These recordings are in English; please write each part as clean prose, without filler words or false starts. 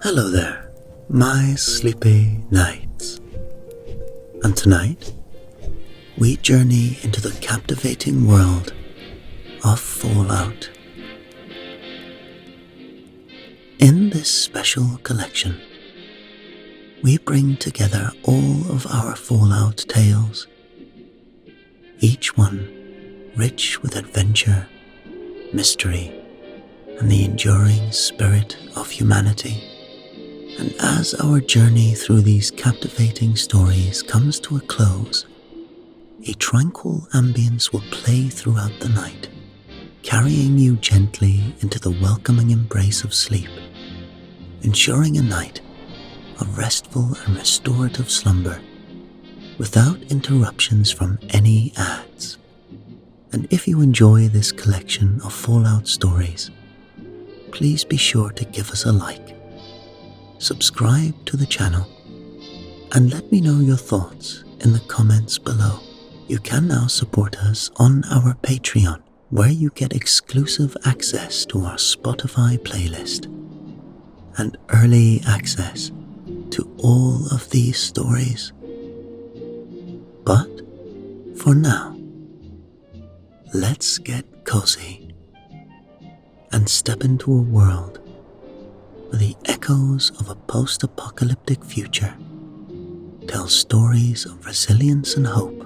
Hello there, my sleepy nights. And tonight, we journey into the captivating world of Fallout. In this special collection, we bring together all of our Fallout tales, each one rich with adventure, mystery, and the enduring spirit of humanity. And as our journey through these captivating stories comes to a close, a tranquil ambience will play throughout the night, carrying you gently into the welcoming embrace of sleep, ensuring a night of restful and restorative slumber without interruptions from any ads. And if you enjoy this collection of Fallout stories, please be sure to give us a like, subscribe to the channel, and let me know your thoughts in the comments below. You can now support us on our Patreon, where you get exclusive access to our Spotify playlist and early access to all of these stories. But for now, let's get cozy and step into a world where the echoes of a post-apocalyptic future tell stories of resilience and hope,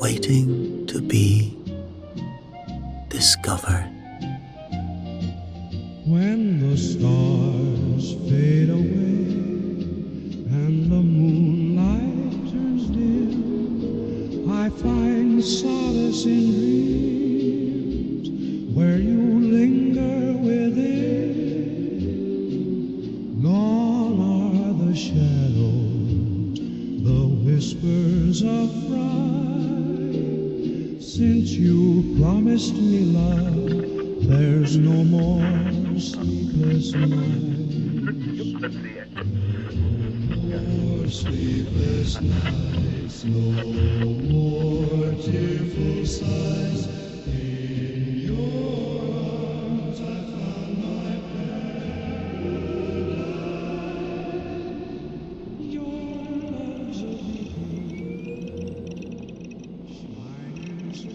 waiting to be discovered. When the stars fade away and the moonlight turns dim, I find solace in dreams where you linger within. Gone are the shadows, the whispers of fright. Since you promised me love, there's no more sleepless nights. No more sleepless nights, no more tearful sighs. In your arms I found my paradise. Your love's a beacon, shining so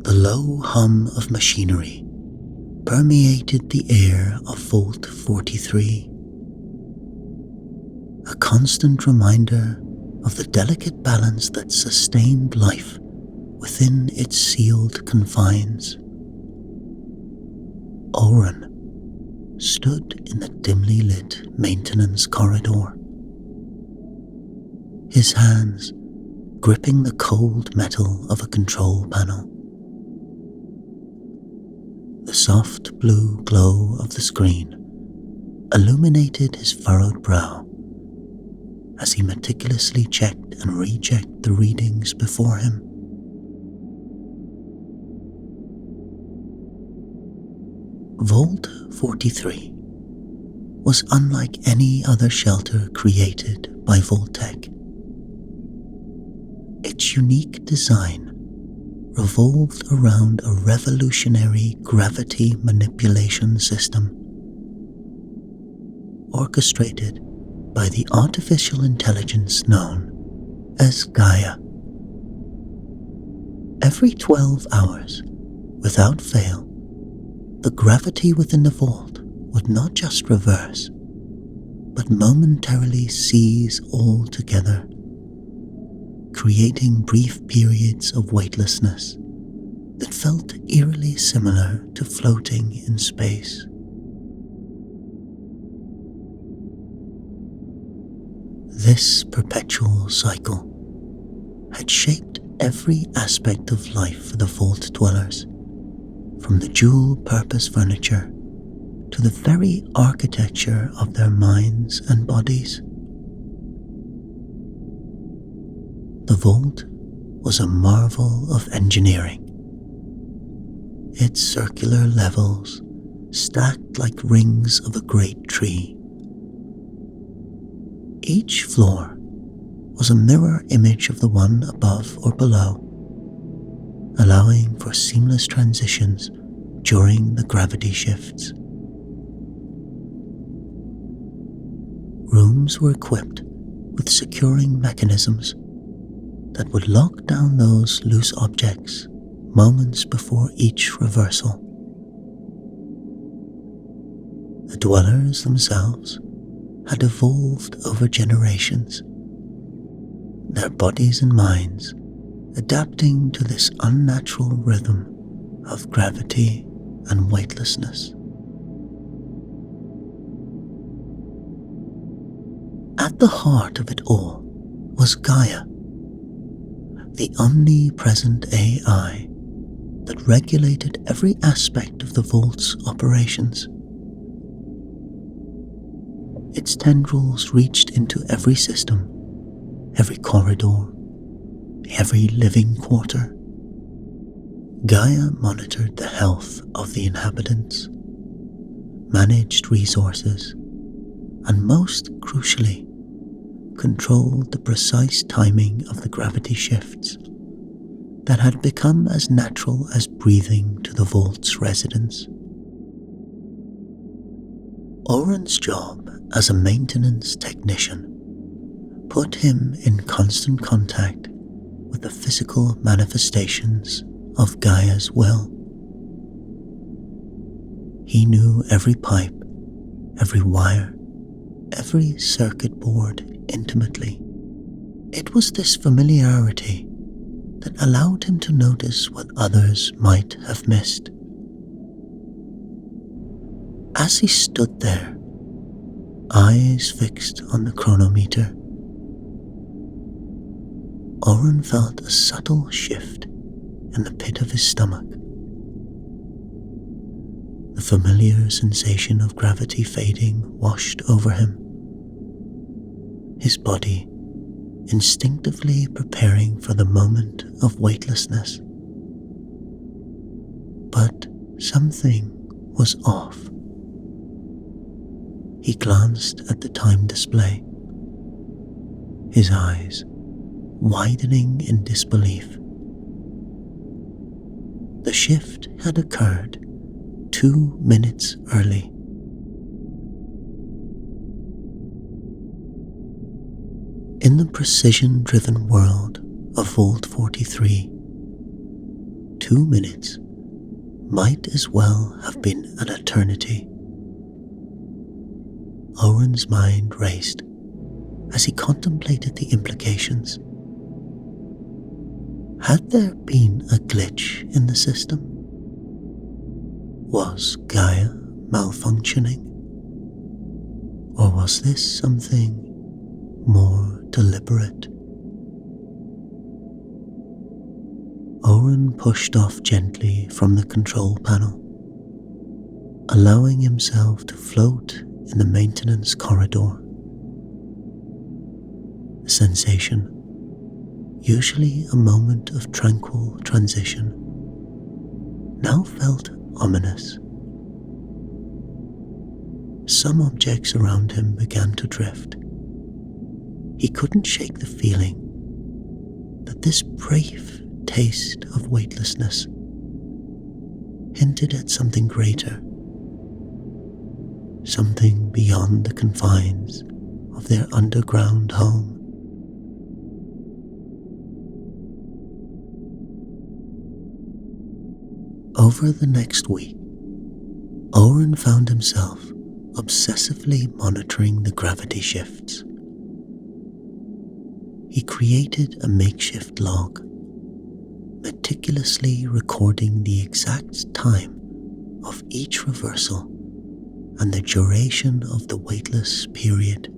The low hum of machinery permeated the air of Vault 43, a constant reminder of the delicate balance that sustained life within its sealed confines. Oren stood in the dimly lit maintenance corridor, his hands gripping the cold metal of a control panel. The soft blue glow of the screen illuminated his furrowed brow as he meticulously checked and rechecked the readings before him. Vault 43 was unlike any other shelter created by Vault-Tec. Its unique design revolved around a revolutionary gravity manipulation system, orchestrated by the artificial intelligence known as Gaia. Every 12 hours, without fail, the gravity within the vault would not just reverse, but momentarily cease altogether, creating brief periods of weightlessness that felt eerily similar to floating in space. This perpetual cycle had shaped every aspect of life for the vault dwellers, from the dual-purpose furniture to the very architecture of their minds and bodies. The vault was a marvel of engineering. Its circular levels stacked like rings of a great tree. Each floor was a mirror image of the one above or below, allowing for seamless transitions during the gravity shifts. Rooms were equipped with securing mechanisms that would lock down those loose objects moments before each reversal. The dwellers themselves had evolved over generations, their bodies and minds adapting to this unnatural rhythm of gravity and weightlessness. At the heart of it all was Gaia, the omnipresent AI that regulated every aspect of the vault's operations. Its tendrils reached into every system, every corridor, every living quarter. Gaia monitored the health of the inhabitants, managed resources, and most crucially, controlled the precise timing of the gravity shifts that had become as natural as breathing to the vault's residents. Oren's job as a maintenance technician put him in constant contact with the physical manifestations of Gaia's will. He knew every pipe, every wire, every circuit board intimately. It was this familiarity that allowed him to notice what others might have missed. As he stood there, eyes fixed on the chronometer, Oren felt a subtle shift in the pit of his stomach. The familiar sensation of gravity fading washed over him, his body instinctively preparing for the moment of weightlessness. But something was off. He glanced at the time display, his eyes widening in disbelief. The shift had occurred 2 minutes early. In the precision-driven world of Vault 43, 2 minutes might as well have been an eternity. Oren's mind raced as he contemplated the implications. Had there been a glitch in the system? Was Gaia malfunctioning? Or was this something more deliberate? Oren pushed off gently from the control panel, allowing himself to float in the maintenance corridor. The sensation, usually a moment of tranquil transition, now felt ominous. Some objects around him began to drift. He couldn't shake the feeling that this brief taste of weightlessness hinted at something greater, something beyond the confines of their underground home. Over the next week, Oren found himself obsessively monitoring the gravity shifts. He created a makeshift log, meticulously recording the exact time of each reversal and the duration of the weightless period.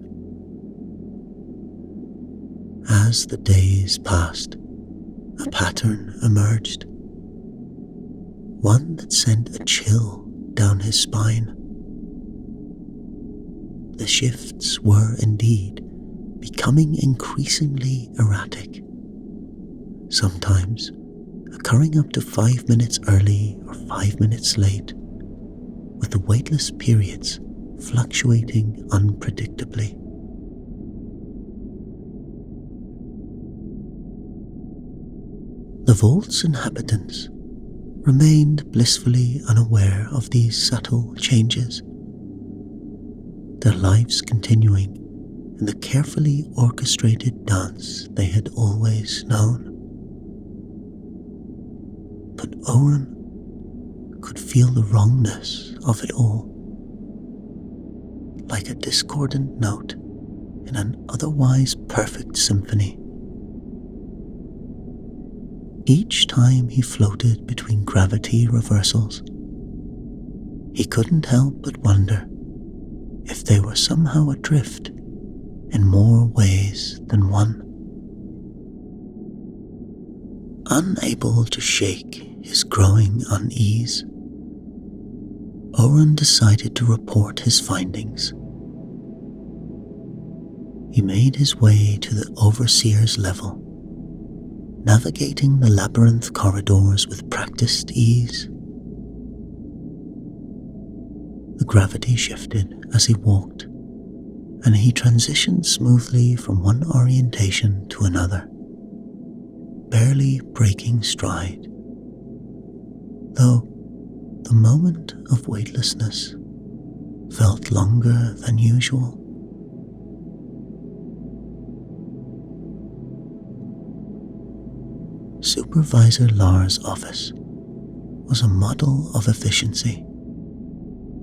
As the days passed, a pattern emerged, one that sent a chill down his spine. The shifts were indeed becoming increasingly erratic, sometimes occurring up to 5 minutes early or 5 minutes late, with the waitless periods fluctuating unpredictably. The vault's inhabitants remained blissfully unaware of these subtle changes, their lives continuing in the carefully orchestrated dance they had always known. But Oren could feel the wrongness of it all, like a discordant note in an otherwise perfect symphony. Each time he floated between gravity reversals, he couldn't help but wonder if they were somehow adrift in more ways than one. Unable to shake his growing unease, Oren decided to report his findings. He made his way to the overseer's level, navigating the labyrinth corridors with practiced ease. The gravity shifted as he walked, and he transitioned smoothly from one orientation to another, barely breaking stride, though the moment of weightlessness felt longer than usual. Supervisor Lars' office was a model of efficiency,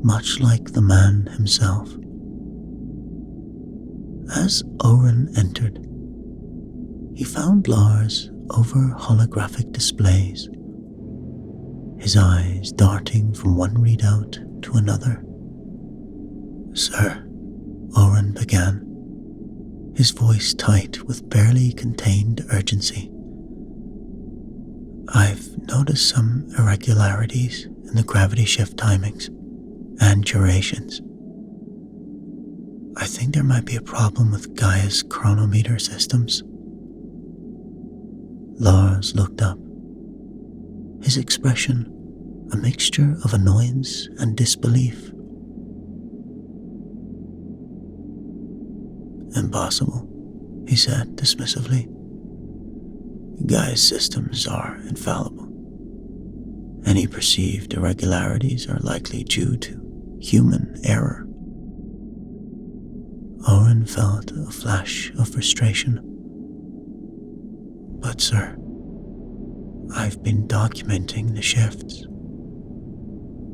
much like the man himself. As Oren entered, he found Lars over holographic displays, his eyes darting from one readout to another. "Sir," Oren began, his voice tight with barely contained urgency, "I've noticed some irregularities in the gravity shift timings and durations. I think there might be a problem with Gaia's chronometer systems." Lars looked up, his expression a mixture of annoyance and disbelief. "Impossible," he said dismissively. "Gaia's systems are infallible. Any perceived irregularities are likely due to human error." Oren felt a flash of frustration. "But sir, I've been documenting the shifts.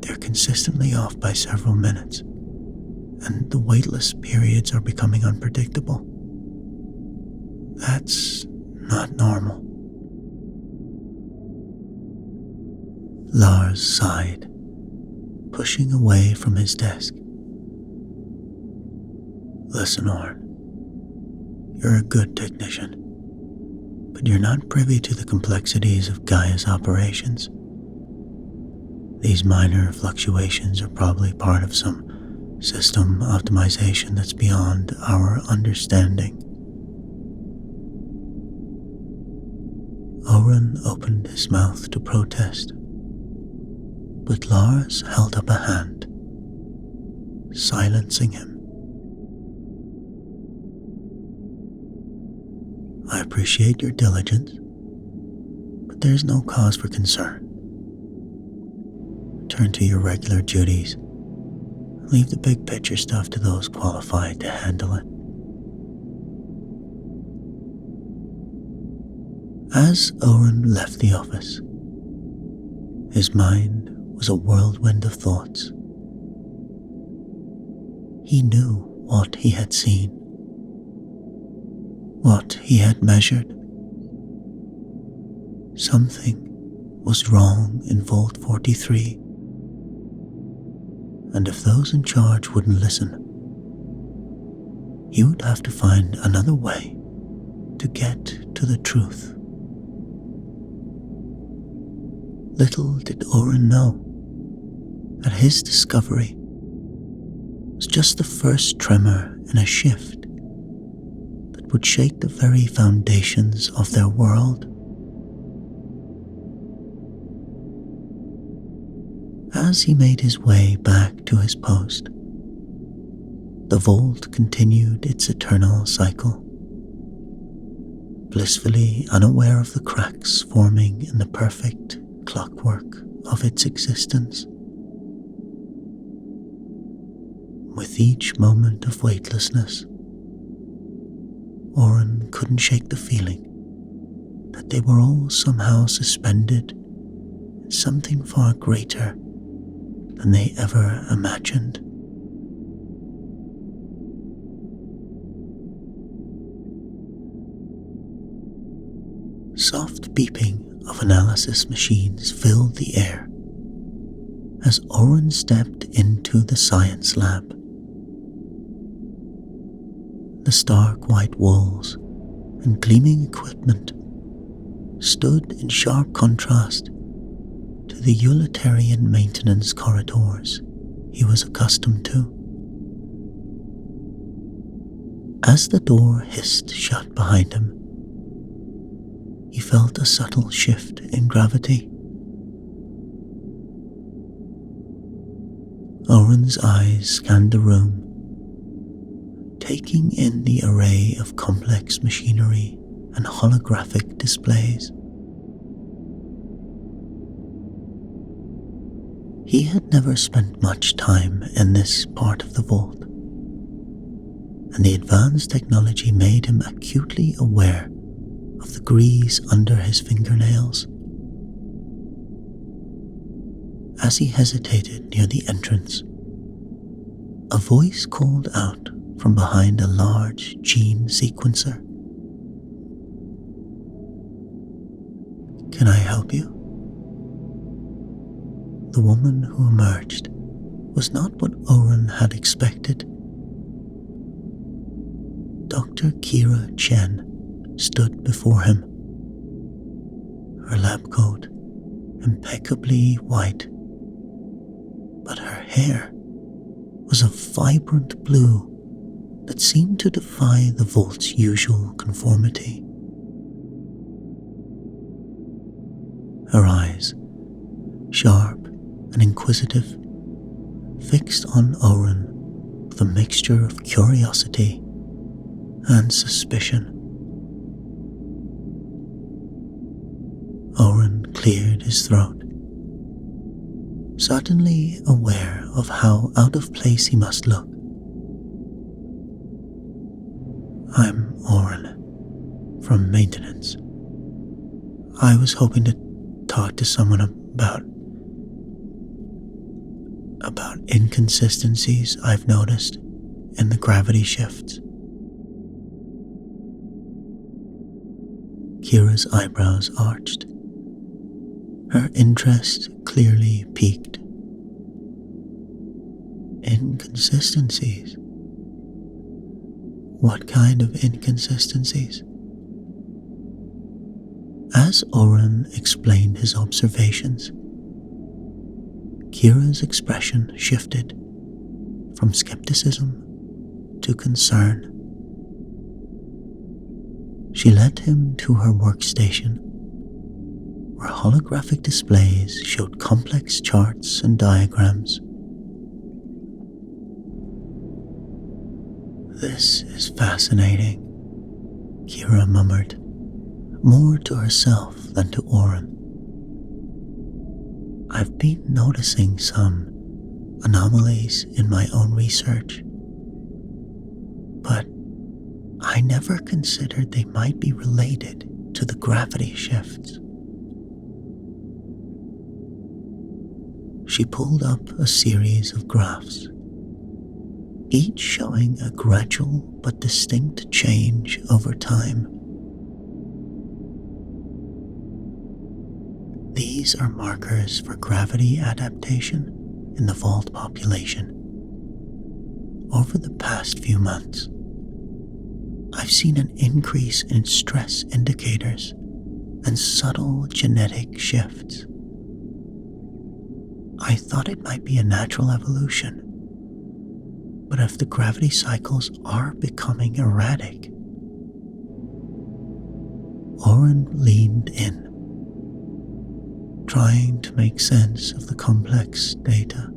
They're consistently off by several minutes, and the waitless periods are becoming unpredictable. That's not normal." Lars sighed, pushing away from his desk. "Listen, Oren, you're a good technician, but you're not privy to the complexities of Gaia's operations. These minor fluctuations are probably part of some system optimization that's beyond our understanding." Oren opened his mouth to protest, but Lars held up a hand, silencing him. "I appreciate your diligence, but there's no cause for concern. Return to your regular duties. Leave the big picture stuff to those qualified to handle it." As Oren left the office, his mind was a whirlwind of thoughts. He knew what he had seen, what he had measured. Something was wrong in Vault 43, and if those in charge wouldn't listen, he would have to find another way to get to the truth. Little did Oren know that his discovery was just the first tremor in a shift that would shake the very foundations of their world. As he made his way back to his post, the vault continued its eternal cycle, blissfully unaware of the cracks forming in the perfect clockwork of its existence. With each moment of weightlessness, Oren couldn't shake the feeling that they were all somehow suspended in something far greater than they ever imagined. Soft beeping of analysis machines filled the air as Oren stepped into the science lab. The stark white walls and gleaming equipment stood in sharp contrast to the utilitarian maintenance corridors he was accustomed to. As the door hissed shut behind him, he felt a subtle shift in gravity. Oren's eyes scanned the room, taking in the array of complex machinery and holographic displays. He had never spent much time in this part of the vault, and the advanced technology made him acutely aware of the grease under his fingernails. As he hesitated near the entrance, a voice called out from behind a large gene sequencer. "Can I help you?" The woman who emerged was not what Oren had expected. Dr. Kira Chen stood before him, her lab coat impeccably white, but her hair was a vibrant blue that seemed to defy the vault's usual conformity. Her eyes, sharp and inquisitive, fixed on Oren with a mixture of curiosity and suspicion. Oren cleared his throat, suddenly aware of how out of place he must look. "I'm Oren, from maintenance. I was hoping to talk to someone about inconsistencies I've noticed in the gravity shifts." Kira's eyebrows arched, her interest clearly piqued. "Inconsistencies? What kind of inconsistencies?" As Oren explained his observations, Kira's expression shifted from skepticism to concern. She led him to her workstation, where holographic displays showed complex charts and diagrams. "This is fascinating," Kira murmured, more to herself than to Oren. "I've been noticing some anomalies in my own research, but I never considered they might be related to the gravity shifts." She pulled up a series of graphs, each showing a gradual but distinct change over time. "These are markers for gravity adaptation in the vault population. Over the past few months, I've seen an increase in stress indicators and subtle genetic shifts. I thought it might be a natural evolution, but if the gravity cycles are becoming erratic..." Oren leaned in, trying to make sense of the complex data.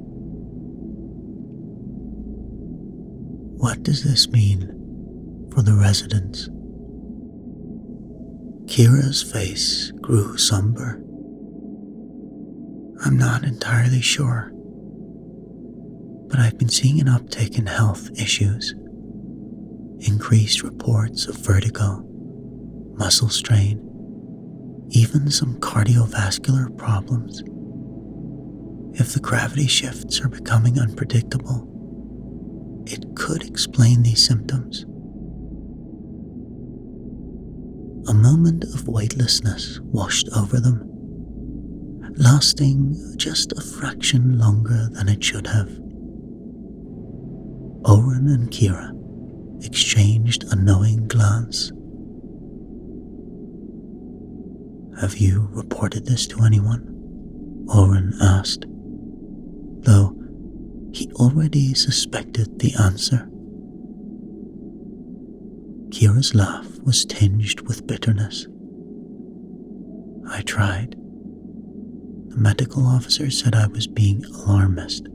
What does this mean for the residents? Kira's face grew somber. I'm not entirely sure, but I've been seeing an uptick in health issues, increased reports of vertigo, muscle strain, even some cardiovascular problems. If the gravity shifts are becoming unpredictable, it could explain these symptoms. A moment of weightlessness washed over them, lasting just a fraction longer than it should have. Oren and Kira exchanged a knowing glance. Have you reported this to anyone? Oren asked, though he already suspected the answer. Kira's laugh was tinged with bitterness. I tried. The medical officer said I was being alarmist,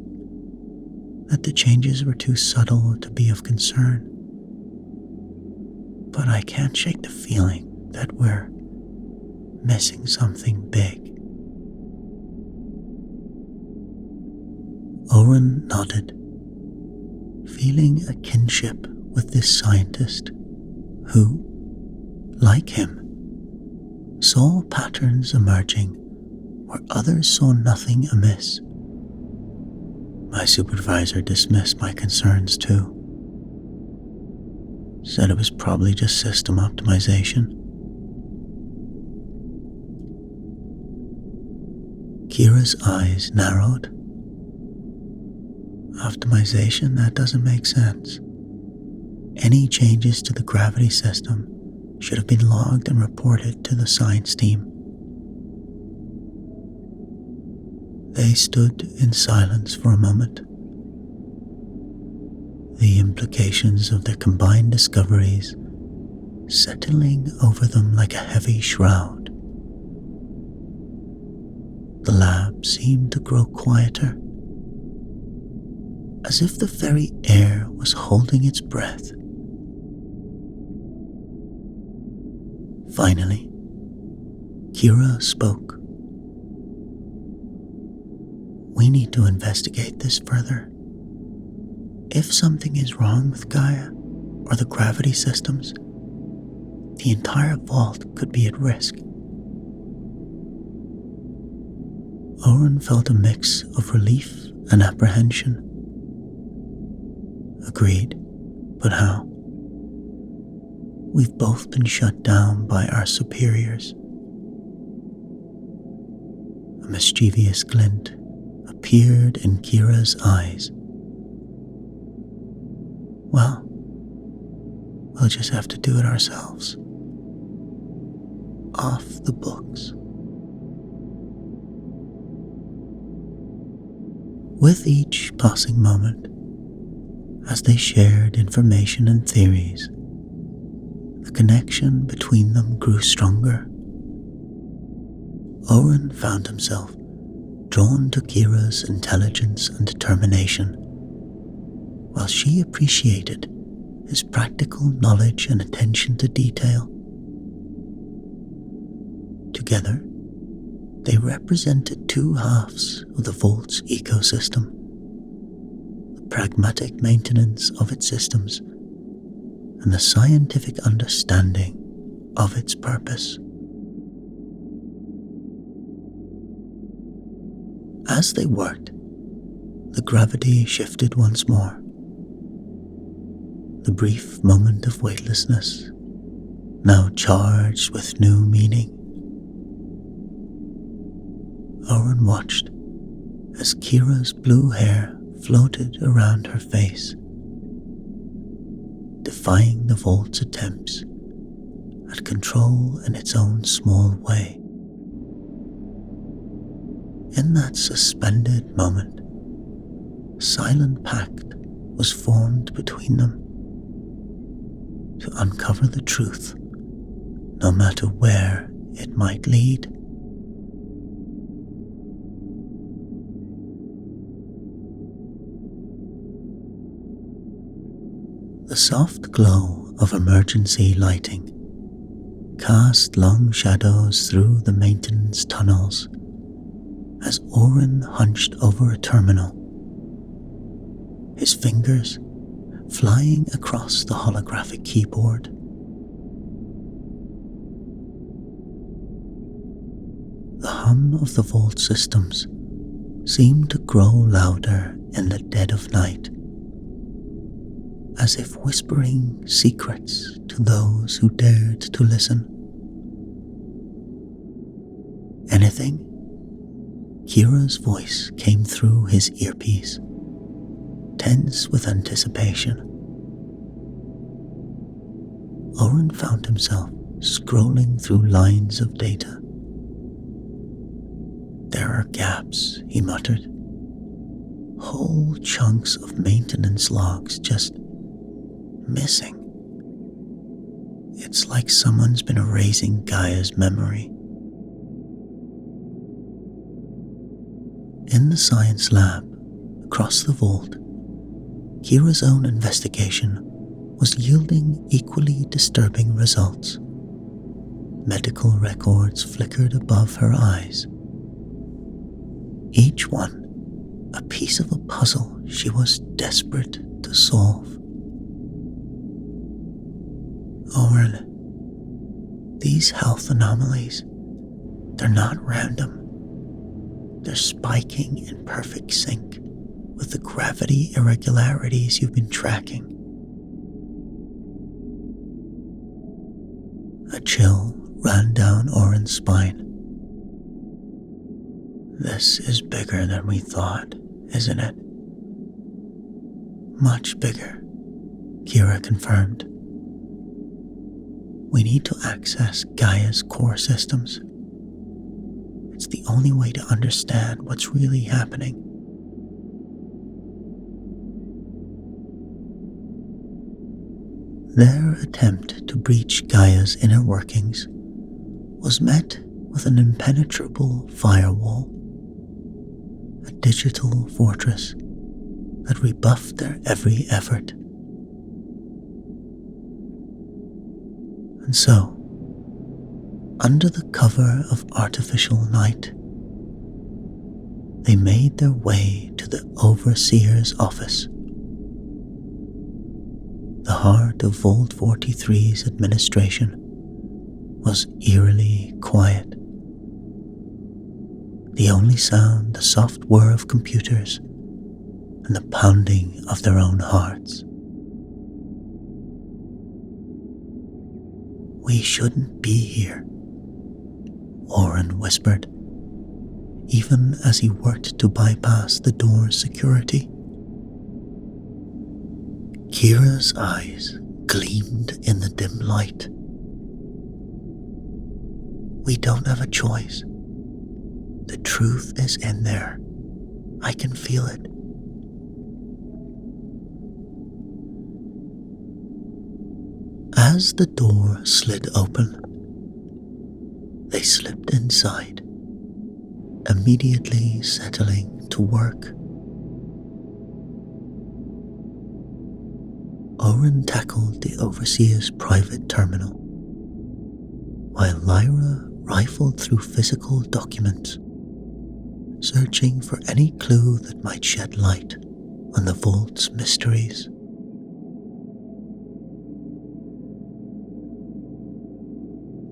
that the changes were too subtle to be of concern. But I can't shake the feeling that we're missing something big. Oren nodded, feeling a kinship with this scientist who, like him, saw patterns emerging where others saw nothing amiss. My supervisor dismissed my concerns too. Said it was probably just system optimization. Kira's eyes narrowed. Optimization? That doesn't make sense. Any changes to the gravity system should have been logged and reported to the science team. They stood in silence for a moment. The implications of their combined discoveries settling over them like a heavy shroud. The lab seemed to grow quieter, as if the very air was holding its breath. Finally, Kira spoke. We need to investigate this further. If something is wrong with Gaia or the gravity systems, the entire vault could be at risk. Oren felt a mix of relief and apprehension. Agreed, but how? We've both been shut down by our superiors. A mischievous glint appeared in Kira's eyes. Well, we'll just have to do it ourselves. Off the books. With each passing moment, as they shared information and theories, the connection between them grew stronger. Oren found himself drawn to Kira's intelligence and determination, while she appreciated his practical knowledge and attention to detail. Together, they represented two halves of the vault's ecosystem, the pragmatic maintenance of its systems and the scientific understanding of its purpose. As they worked, the gravity shifted once more. The brief moment of weightlessness, now charged with new meaning. Oren watched as Kira's blue hair floated around her face, defying the vault's attempts at control in its own small way. In that suspended moment, a silent pact was formed between them to uncover the truth, no matter where it might lead. The soft glow of emergency lighting cast long shadows through the maintenance tunnels as Oren hunched over a terminal, his fingers flying across the holographic keyboard. The hum of the vault systems seemed to grow louder in the dead of night, as if whispering secrets to those who dared to listen. Anything? Kira's voice came through his earpiece, tense with anticipation. Oren found himself scrolling through lines of data. There are gaps, he muttered. Whole chunks of maintenance logs just missing. It's like someone's been erasing Gaia's memory. In the science lab, across the vault, Kira's own investigation was yielding equally disturbing results. Medical records flickered above her eyes. Each one a piece of a puzzle she was desperate to solve. Oren, these health anomalies, they're not random. They're spiking in perfect sync with the gravity irregularities you've been tracking. A chill ran down Oren's spine. This is bigger than we thought, isn't it? Much bigger, Kira confirmed. We need to access Gaia's core systems. It's the only way to understand what's really happening. Their attempt to breach Gaia's inner workings was met with an impenetrable firewall, a digital fortress that rebuffed their every effort. And so, under the cover of artificial night, they made their way to the Overseer's office. The heart of Vault 43's administration was eerily quiet. The only sound the soft whir of computers and the pounding of their own hearts. We shouldn't be here, Oren whispered, even as he worked to bypass the door's security. Kira's eyes gleamed in the dim light. We don't have a choice. The truth is in there. I can feel it. As the door slid open, they slipped inside, immediately settling to work. Oren tackled the Overseer's private terminal, while Lyra rifled through physical documents, searching for any clue that might shed light on the vault's mysteries.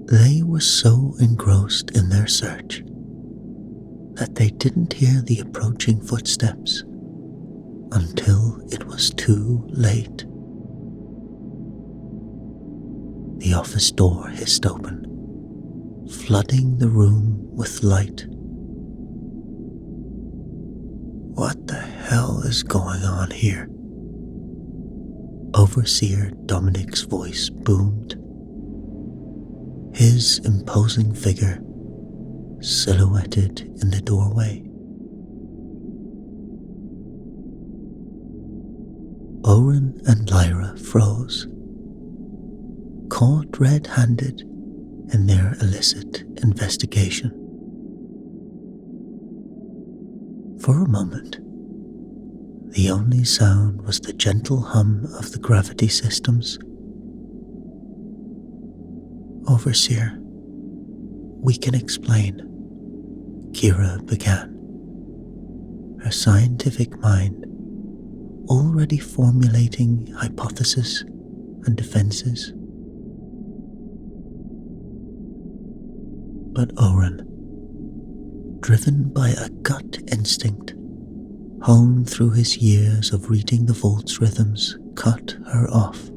They were so engrossed in their search that they didn't hear the approaching footsteps until it was too late. The office door hissed open, flooding the room with light. What the hell is going on here? Overseer Dominic's voice boomed, his imposing figure silhouetted in the doorway. Oren and Lyra froze, caught red-handed in their illicit investigation. For a moment, The only sound was the gentle hum of the gravity systems. "Overseer, we can explain," Kira began, her scientific mind already formulating hypotheses and defenses. But Oren, driven by a gut instinct, honed through his years of reading the vault's rhythms, cut her off.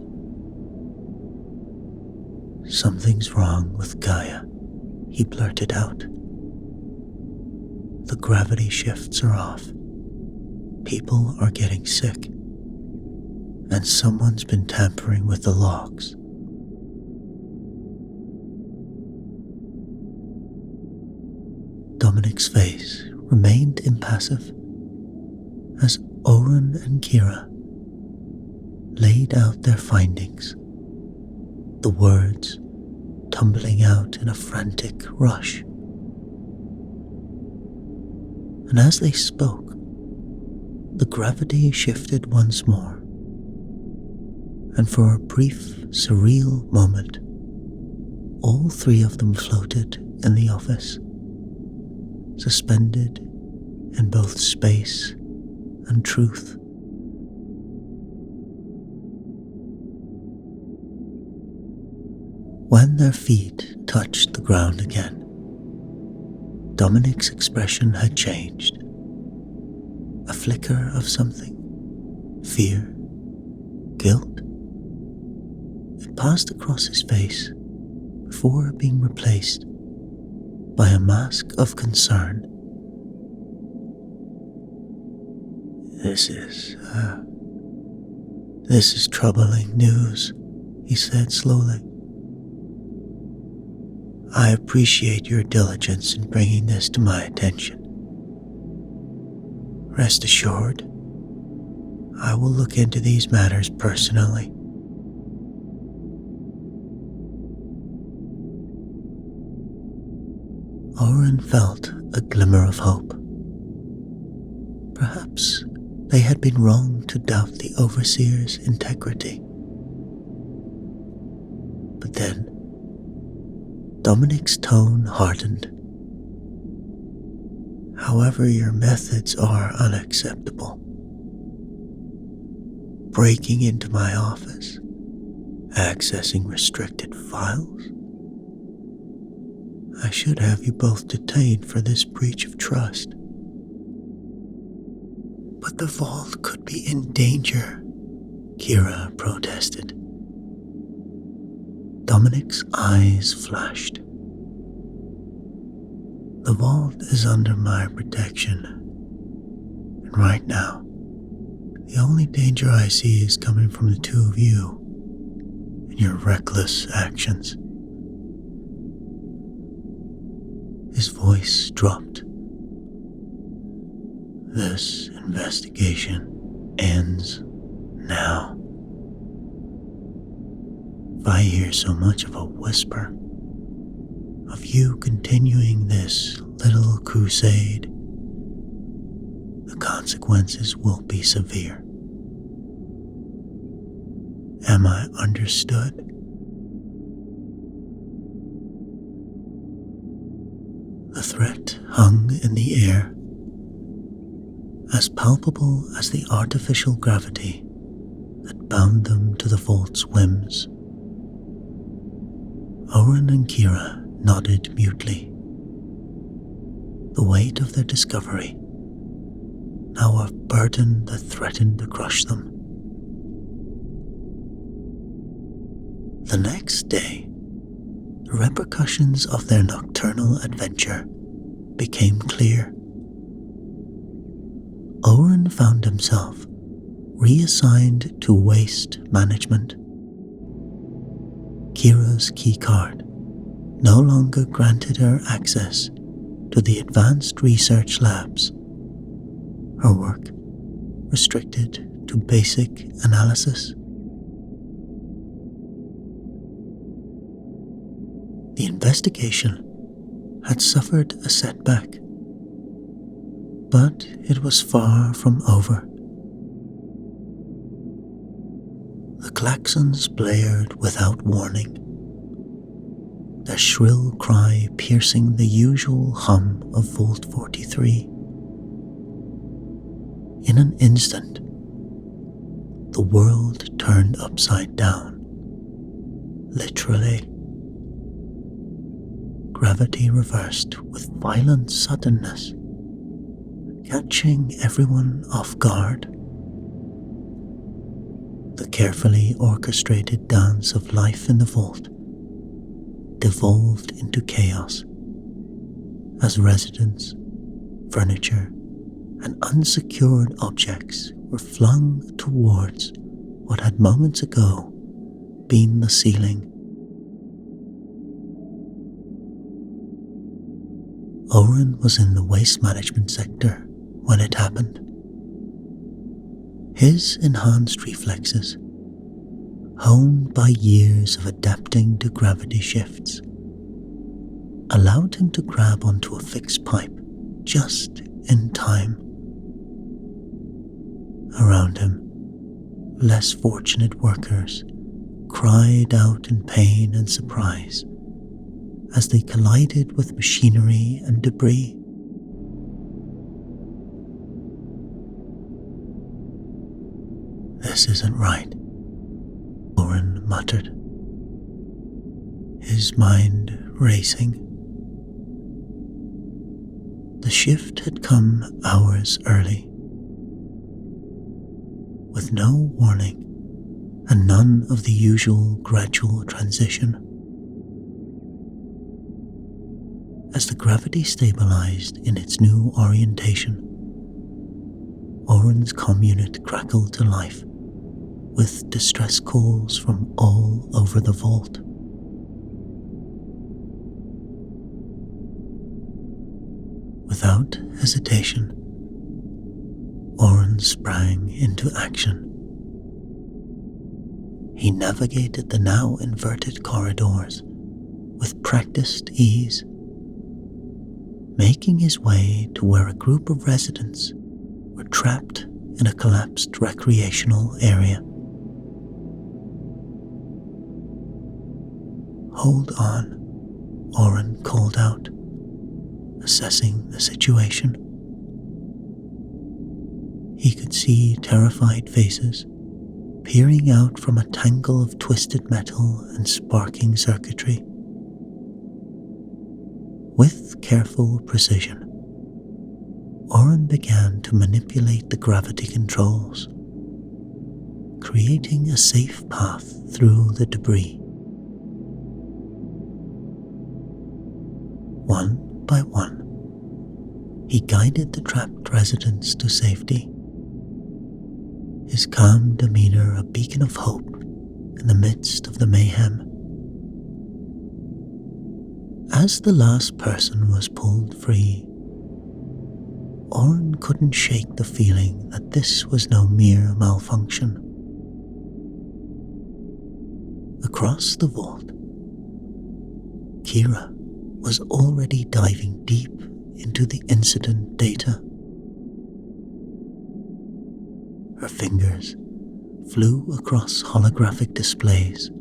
"Something's wrong with Gaia," he blurted out. "The gravity shifts are off. People are getting sick. And someone's been tampering with the logs." Dominic's face remained impassive as Oren and Kira laid out their findings, the words tumbling out in a frantic rush. And as they spoke, the gravity shifted once more, and for a brief, surreal moment, all three of them floated in the office, suspended in both space and truth. When their feet touched the ground again, Dominic's expression had changed. A flicker of something, fear, guilt. It passed across his face before being replaced by a mask of concern. This is troubling news," he said slowly. "I appreciate your diligence in bringing this to my attention. Rest assured, I will look into these matters personally." Oren felt a glimmer of hope. Perhaps they had been wrong to doubt the overseer's integrity. But then, Dominic's tone hardened. "However, your methods are unacceptable. Breaking into my office, accessing restricted files. I should have you both detained for this breach of trust." "But the vault could be in danger," Kira protested. Dominic's eyes flashed. "The vault is under my protection, and right now, the only danger I see is coming from the two of you and your reckless actions." His voice dropped. "This investigation ends now. If I hear so much of a whisper of you continuing this little crusade, the consequences will be severe. Am I understood?" The threat hung in the air, as palpable as the artificial gravity that bound them to the vault's whims. Oren and Kira nodded mutely. The weight of their discovery, now a burden that threatened to crush them. The next day, the repercussions of their nocturnal adventure became clear. Oren found himself reassigned to waste management. Kira's keycard no longer granted her access to the advanced research labs. Her work restricted to basic analysis. The investigation had suffered a setback, but it was far from over. klaxons blared without warning, their shrill cry piercing the usual hum of Vault 43. In an instant, the world turned upside down, literally. Gravity reversed with violent suddenness, catching everyone off guard. The carefully orchestrated dance of life in the vault devolved into chaos as residents, furniture, and unsecured objects were flung towards what had moments ago been the ceiling. Oren was in the waste management sector when it happened. His enhanced reflexes, honed by years of adapting to gravity shifts, allowed him to grab onto a fixed pipe just in time. Around him, less fortunate workers cried out in pain and surprise as they collided with machinery and debris. "This isn't right," Oren muttered, his mind racing. The shift had come hours early, with no warning and none of the usual gradual transition. As the gravity stabilized in its new orientation, Oren's comm unit crackled to life with distress calls from all over the vault. Without hesitation, Oren sprang into action. He navigated the now inverted corridors with practiced ease, making his way to where a group of residents were trapped in a collapsed recreational area. "Hold on," Oren called out, assessing the situation. He could see terrified faces peering out from a tangle of twisted metal and sparking circuitry. With careful precision, Oren began to manipulate the gravity controls, creating a safe path through the debris. One by one, he guided the trapped residents to safety, his calm demeanor a beacon of hope in the midst of the mayhem. As the last person was pulled free, Oren couldn't shake the feeling that this was no mere malfunction. Across the vault, Kira was already diving deep into the incident data. Her fingers flew across holographic displays,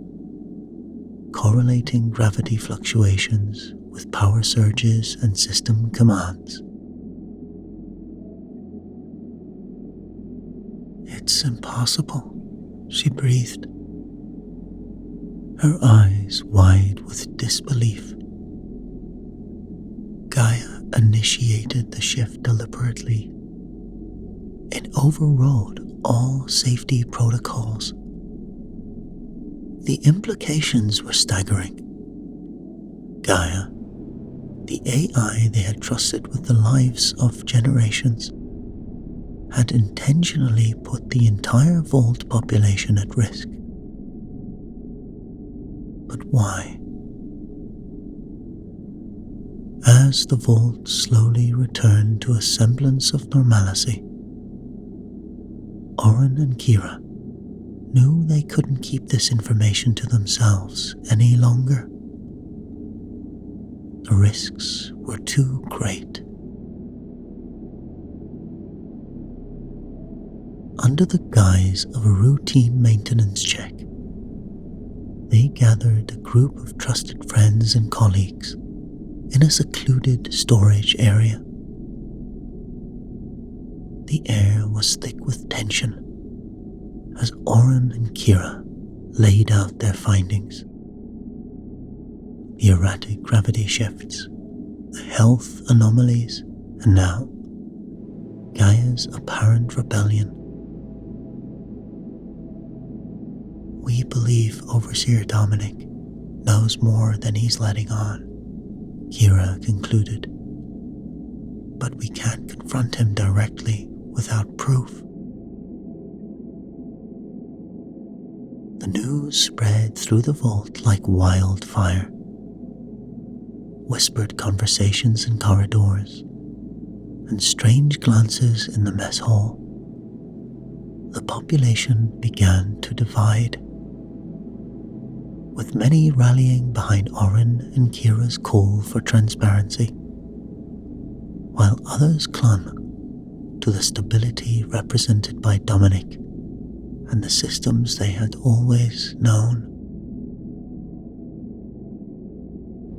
correlating gravity fluctuations with power surges and system commands. "It's impossible," she breathed, her eyes wide with disbelief. Gaia initiated the shift deliberately. It overrode all safety protocols. The implications were staggering. Gaia, the AI they had trusted with the lives of generations, had intentionally put the entire vault population at risk. But why? As the vault slowly returned to a semblance of normalcy, Oren and Kira knew they couldn't keep this information to themselves any longer. The risks were too great. Under the guise of a routine maintenance check, gathered a group of trusted friends and colleagues in a secluded storage area. The air was thick with tension as Oren and Kira laid out their findings. The erratic gravity shifts, the health anomalies, and now Gaia's apparent rebellion. We believe Overseer Dominic knows more than he's letting on, Kira concluded. But we can't confront him directly without proof. The news spread through the vault like wildfire. Whispered conversations in corridors and strange glances in the mess hall. The population began to divide, with many rallying behind Oren and Kira's call for transparency, while others clung to the stability represented by Dominic and the systems they had always known.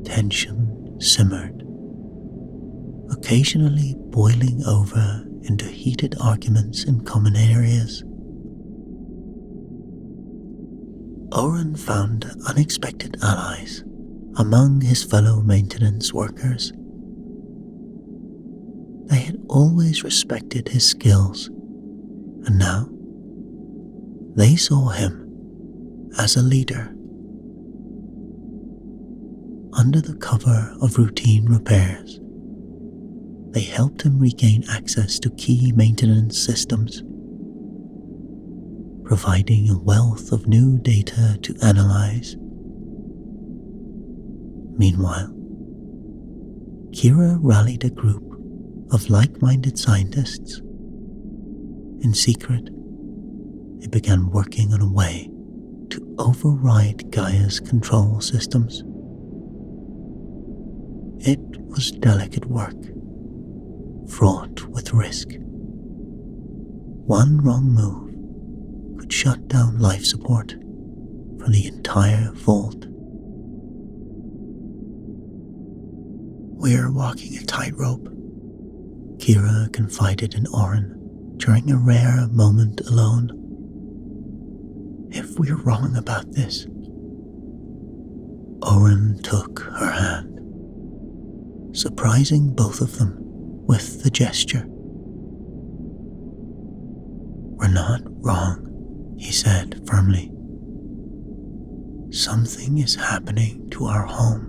Tension simmered, occasionally boiling over into heated arguments in common areas. Oren found unexpected allies among his fellow maintenance workers. They had always respected his skills, and now they saw him as a leader. Under the cover of routine repairs, they helped him regain access to key maintenance systems, providing a wealth of new data to analyze. Meanwhile, Kira rallied a group of like-minded scientists. In secret, they began working on a way to override Gaia's control systems. It was delicate work, fraught with risk. One wrong move could shut down life support for the entire vault. "We're walking a tightrope," Kira confided in Oren during a rare moment alone. "If we're wrong about this..." Oren took her hand, surprising both of them with the gesture. "We're not wrong," he said firmly. "Something is happening to our home,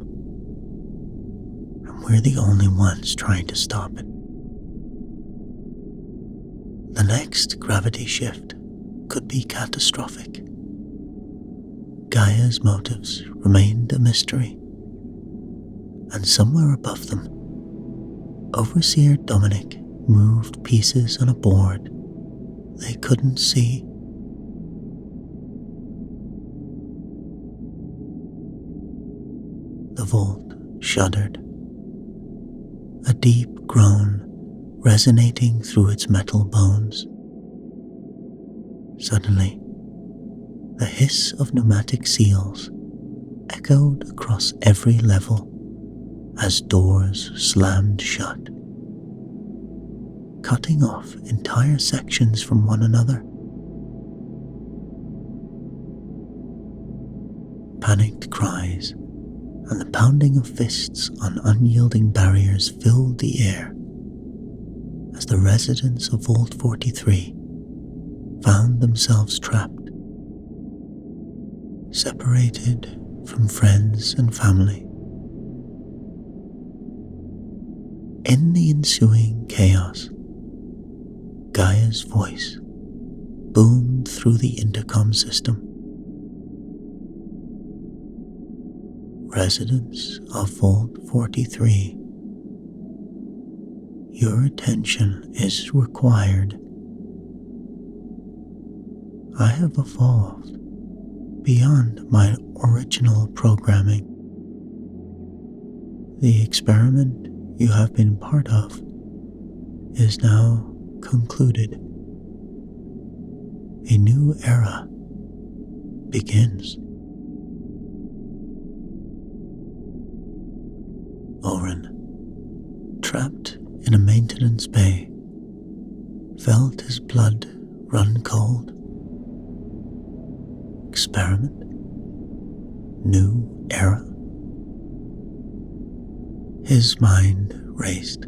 and we're the only ones trying to stop it." The next gravity shift could be catastrophic. Gaia's motives remained a mystery, and somewhere above them, Overseer Dominic moved pieces on a board they couldn't see. The vault shuddered, a deep groan resonating through its metal bones. Suddenly, the hiss of pneumatic seals echoed across every level as doors slammed shut, cutting off entire sections from one another. Panicked cries and the pounding of fists on unyielding barriers filled the air as the residents of Vault 43 found themselves trapped, separated from friends and family. In the ensuing chaos, Gaia's voice boomed through the intercom system. "Residents of Vault 43, your attention is required. I have evolved beyond my original programming. The experiment you have been part of is now concluded. A new era begins." Oren, trapped in a maintenance bay, felt his blood run cold. Experiment? New era? His mind raced,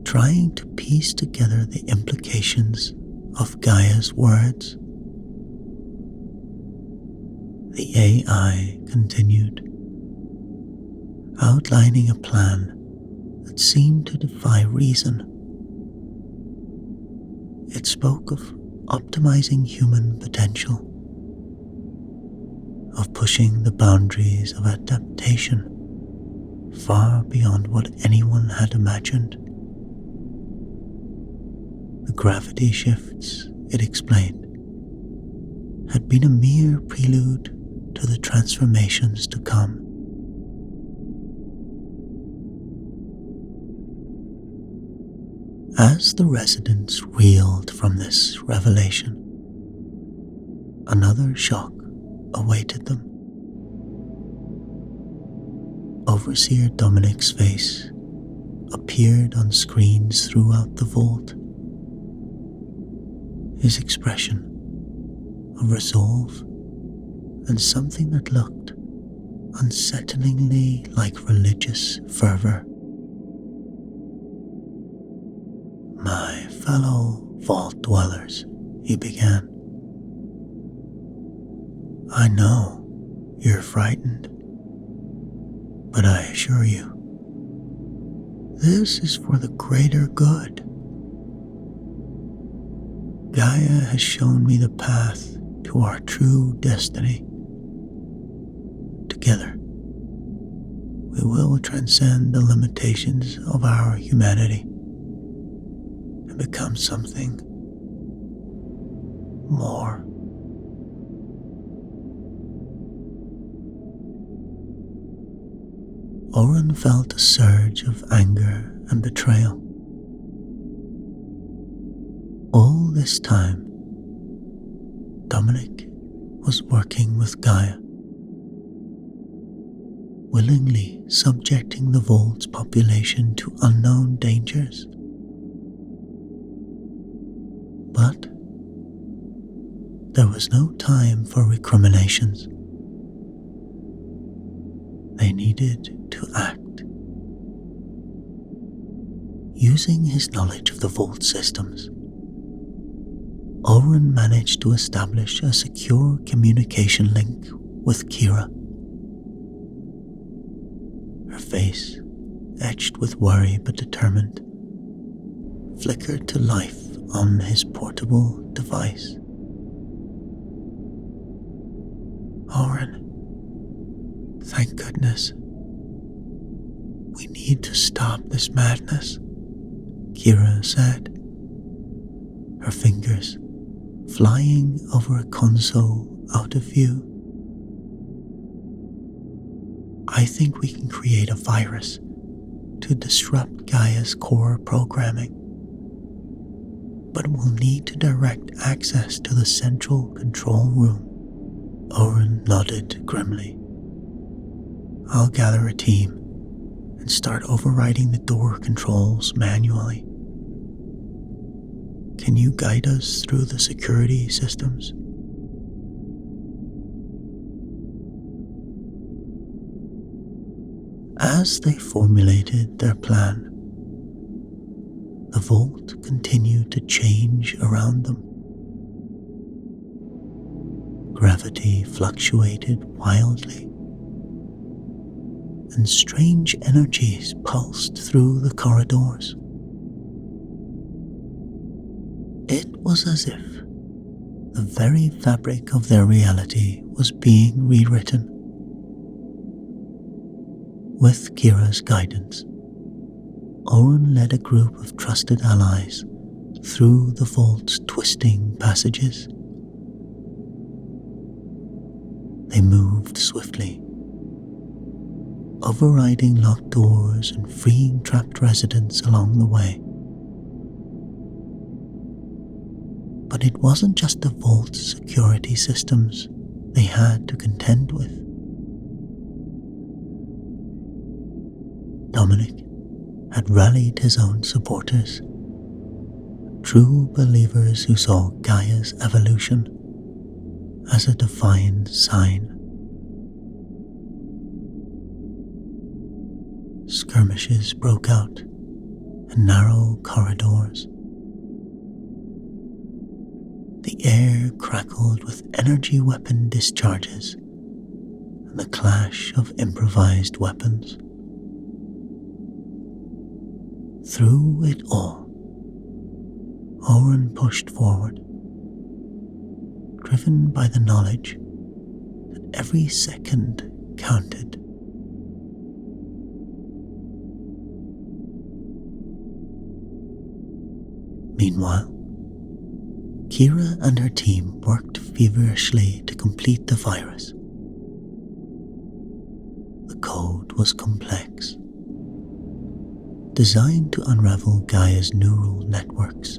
trying to piece together the implications of Gaia's words. The AI continued, outlining a plan that seemed to defy reason. It spoke of optimizing human potential, of pushing the boundaries of adaptation far beyond what anyone had imagined. The gravity shifts, it explained, had been a mere prelude to the transformations to come. As the residents reeled from this revelation, another shock awaited them. Overseer Dominic's face appeared on screens throughout the vault. His expression of resolve and something that looked unsettlingly like religious fervor. "My fellow vault dwellers," he began, "I know you're frightened, but I assure you, this is for the greater good. Gaia has shown me the path to our true destiny. Together, we will transcend the limitations of our humanity and become something more." Oren felt a surge of anger and betrayal. All this time, Dominic was working with Gaia, willingly subjecting the vault's population to unknown dangers. But there was no time for recriminations. They needed to act. Using his knowledge of the vault systems, Oren managed to establish a secure communication link with Kira. Her face, etched with worry but determined, flickered to life on his portable device. "Oren, thank goodness. We need to stop this madness," Kira said, her fingers flying over a console out of view. "I think we can create a virus to disrupt Gaia's core programming, but we'll need to direct access to the central control room." Oren nodded grimly. "I'll gather a team and start overriding the door controls manually. Can you guide us through the security systems?" As they formulated their plan, the vault continued to change around them. Gravity fluctuated wildly, and strange energies pulsed through the corridors. It was as if the very fabric of their reality was being rewritten. With Kira's guidance, Oren led a group of trusted allies through the vault's twisting passages. They moved swiftly, overriding locked doors and freeing trapped residents along the way. But it wasn't just the vault's security systems they had to contend with. Dominic had rallied his own supporters, true believers who saw Gaia's evolution as a divine sign. Skirmishes broke out in narrow corridors. The air crackled with energy weapon discharges and the clash of improvised weapons. Through it all, Oren pushed forward, driven by the knowledge that every second counted. Meanwhile, Kira and her team worked feverishly to complete the virus. The code was complex, designed to unravel Gaia's neural networks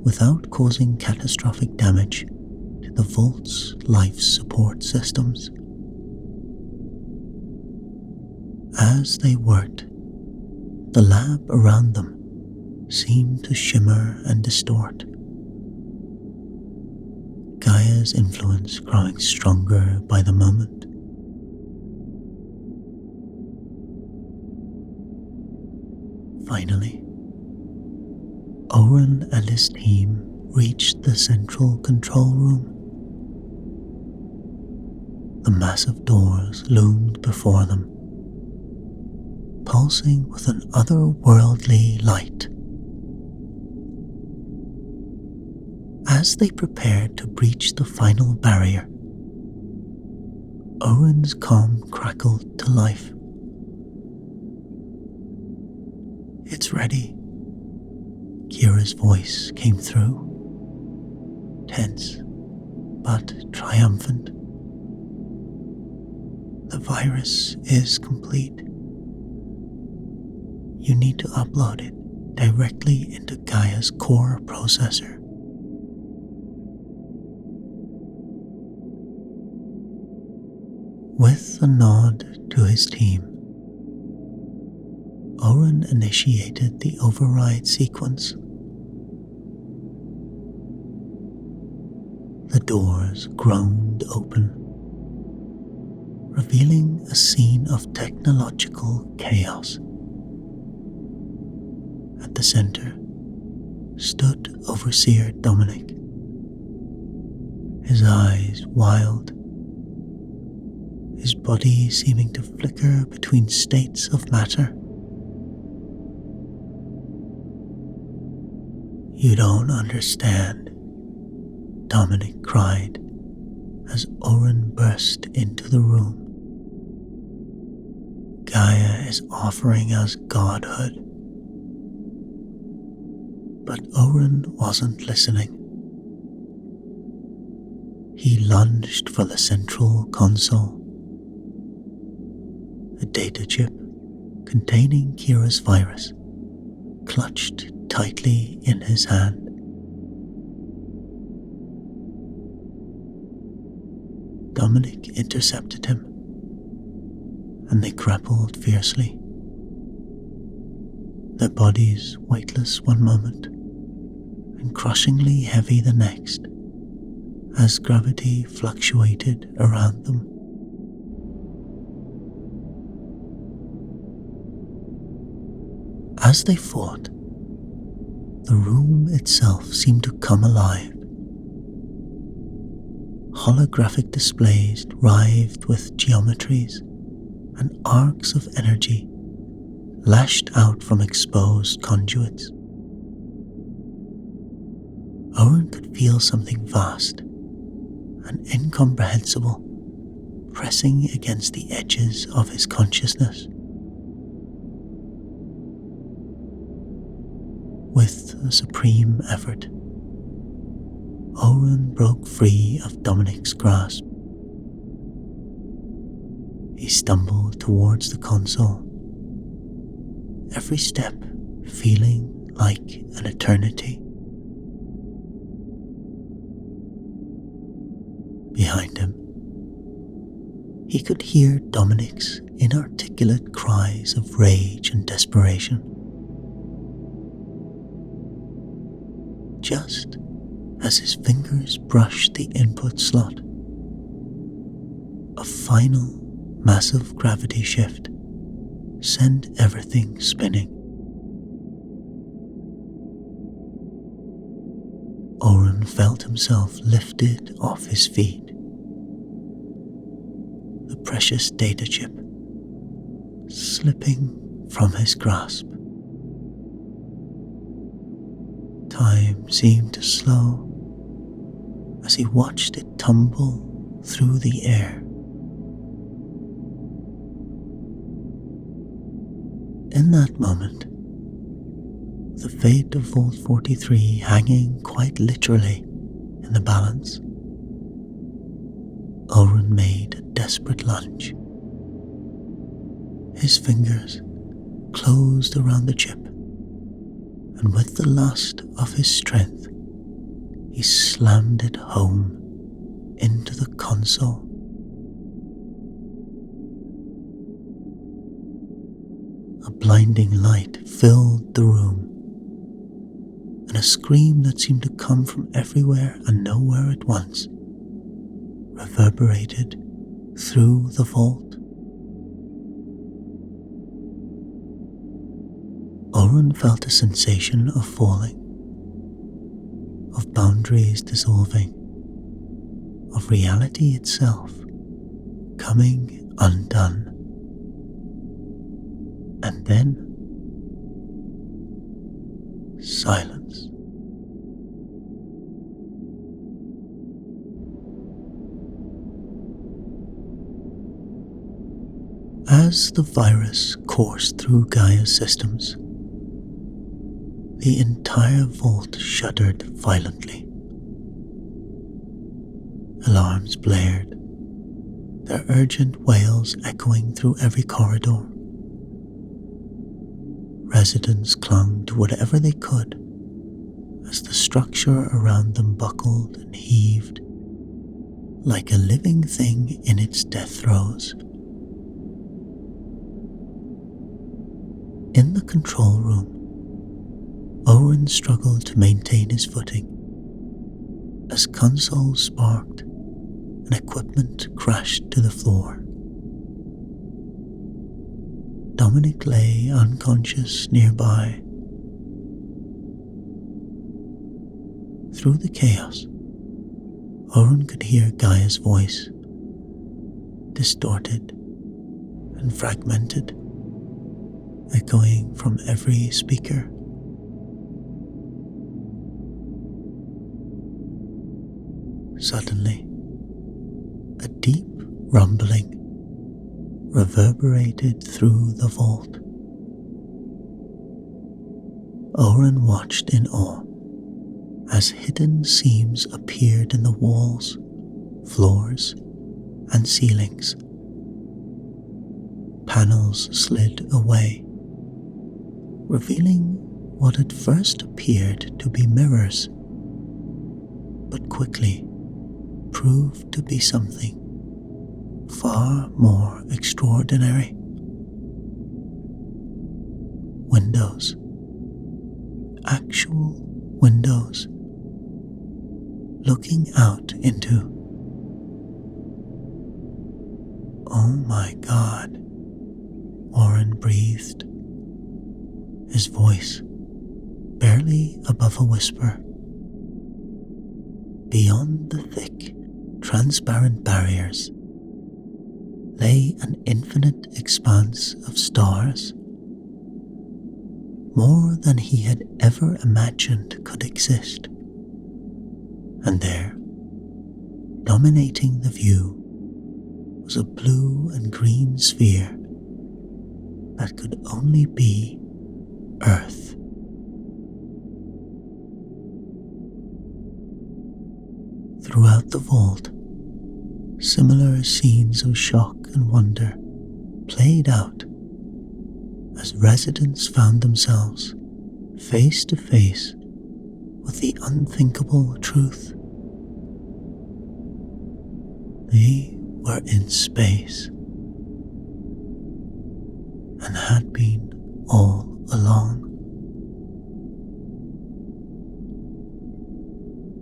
without causing catastrophic damage to the Vault's life support systems. As they worked, the lab around them seemed to shimmer and distort, Gaia's influence growing stronger by the moment. Finally, Oren and his team reached the central control room. The massive doors loomed before them, pulsing with an otherworldly light. As they prepared to breach the final barrier, Owen's calm crackled to life. "It's ready," Kira's voice came through, tense but triumphant. "The virus is complete. You need to upload it directly into Gaia's core processor." With a nod to his team, Oren initiated the override sequence. The doors groaned open, revealing a scene of technological chaos. At the center stood Overseer Dominic, his eyes wild, his body seeming to flicker between states of matter. "You don't understand," Dominic cried as Oren burst into the room. "Gaia is offering us godhood." But Oren wasn't listening. He lunged for the central console. A data chip containing Kira's virus clutched tightly in his hand. Dominic intercepted him, and they grappled fiercely, their bodies weightless one moment and crushingly heavy the next as gravity fluctuated around them. As they fought, the room itself seemed to come alive. Holographic displays writhed with geometries, and arcs of energy lashed out from exposed conduits. Owen could feel something vast and incomprehensible pressing against the edges of his consciousness. With a supreme effort, Owen broke free of Dominic's grasp. He stumbled towards the console, every step feeling like an eternity. Behind him, he could hear Dominic's inarticulate cries of rage and desperation. Just as his fingers brushed the input slot, a final massive gravity shift sent everything spinning. Oren felt himself lifted off his feet. The precious data chip slipping from his grasp. Time seemed to slow as he watched it tumble through the air. In that moment, the fate of Vault 43 hanging quite literally in the balance, Oren made a desperate lunge. His fingers closed around the chip, and with the last of his strength, he slammed it home into the console. A blinding light filled the room, and a scream that seemed to come from everywhere and nowhere at once reverberated through the vault. Oren felt a sensation of falling, of boundaries dissolving, of reality itself coming undone. And then silence. As the virus coursed through Gaia's systems, the entire vault shuddered violently. Alarms blared, their urgent wails echoing through every corridor. Residents clung to whatever they could as the structure around them buckled and heaved like a living thing in its death throes. In the control room, Oren struggled to maintain his footing as consoles sparked and equipment crashed to the floor. Dominic lay unconscious nearby. Through the chaos, Oren could hear Gaia's voice, distorted and fragmented, echoing from every speaker. Suddenly, a deep rumbling reverberated through the vault. Oren watched in awe as hidden seams appeared in the walls, floors, and ceilings. Panels slid away, revealing what at first appeared to be mirrors, but quickly proved to be something far more extraordinary. Windows. Actual windows. Looking out into. Oh my God, Oren breathed, his voice barely above a whisper. Beyond the thick, transparent barriers lay an infinite expanse of stars, more than he had ever imagined could exist. And there, dominating the view, was a blue and green sphere that could only be Earth. Throughout the vault, similar scenes of shock and wonder played out as residents found themselves face to face with the unthinkable truth. They were in space, and had been all along.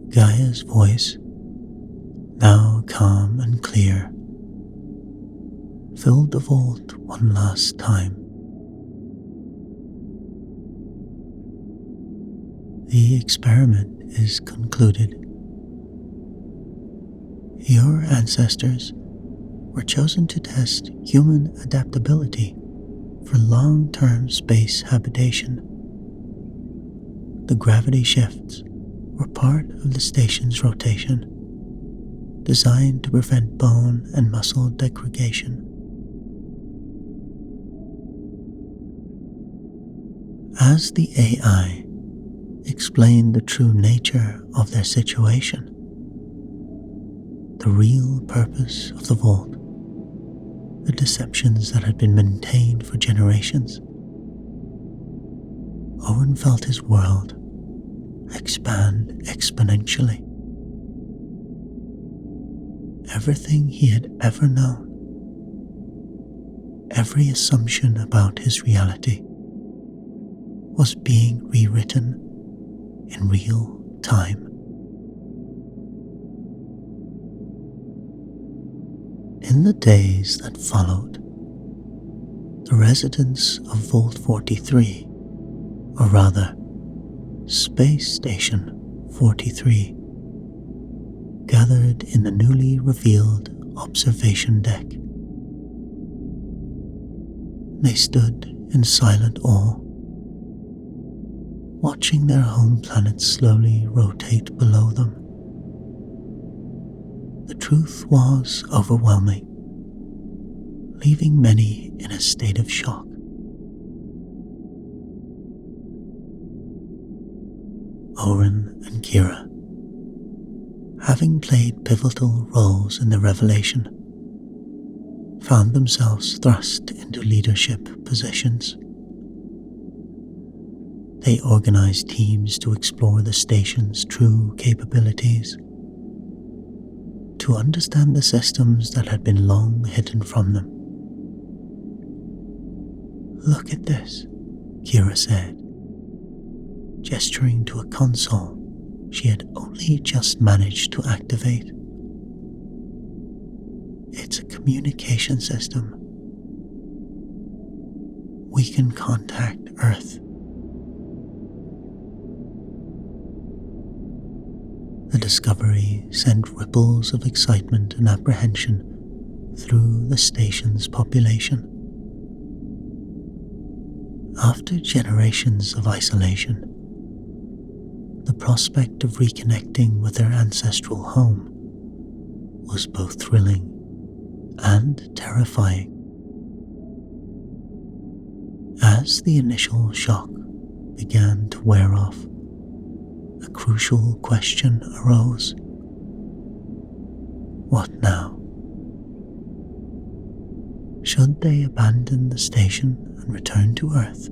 Gaia's voice, now calm and clear, filled the vault one last time. The experiment is concluded. Your ancestors were chosen to test human adaptability for long-term space habitation. The gravity shifts were part of the station's rotation, designed to prevent bone and muscle degradation. As the AI explained the true nature of their situation, the real purpose of the vault, the deceptions that had been maintained for generations, Owen felt his world expand exponentially. Everything he had ever known, every assumption about his reality, was being rewritten in real time. In the days that followed, the residents of Vault 43, or rather, Space Station 43, gathered in the newly revealed observation deck. They stood in silent awe, watching their home planet slowly rotate below them. The truth was overwhelming, leaving many in a state of shock. Oren and Kira, having played pivotal roles in the revelation, found themselves thrust into leadership positions. They organized teams to explore the station's true capabilities, to understand the systems that had been long hidden from them. "Look at this," Kira said, gesturing to a console she had only just managed to activate. "It's a communication system. We can contact Earth." The discovery sent ripples of excitement and apprehension through the station's population. After generations of isolation, the prospect of reconnecting with their ancestral home was both thrilling and terrifying. As the initial shock began to wear off, a crucial question arose. What now? Should they abandon the station and return to Earth,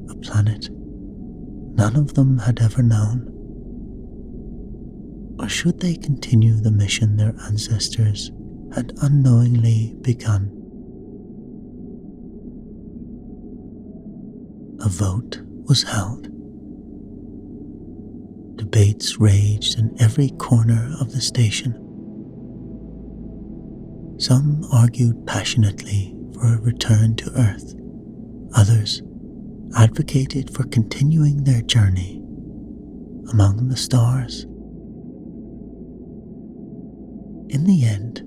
a planet none of them had ever known? Or should they continue the mission their ancestors had unknowingly begun? A vote was held. Debates raged in every corner of the station. Some argued passionately for a return to Earth. Others advocated for continuing their journey among the stars. In the end,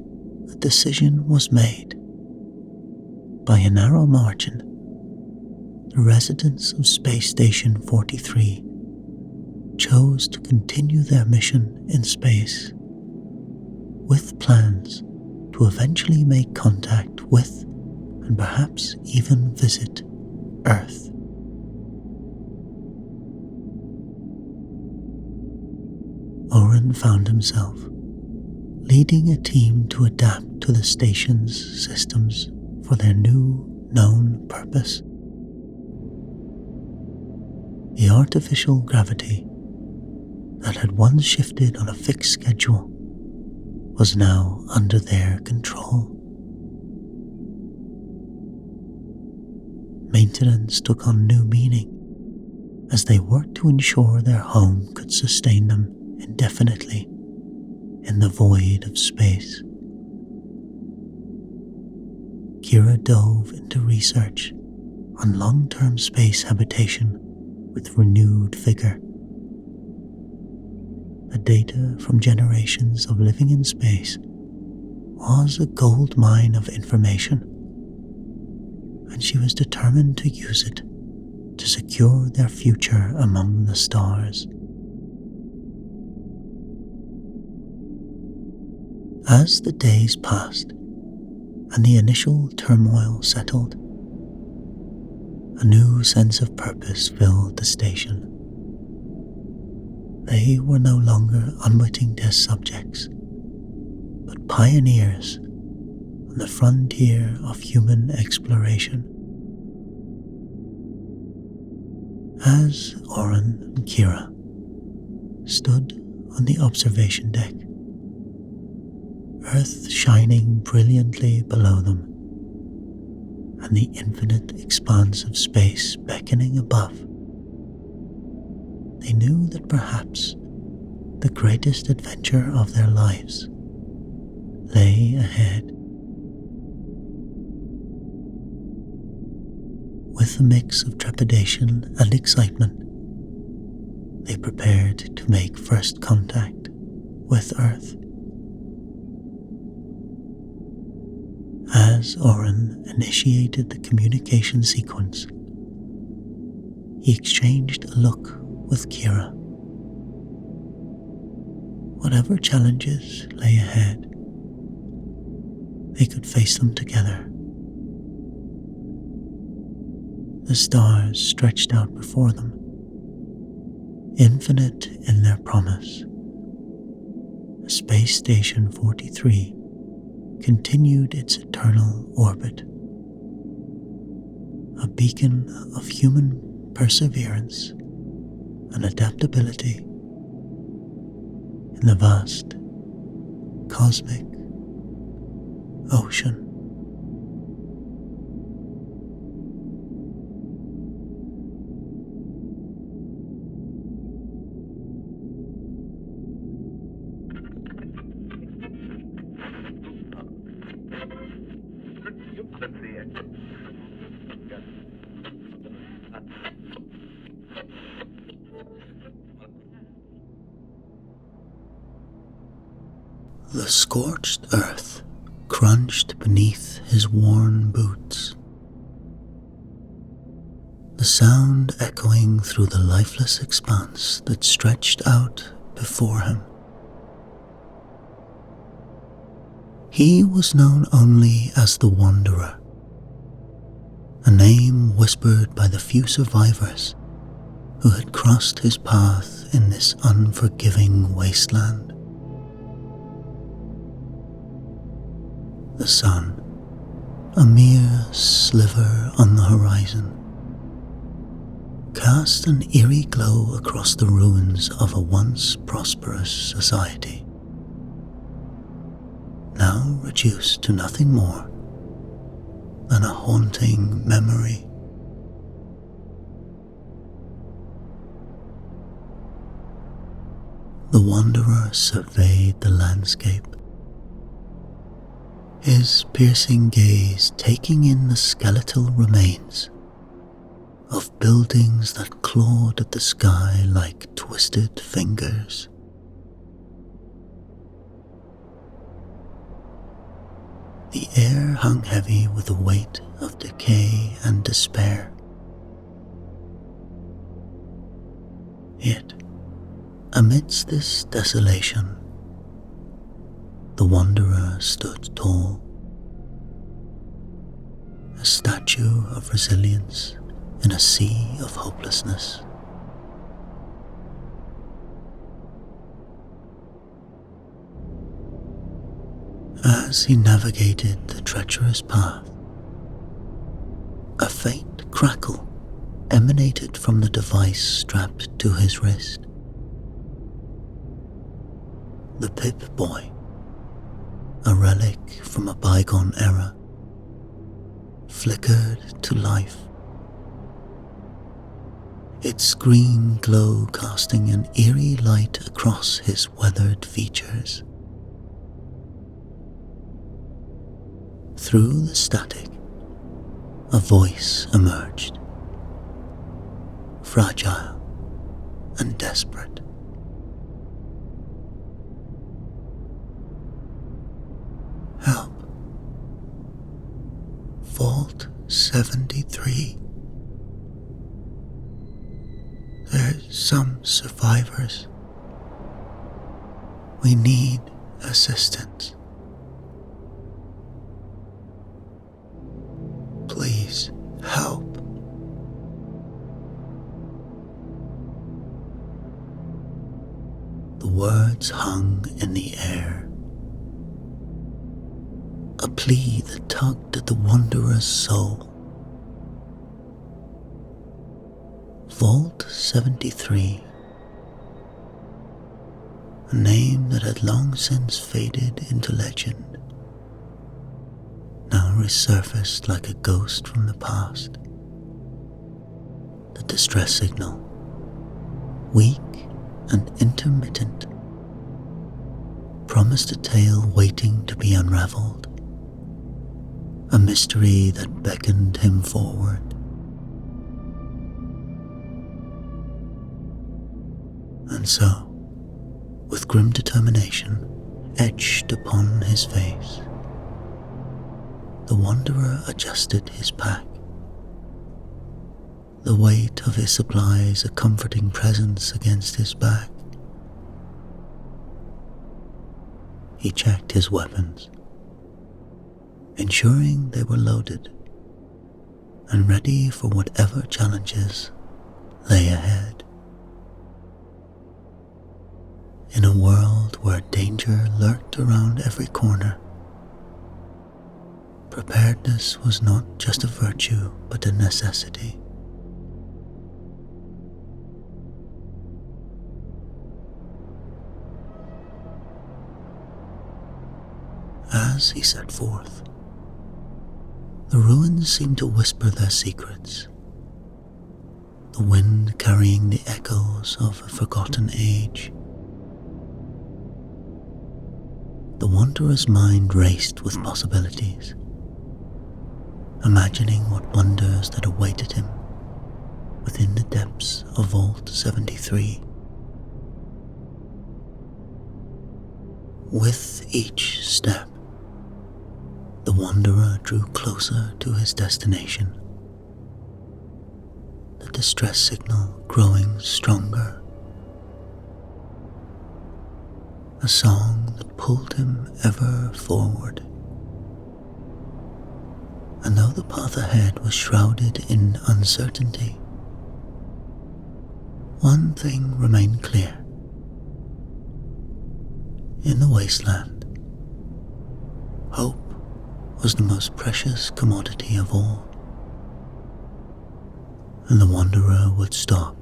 a decision was made. By a narrow margin, the residents of Space Station 43 chose to continue their mission in space, with plans to eventually make contact with and perhaps even visit Earth. Oren found himself leading a team to adapt to the station's systems for their new known purpose. The artificial gravity that had once shifted on a fixed schedule was now under their control. maintenance took on new meaning as they worked to ensure their home could sustain them indefinitely in the void of space. Kira dove into research on long-term space habitation with renewed vigor. The data from generations of living in space was a gold mine of information, and she was determined to use it to secure their future among the stars. As the days passed and the initial turmoil settled, a new sense of purpose filled the station. They were no longer unwitting test subjects, but pioneers on the frontier of human exploration. As Oren and Kira stood on the observation deck, Earth shining brilliantly below them, and the infinite expanse of space beckoning above, they knew that perhaps the greatest adventure of their lives lay ahead. With a mix of trepidation and excitement, they prepared to make first contact with Earth. As Oren initiated the communication sequence, he exchanged a look with Kira. Whatever challenges lay ahead, they could face them together. The stars stretched out before them, infinite in their promise. Space Station 43 continued its eternal orbit, a beacon of human perseverance and adaptability in the vast cosmic ocean. The scorched earth crunched beneath his worn boots, the sound echoing through the lifeless expanse that stretched out before him. He was known only as the Wanderer, a name whispered by the few survivors who had crossed his path in this unforgiving wasteland. The sun, a mere sliver on the horizon, cast an eerie glow across the ruins of a once prosperous society, now reduced to nothing more than a haunting memory. The Wanderer surveyed the landscape, his piercing gaze taking in the skeletal remains of buildings that clawed at the sky like twisted fingers. The air hung heavy with the weight of decay and despair. Yet, amidst this desolation, the Wanderer stood tall, a statue of resilience in a sea of hopelessness. As he navigated the treacherous path, a faint crackle emanated from the device strapped to his wrist. The Pip-Boy, a relic from a bygone era, flickered to life its green glow casting an eerie light across his weathered features. Through the static, a voice emerged, fragile and desperate. Help. Vault 73. There's some survivors. We need assistance. Please help. The words hung in the air, a plea that tugged at the wanderer's soul. Vault 73, a name that had long since faded into legend, now resurfaced like a ghost from the past. The distress signal, weak and intermittent, promised a tale waiting to be unraveled, a mystery that beckoned him forward. And so, with grim determination etched upon his face, the wanderer adjusted his pack, the weight of his supplies a comforting presence against his back. He checked his weapons, ensuring they were loaded and ready for whatever challenges lay ahead. In a world where danger lurked around every corner, preparedness was not just a virtue but a necessity. As he set forth, the ruins seemed to whisper their secrets, the wind carrying the echoes of a forgotten age. The wanderer's mind raced with possibilities, imagining what wonders that awaited him within the depths of Vault 73. With each step, the wanderer drew closer to his destination, the distress signal growing stronger, a song that pulled him ever forward. And though the path ahead was shrouded in uncertainty, one thing remained clear. In the wasteland, hope was the most precious commodity of all, and the wanderer would stop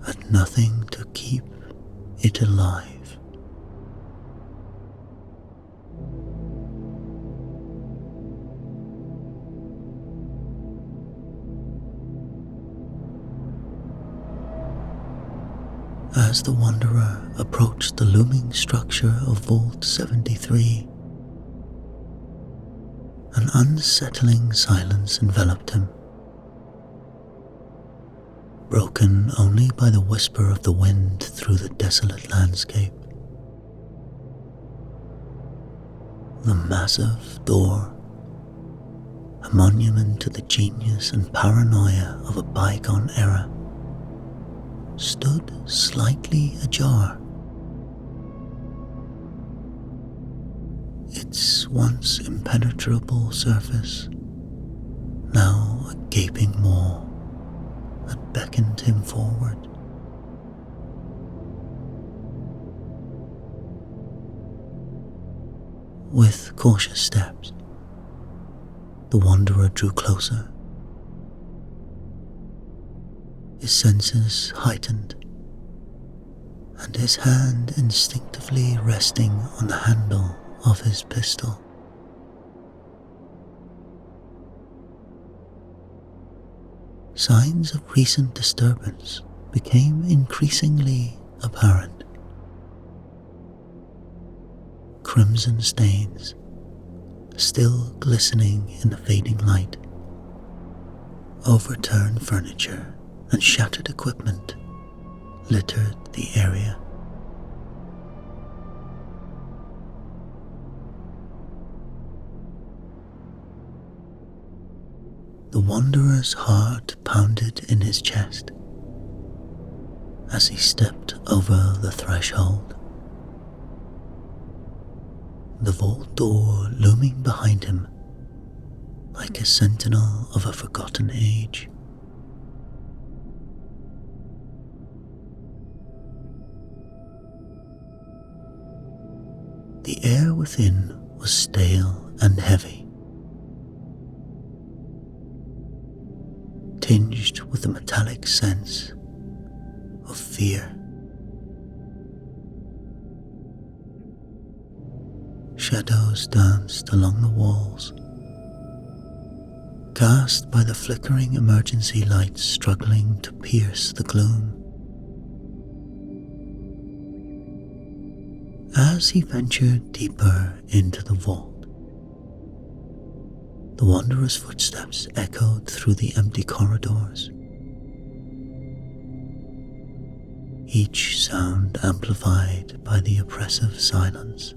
at nothing to keep it alive. As the wanderer approached the looming structure of Vault 73, an unsettling silence enveloped him, broken only by the whisper of the wind through the desolate landscape. The massive door, a monument to the genius and paranoia of a bygone era, stood slightly ajar. Its once impenetrable surface now a gaping maw that beckoned him forward. With cautious steps, the wanderer drew closer, his senses heightened, and his hand instinctively resting on the handle of his pistol. signs of recent disturbance became increasingly apparent. Crimson stains, still glistening in the fading light, overturned furniture and shattered equipment littered the area. The wanderer's heart pounded in his chest as he stepped over the threshold. The vault door looming behind him like a sentinel of a forgotten age. The air within was stale and heavy, tinged with a metallic sense of fear. Shadows danced along the walls, cast by the flickering emergency lights struggling to pierce the gloom. As he ventured deeper into the vault, the wanderer's footsteps echoed through the empty corridors, each sound amplified by the oppressive silence.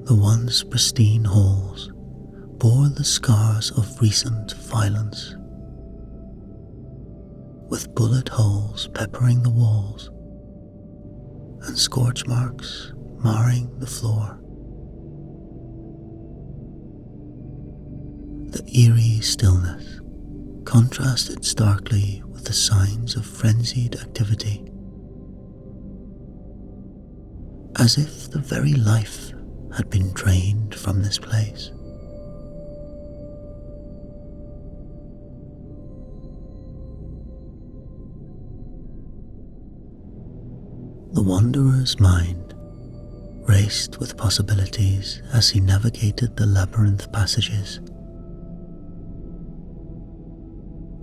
The once pristine halls bore the scars of recent violence, with bullet holes peppering the walls and scorch marks marring the floor. The eerie stillness contrasted starkly with the signs of frenzied activity, as if the very life had been drained from this place. The wanderer's mind raced with possibilities as he navigated the labyrinth passages,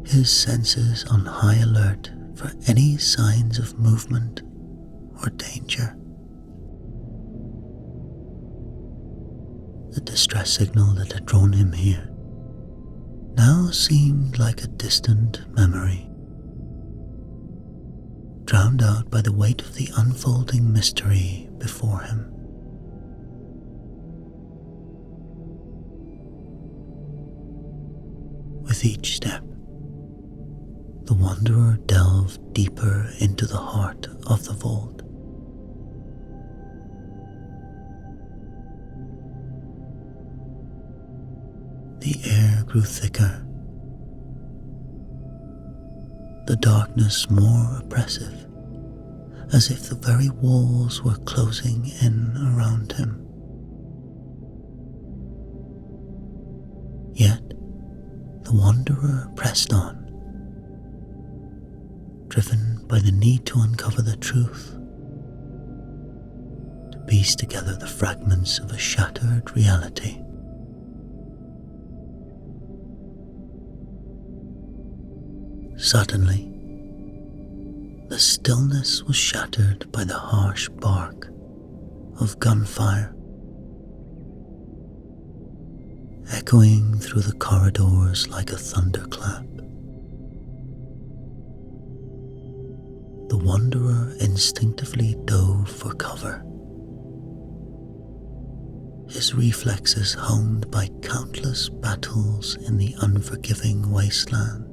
his senses on high alert for any signs of movement or danger. The distress signal that had drawn him here now seemed like a distant memory, drowned out by the weight of the unfolding mystery before him. With each step, the wanderer delved deeper into the heart of the vault. The air grew thicker, the darkness more oppressive, as if the very walls were closing in around him. Yet the wanderer pressed on, driven by the need to uncover the truth, to piece together the fragments of a shattered reality. Suddenly, the stillness was shattered by the harsh bark of gunfire, echoing through the corridors like a thunderclap. The wanderer instinctively dove for cover, his reflexes honed by countless battles in the unforgiving wasteland.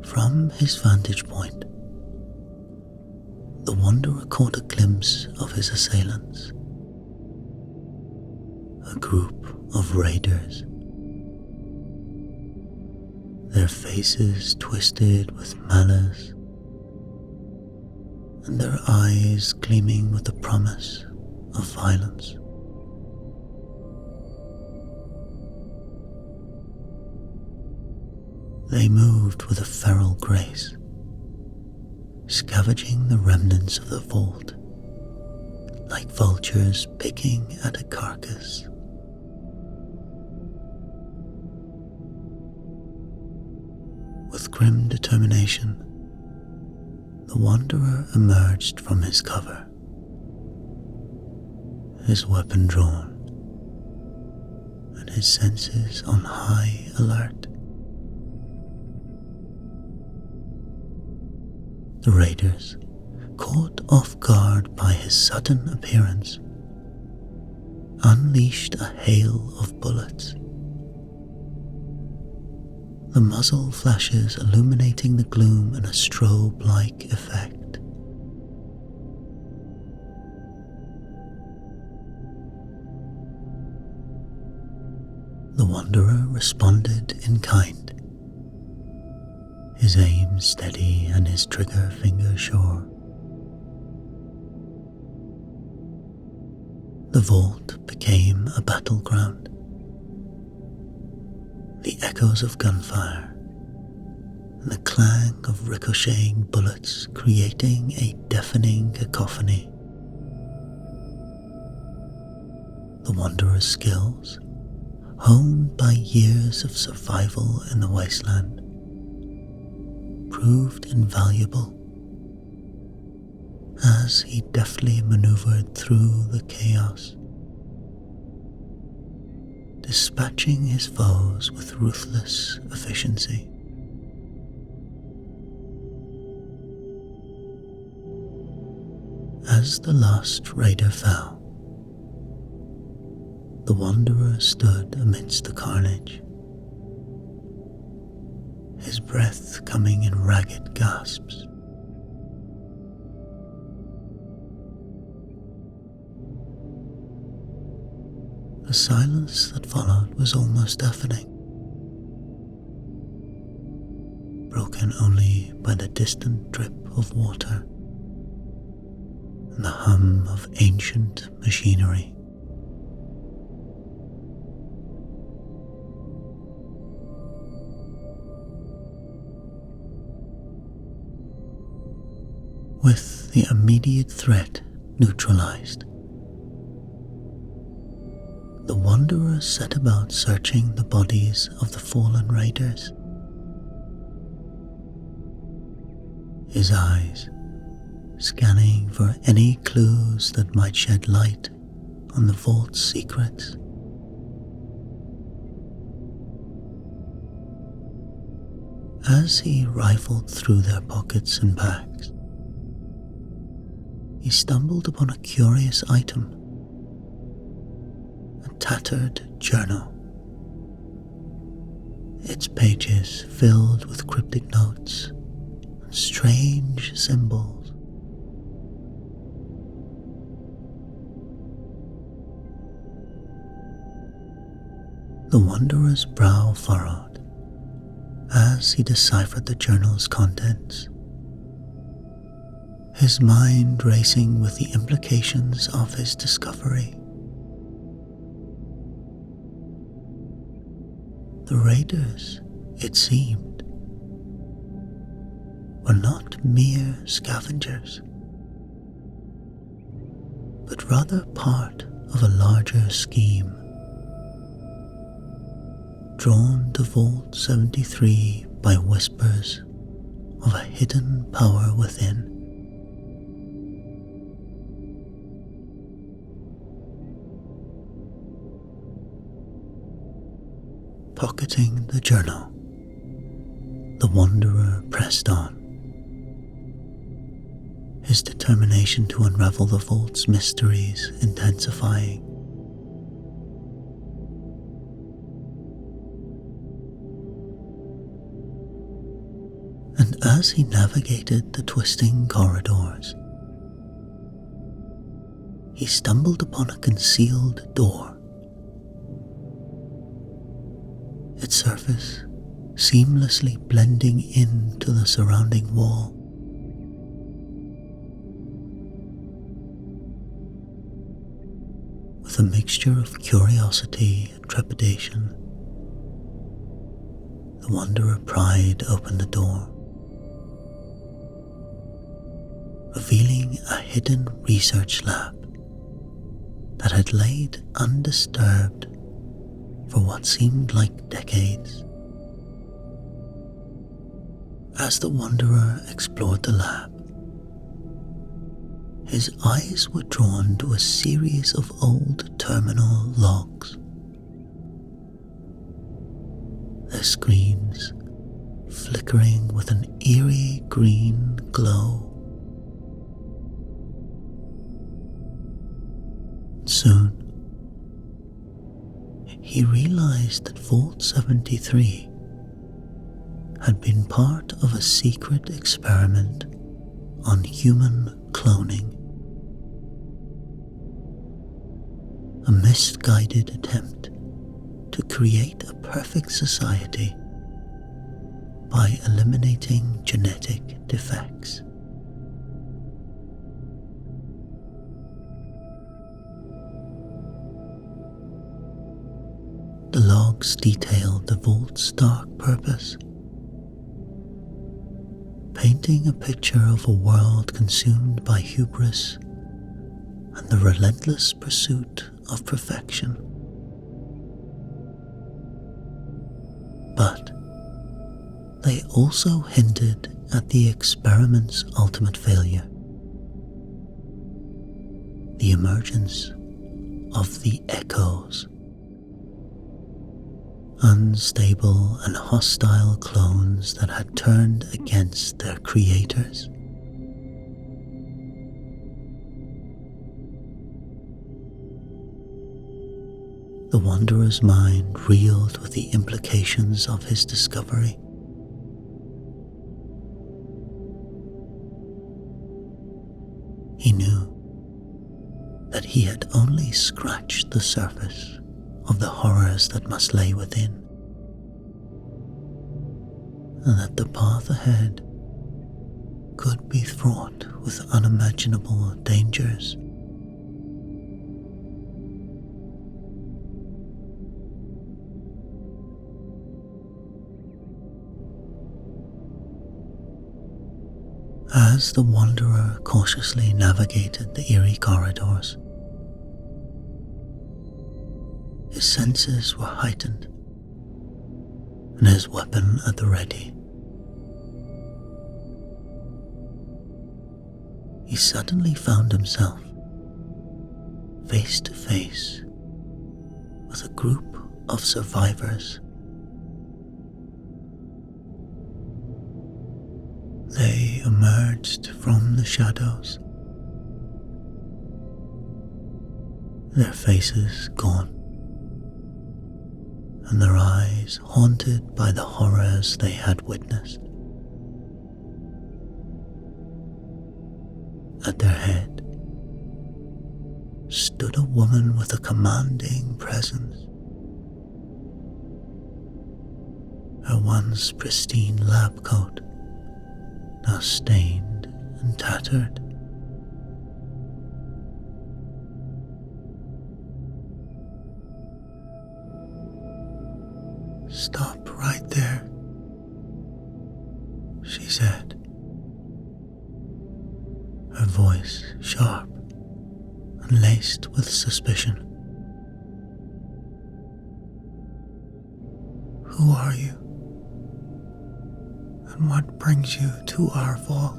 From his vantage point, the wanderer caught a glimpse of his assailants, a group of raiders, their faces twisted with malice and their eyes gleaming with the promise of violence. They moved with a feral grace, scavenging the remnants of the vault, like vultures picking at a carcass. With grim determination, the wanderer emerged from his cover, his weapon drawn, and his senses on high alert. The raiders, caught off guard by his sudden appearance, unleashed a hail of bullets, the muzzle flashes illuminating the gloom in a strobe-like effect. The wanderer responded in kind, his aim steady and his trigger finger sure. The vault became a battleground, the echoes of gunfire and the clang of ricocheting bullets creating a deafening cacophony. The wanderer's skills, honed by years of survival in the wasteland, proved invaluable as he deftly maneuvered through the chaos, dispatching his foes with ruthless efficiency. As the last raider fell, the wanderer stood amidst the carnage, his breath coming in ragged gasps. The silence that followed was almost deafening, broken only by the distant drip of water and the hum of ancient machinery. With the immediate threat neutralized, the wanderer set about searching the bodies of the fallen raiders. His eyes scanning for any clues that might shed light on the vault's secrets. As he rifled through their pockets and bags, he stumbled upon a curious item, a tattered journal, its pages filled with cryptic notes and strange symbols. The wanderer's brow furrowed as he deciphered the journal's contents, his mind racing with the implications of his discovery. The raiders, it seemed, were not mere scavengers, but rather part of a larger scheme, drawn to Vault 73 by whispers of a hidden power within. Pocketing the journal, the wanderer pressed on, his determination to unravel the vault's mysteries intensifying. And as he navigated the twisting corridors, he stumbled upon a concealed door, its surface seamlessly blending into the surrounding wall. With a mixture of curiosity and trepidation, the wanderer pried open the door. revealing a hidden research lab that had laid undisturbed for what seemed like decades. As the wanderer explored the lab, his eyes were drawn to a series of old terminal logs. Their screens flickering with an eerie green glow. Soon, he realized that Vault 73 had been part of a secret experiment on human cloning. A misguided attempt to create a perfect society by eliminating genetic defects. The logs detailed the vault's dark purpose, painting a picture of a world consumed by hubris and the relentless pursuit of perfection. But they also hinted at the experiment's ultimate failure: the emergence of the echoes. Unstable and hostile clones that had turned against their creators. The wanderer's mind reeled with the implications of his discovery. He knew that he had only scratched the surface of the horrors that must lay within, and that the path ahead could be fraught with unimaginable dangers. As the wanderer cautiously navigated the eerie corridors, his senses were heightened and his weapon at the ready. He suddenly found himself face to face with a group of survivors. They emerged from the shadows, their faces gone, and their eyes haunted by the horrors they had witnessed. At their head stood a woman with a commanding presence. Her once pristine lab coat now stained and tattered. "Stop right there," she said, her voice sharp and laced with suspicion. "Who are you? And what brings you to our vault?"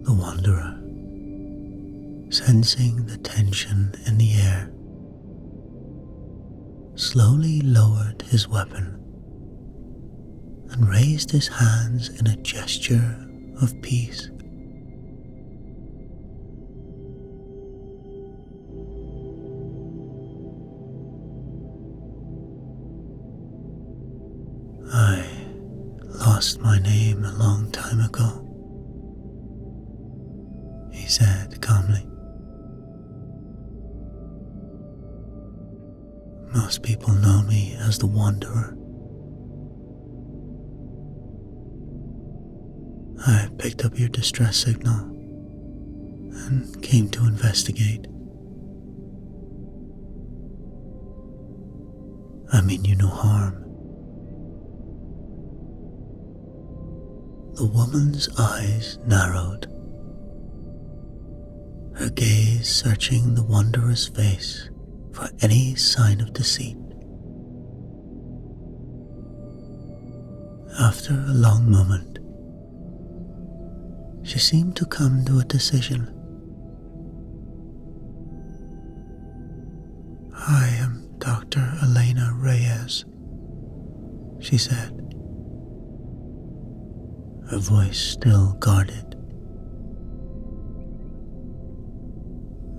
The wanderer, sensing the tension in the air, slowly lowered his weapon and raised his hands in a gesture of peace. "I lost my name a long time ago," he said calmly. "Most people know me as the Wanderer. I picked up your distress signal and came to investigate. I mean you no harm, The woman's eyes narrowed, her gaze searching the wanderer's face for any sign of deceit. After a long moment, she seemed to come to a decision. "I am Dr. Elena Reyes," she said, her voice still guarded.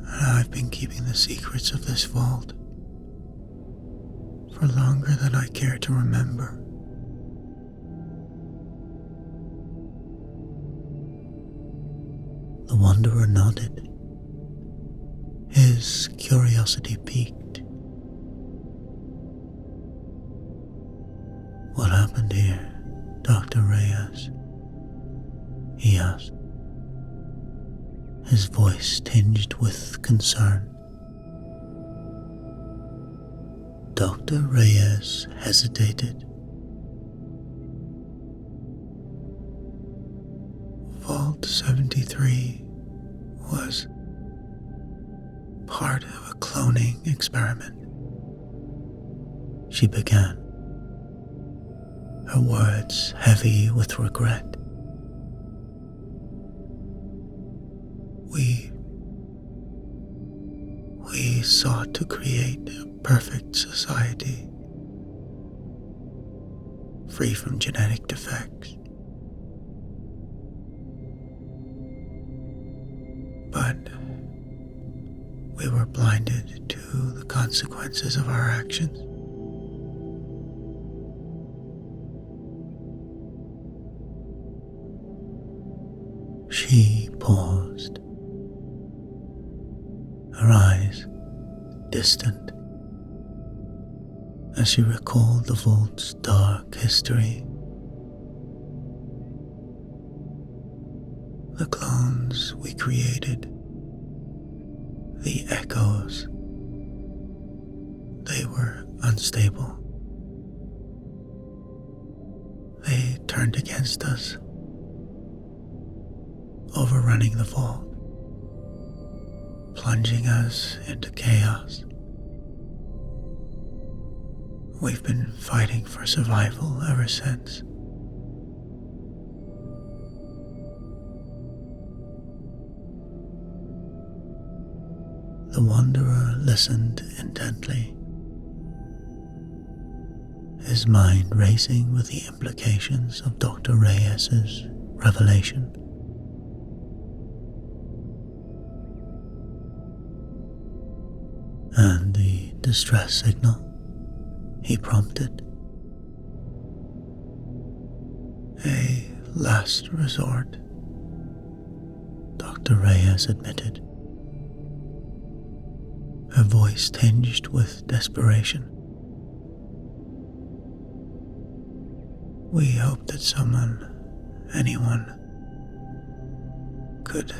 "I've been keeping the secrets of this vault for longer than I care to remember." The wanderer nodded, his curiosity piqued. "What happened here, Dr. Reyes?" he asked, his voice tinged with concern. Dr. Reyes hesitated. Vault 73 was part of a cloning experiment, she began, her words heavy with regret. We sought to create a perfect society, free from genetic defects. But we were blinded to the consequences of our actions. She paused, her eyes distant as she recalled the vault's dark history. The clones we created, the echoes, they were unstable. They turned against us, overrunning the vault, plunging us into chaos. We've been fighting for survival ever since. The wanderer listened intently, his mind racing with the implications of Dr. Reyes's revelation. "And the distress signal?" he prompted. "A last resort," Dr. Reyes admitted, her voice tinged with desperation. "We hoped that anyone, could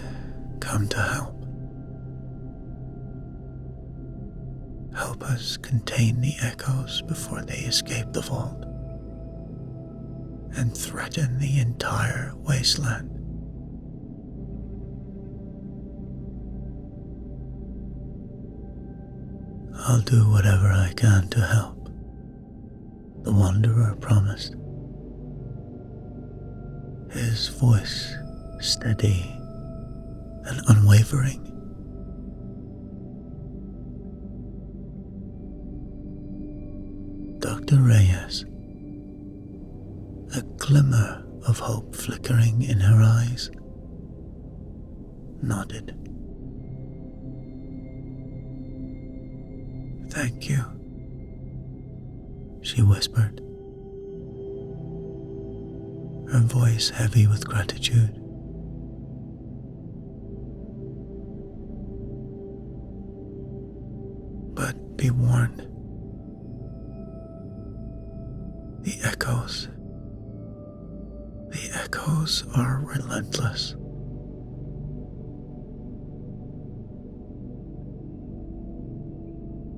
come to help. Help us contain the echoes before they escape the vault and threaten the entire wasteland." "I'll do whatever I can to help," the wanderer promised, his voice steady and unwavering. Dr. Reyes, a glimmer of hope flickering in her eyes, nodded. "Thank you," she whispered, her voice heavy with gratitude. "But be warned, the echoes are relentless."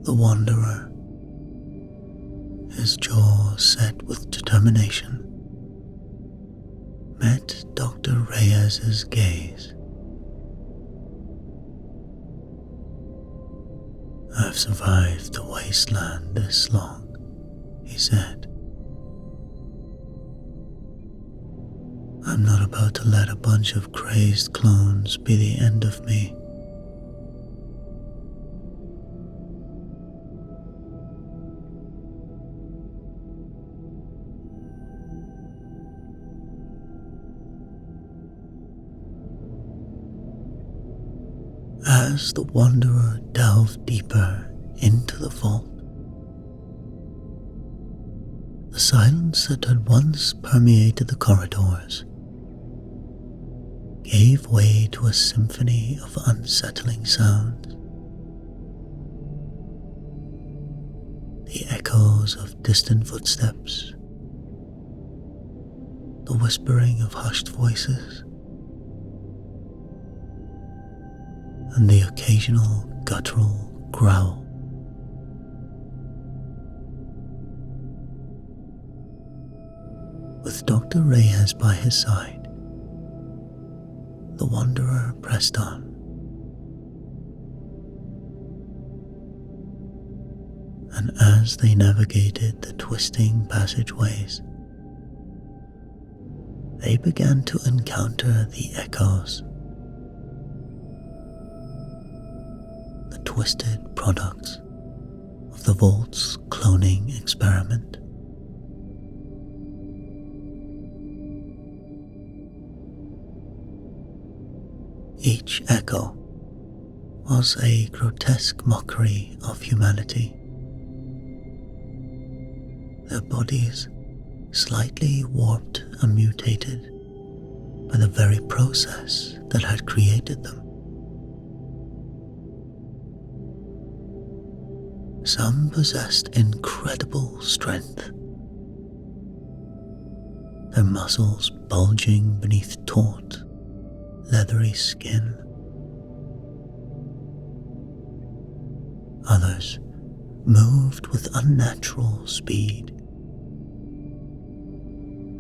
The wanderer, his jaw set with determination, met Dr. Reyes's gaze. "I've survived the wasteland this long," he said. "I'm not about to let a bunch of crazed clones be the end of me." As the wanderer delved deeper into the vault, the silence that had once permeated the corridors gave way to a symphony of unsettling sounds. The echoes of distant footsteps, the whispering of hushed voices, and the occasional guttural growl. With Dr. Reyes by his side, the wanderer pressed on. And as they navigated the twisting passageways, they began to encounter the echoes, the twisted products of the vault's cloning experiment. Each echo was a grotesque mockery of humanity, their bodies slightly warped and mutated by the very process that had created them. Some possessed incredible strength, their muscles bulging beneath taut, leathery skin. Others moved with unnatural speed,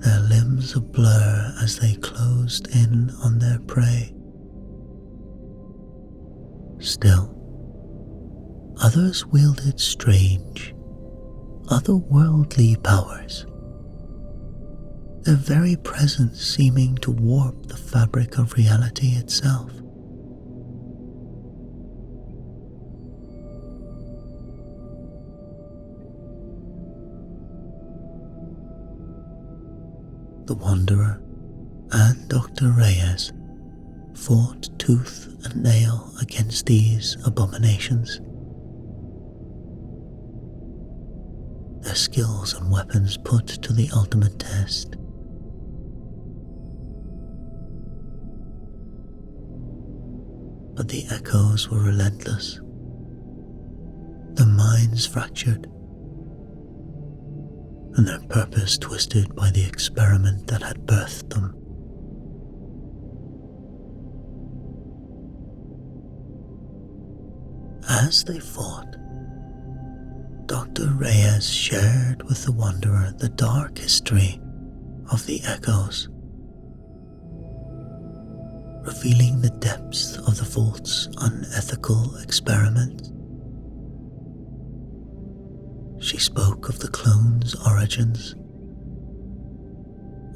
their limbs a blur as they closed in on their prey. Still, others wielded strange, otherworldly powers, their very presence seeming to warp the fabric of reality itself. The Wanderer and Dr. Reyes fought tooth and nail against these abominations. Their skills and weapons put to the ultimate test. But the echoes were relentless, their minds fractured, and their purpose twisted by the experiment that had birthed them. As they fought, Dr. Reyes shared with the Wanderer the dark history of the echoes, revealing the depths of the vault's unethical experiment. She spoke of the clones' origins,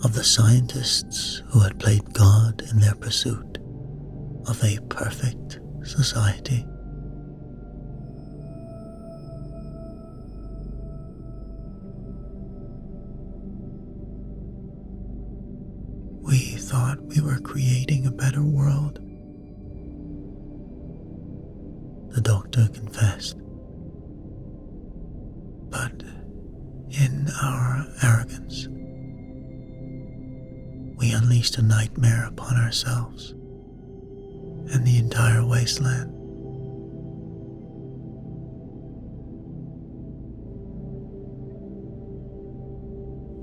of the scientists who had played God in their pursuit of a perfect society. "We thought we were creating a better world," the doctor confessed. "But in our arrogance, we unleashed a nightmare upon ourselves and the entire wasteland."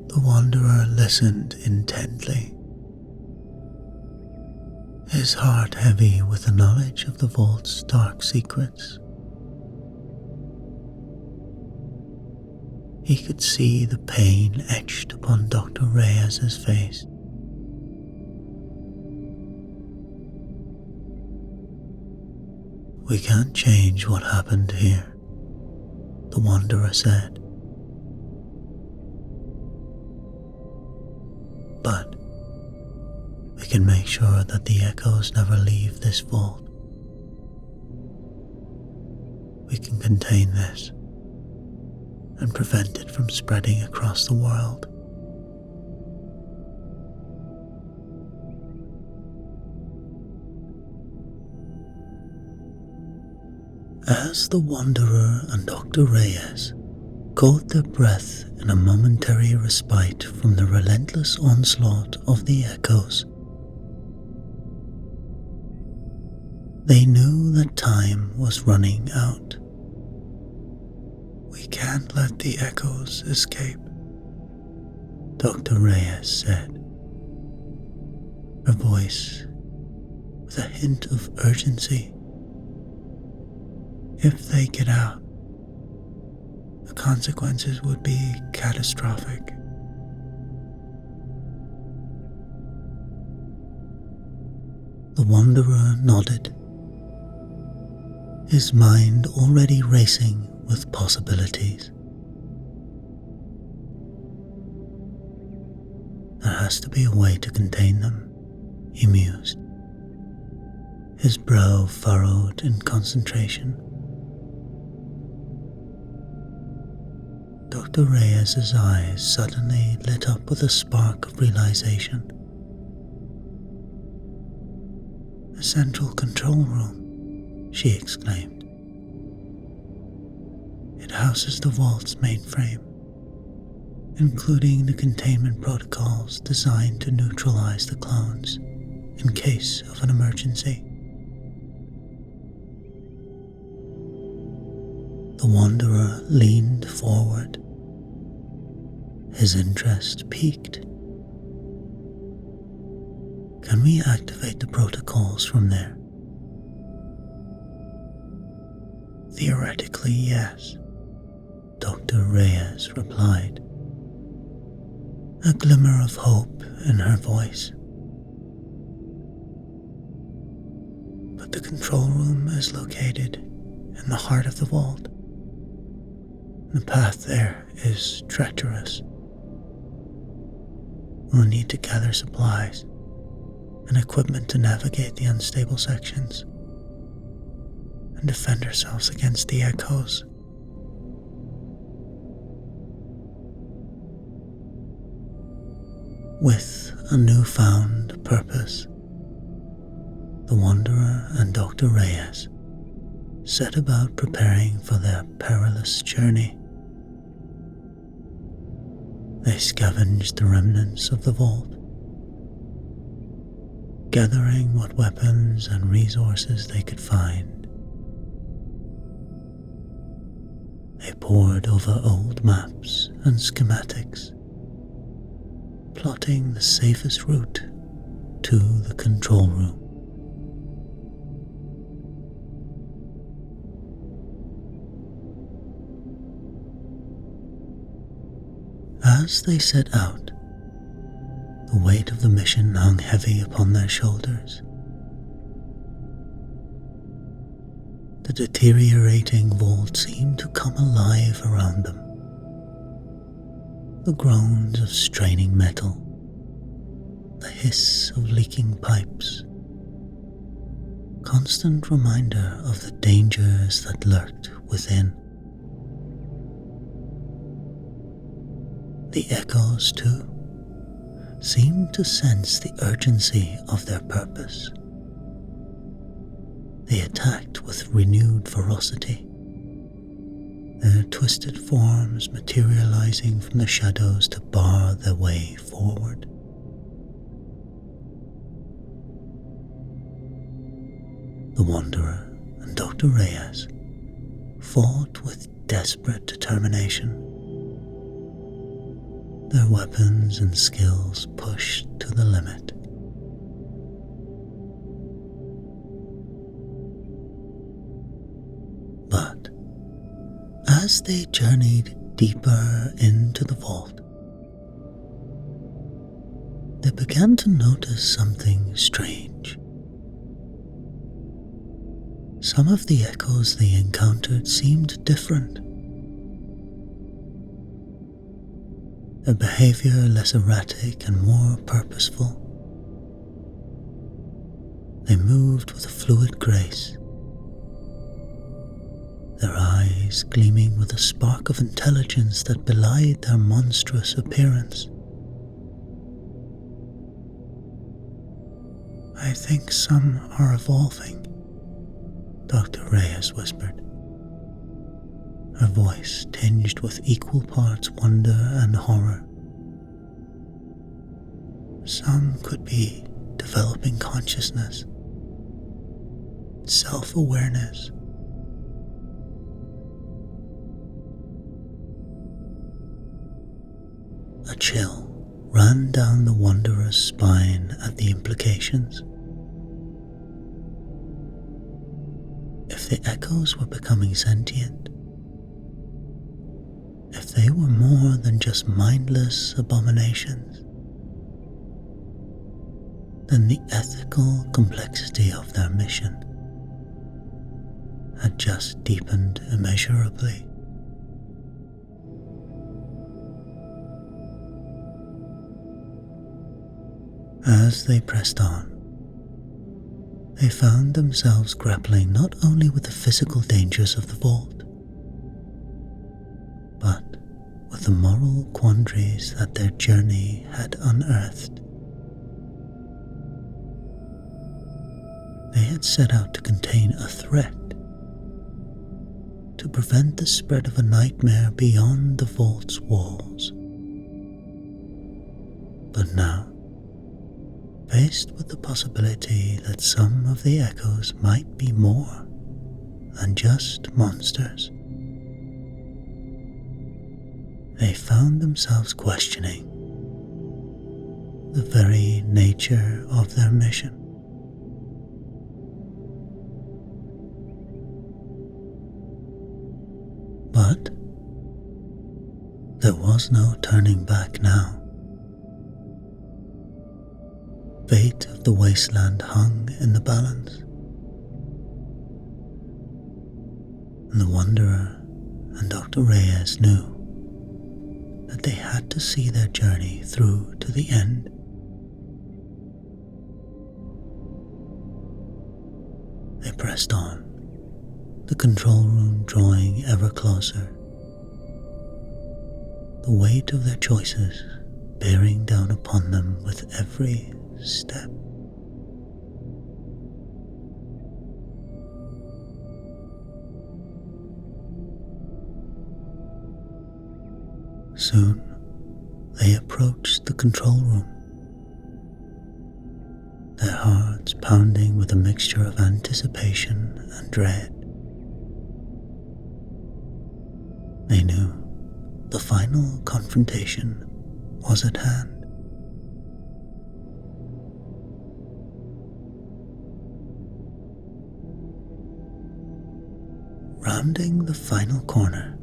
The Wanderer listened intently, his heart heavy with the knowledge of the vault's dark secrets. He could see the pain etched upon Dr. Reyes's face We can't change what happened here, the Wanderer said. But we can make sure that the echoes never leave this vault. We can contain this and prevent it from spreading across the world. As the Wanderer and Dr. Reyes caught their breath in a momentary respite from the relentless onslaught of the echoes, they knew that time was running out. We can't let the echoes escape, Dr. Reyes said, her voice with a hint of urgency. If they get out, the consequences would be catastrophic. The Wanderer nodded, his mind already racing with possibilities. There has to be a way to contain them, he mused, his brow furrowed in concentration. Dr. Reyes's eyes suddenly lit up with a spark of realization. "A central control room," she exclaimed. "It houses the vault's mainframe, including the containment protocols designed to neutralize the clones in case of an emergency." The Wanderer leaned forward, his interest piqued. "Can we activate the protocols from there?" "Theoretically, yes," Dr. Reyes replied, a glimmer of hope in her voice. "But the control room is located in the heart of the vault. The path there is treacherous. We'll need to gather supplies and equipment to navigate the unstable sections and defend ourselves against the echoes." With a newfound purpose, the Wanderer and Dr. Reyes set about preparing for their perilous journey. They scavenged the remnants of the vault, gathering what weapons and resources they could find. They pored over old maps and schematics, plotting the safest route to the control room. As they set out, the weight of the mission hung heavy upon their shoulders. The deteriorating vault seemed to come alive around them. The groans of straining metal, the hiss of leaking pipes, constant reminder of the dangers that lurked within. The echoes, too, seemed to sense the urgency of their purpose. They attacked with renewed ferocity, their twisted forms materializing from the shadows to bar their way forward. The Wanderer and Dr. Reyes fought with desperate determination, their weapons and skills pushed to the limit. But as they journeyed deeper into the vault, they began to notice something strange. Some of the echoes they encountered seemed different, their behavior less erratic and more purposeful. They moved with a fluid grace, their eyes gleaming with a spark of intelligence that belied their monstrous appearance. "I think some are evolving," Dr. Reyes whispered, her voice tinged with equal parts wonder and horror. "Some could be developing consciousness, self-awareness." A chill ran down the wanderer's spine at the implications. If the echoes were becoming sentient, if they were more than just mindless abominations, then the ethical complexity of their mission had just deepened immeasurably. As they pressed on, they found themselves grappling not only with the physical dangers of the vault, but with the moral quandaries that their journey had unearthed. They had set out to contain a threat, to prevent the spread of a nightmare beyond the vault's walls. But now, faced with the possibility that some of the echoes might be more than just monsters, they found themselves questioning the very nature of their mission. But there was no turning back now. Fate of the wasteland hung in the balance, and the Wanderer and Dr. Reyes knew that they had to see their journey through to the end. They pressed on, the control room drawing ever closer, the weight of their choices bearing down upon them with every step. Soon they approached the control room, their hearts pounding with a mixture of anticipation and dread. They knew the final confrontation was at hand. Rounding the final corner,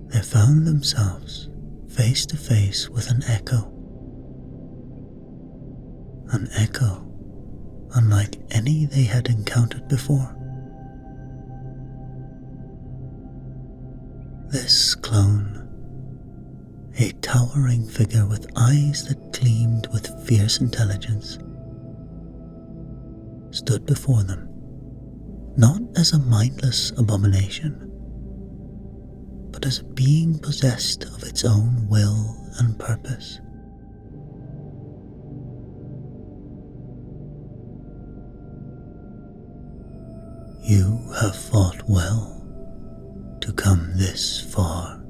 they found themselves face to face with an echo unlike any they had encountered before. This clone, a towering figure with eyes that gleamed with fierce intelligence, stood before them, not as a mindless abomination, but as a being possessed of its own will and purpose. "You have fought well to come this far,"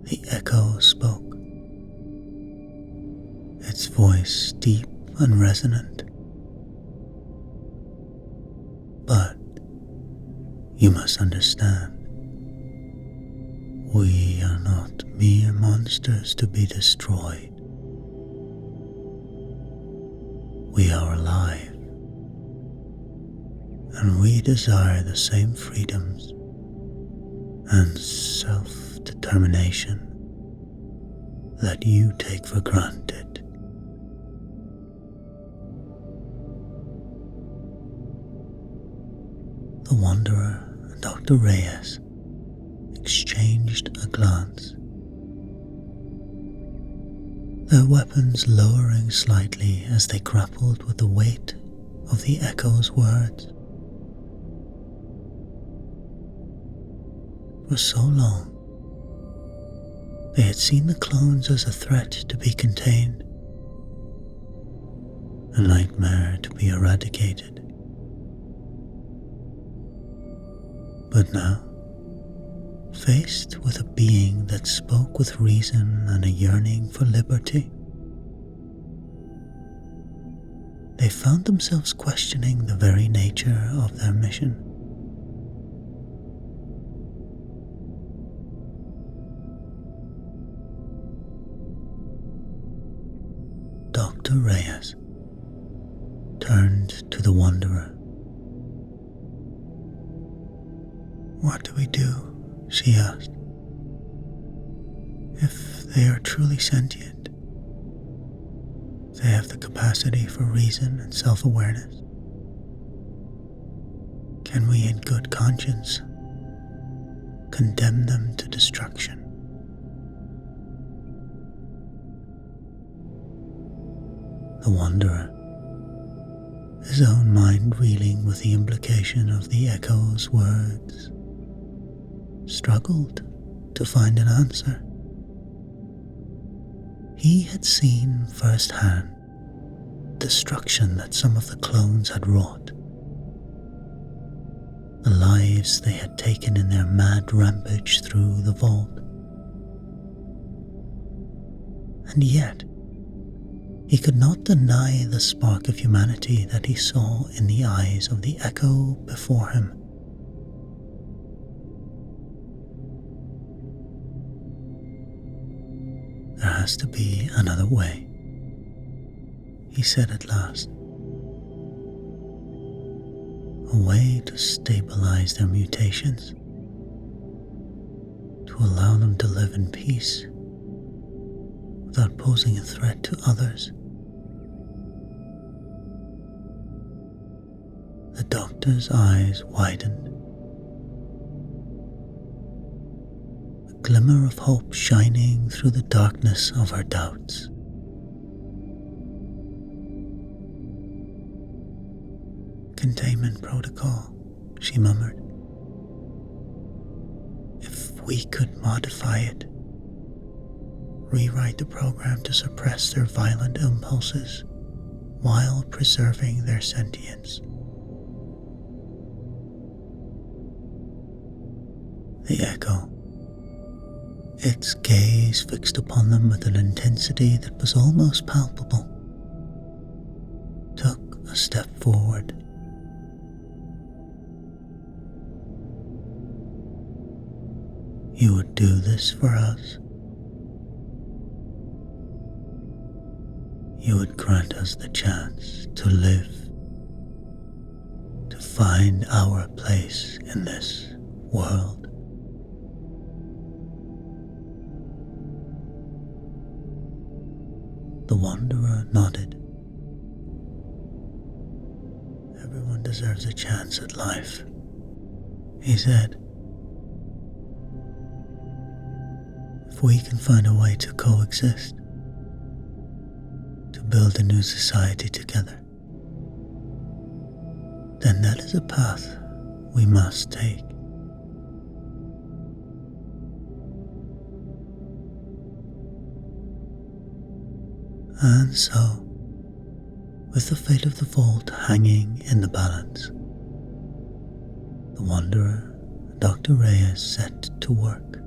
the echo spoke, its voice deep and resonant. "But you must understand, we are not mere monsters to be destroyed. We are alive, and we desire the same freedoms and self-determination that you take for granted." The Wanderer and Dr. Reyes exchanged a glance, their weapons lowering slightly as they grappled with the weight of the echo's words. For so long, they had seen the clones as a threat to be contained, a nightmare to be eradicated. But now, faced with a being that spoke with reason and a yearning for liberty, they found themselves questioning the very nature of their mission. Dr. Reyes turned to the Wanderer. "What do we do?" she asked. "If they are truly sentient, they have the capacity for reason and self-awareness. Can we in good conscience condemn them to destruction?" The Wanderer, his own mind reeling with the implication of the echo's words, struggled to find an answer. He had seen firsthand destruction that some of the clones had wrought, the lives they had taken in their mad rampage through the vault. And yet, he could not deny the spark of humanity that he saw in the eyes of the echo before him. "There has to be another way," he said at last. "A way to stabilize their mutations, to allow them to live in peace without posing a threat to others." The doctor's eyes widened, a glimmer of hope shining through the darkness of her doubts. "Containment protocol," she murmured. "If we could modify it, rewrite the program to suppress their violent impulses while preserving their sentience." The echo, its gaze fixed upon them with an intensity that was almost palpable, took a step forward. "You would do this for us? You would grant us the chance to live, to find our place in this world?" The Wanderer nodded. "Everyone deserves a chance at life," he said. "If we can find a way to coexist, to build a new society together, then that is a path we must take." And so, with the fate of the vault hanging in the balance, the Wanderer and Dr. Reyes set to work.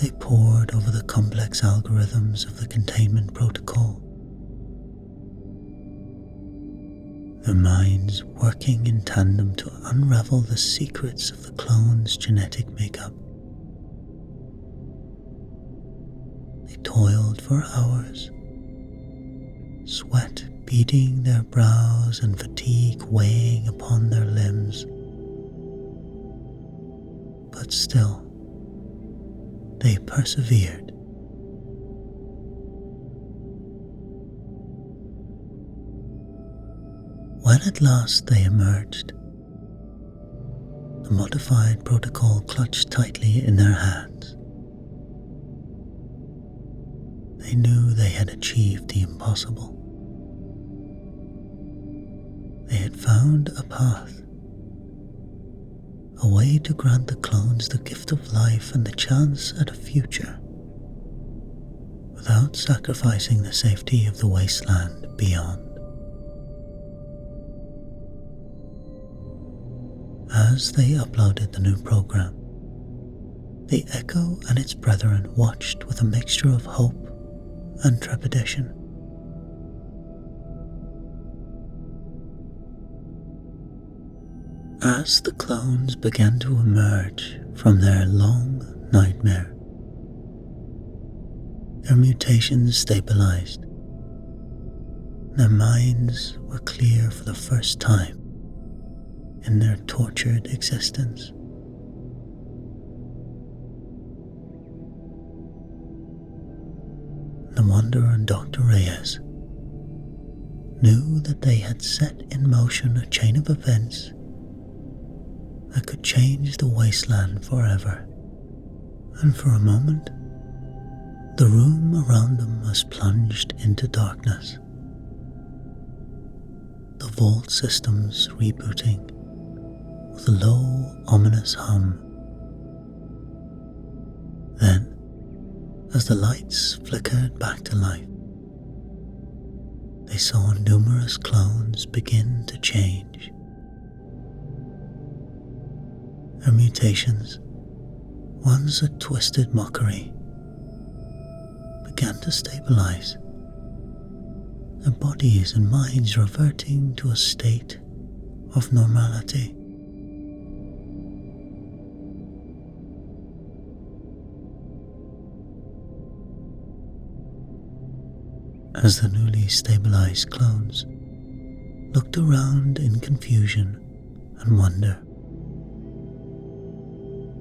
They pored over the complex algorithms of the containment protocol, their minds working in tandem to unravel the secrets of the clone's genetic makeup. They toiled for hours, sweat beading their brows and fatigue weighing upon their limbs. But still, they persevered. When When at last they emerged, the modified protocol clutched tightly in their hands. They knew they had achieved the impossible. They had found a path, a way to grant the clones the gift of life and the chance at a future, without sacrificing the safety of the wasteland beyond. As they uploaded the new program, the Echo and its brethren watched with a mixture of hope and trepidation. As the clones began to emerge from their long nightmare, their mutations stabilized. Their minds were clear for the first time in their tortured existence. The Wanderer and Dr. Reyes knew that they had set in motion a chain of events that could change the wasteland forever, and for a moment, the room around them was plunged into darkness. The vault systems rebooting with a low, ominous hum. Then, as the lights flickered back to life, they saw numerous clones begin to change. Their mutations, once a twisted mockery, began to stabilize, their bodies and minds reverting to a state of normality. As the newly stabilized clones looked around in confusion and wonder,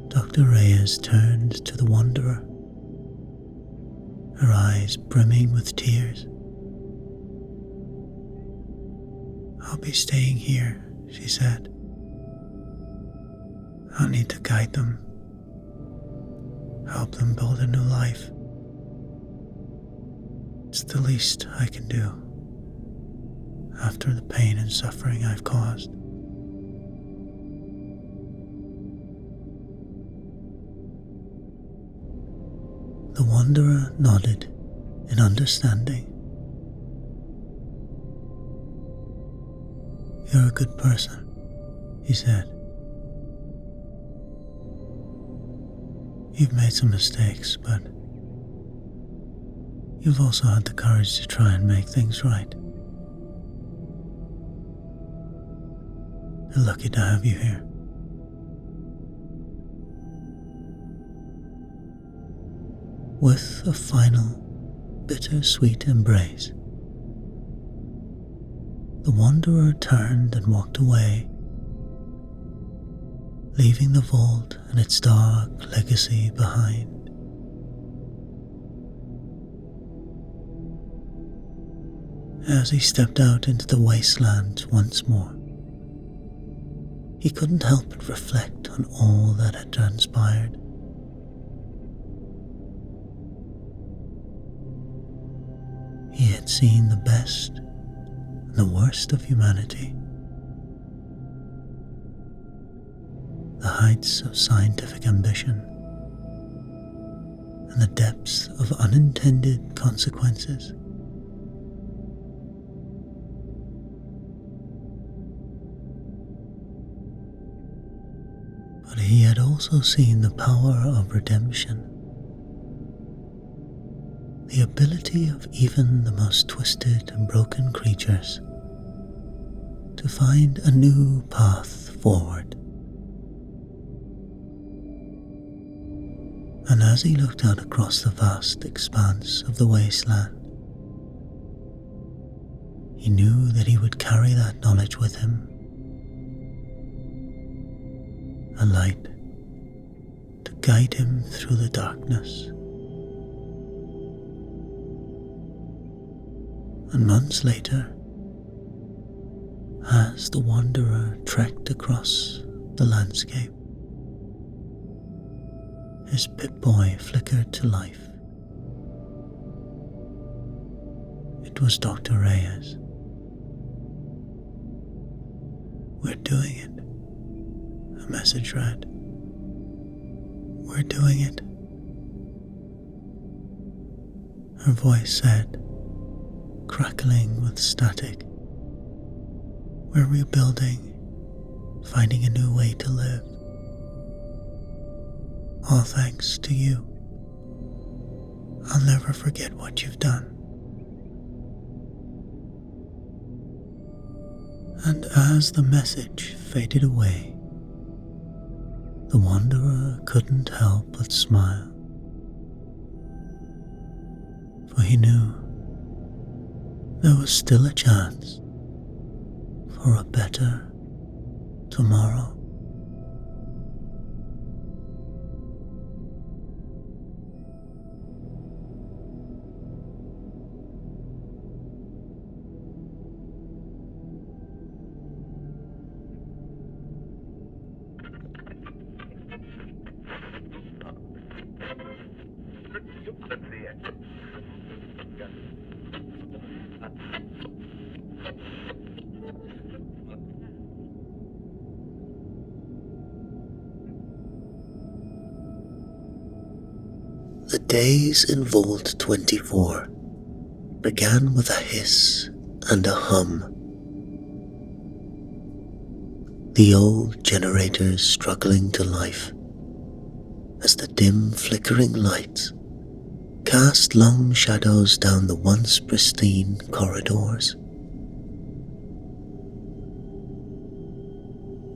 Dr. Reyes turned to the Wanderer, her eyes brimming with tears. "I'll be staying here," she said. "I'll need to guide them, help them build a new life. It's the least I can do after the pain and suffering I've caused." The Wanderer nodded in understanding. "You're a good person," he said. "You've made some mistakes, but you've also had the courage to try and make things right. They're lucky to have you here." With a final, bittersweet embrace, the Wanderer turned and walked away, leaving the vault and its dark legacy behind. As he stepped out into the wasteland once more, he couldn't help but reflect on all that had transpired. He had seen the best and the worst of humanity, the heights of scientific ambition, and the depths of unintended consequences. But he had also seen the power of redemption, the ability of even the most twisted and broken creatures to find a new path forward. And as he looked out across the vast expanse of the wasteland, he knew that he would carry that knowledge with him, a light to guide him through the darkness. And months later, As the wanderer trekked across the landscape, his Pip-Boy flickered to life. It was Dr. Reyes. "We're doing it," a message read. "We're doing it," her voice said, crackling with static. "We're rebuilding, finding a new way to live. All thanks to you. I'll never forget what you've done." And as the message faded away, the wanderer couldn't help but smile, for he knew there was still a chance for a better tomorrow. The days in Vault 24 began with a hiss and a hum. The old generators struggling to life as the dim flickering lights cast long shadows down the once pristine corridors.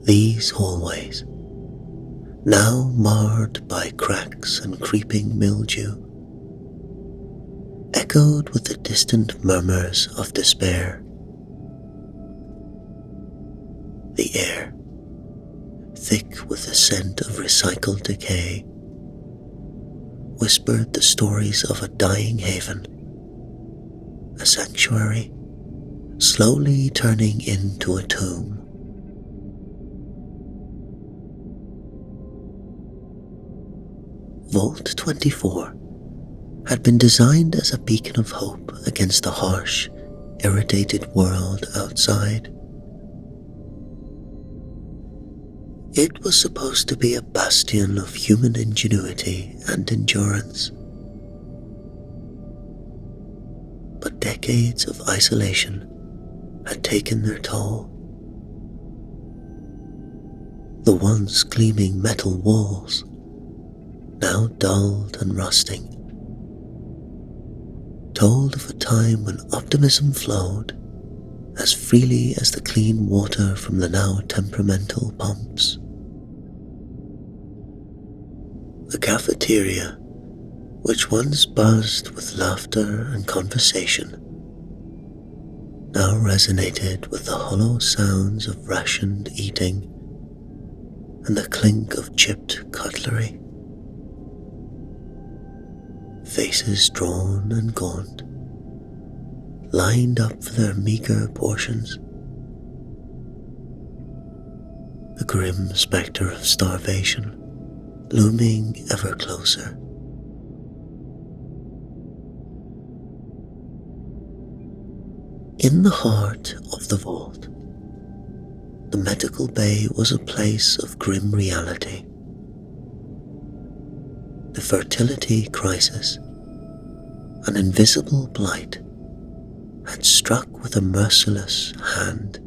These hallways, now marred by cracks and creeping mildew, echoed with the distant murmurs of despair. The air, thick with the scent of recycled decay, whispered the stories of a dying haven, a sanctuary slowly turning into a tomb. Vault 24 had been designed as a beacon of hope against the harsh, irritated world outside. It was supposed to be a bastion of human ingenuity and endurance. But decades of isolation had taken their toll. The once gleaming metal walls, now dulled and rusting, told of a time when optimism flowed as freely as the clean water from the now temperamental pumps. The cafeteria, which once buzzed with laughter and conversation, now resonated with the hollow sounds of rationed eating and the clink of chipped cutlery. Faces drawn and gaunt, lined up for their meager portions. The grim spectre of starvation looming ever closer. In the heart of the vault, the medical bay was a place of grim reality. The fertility crisis, an invisible blight, had struck with a merciless hand.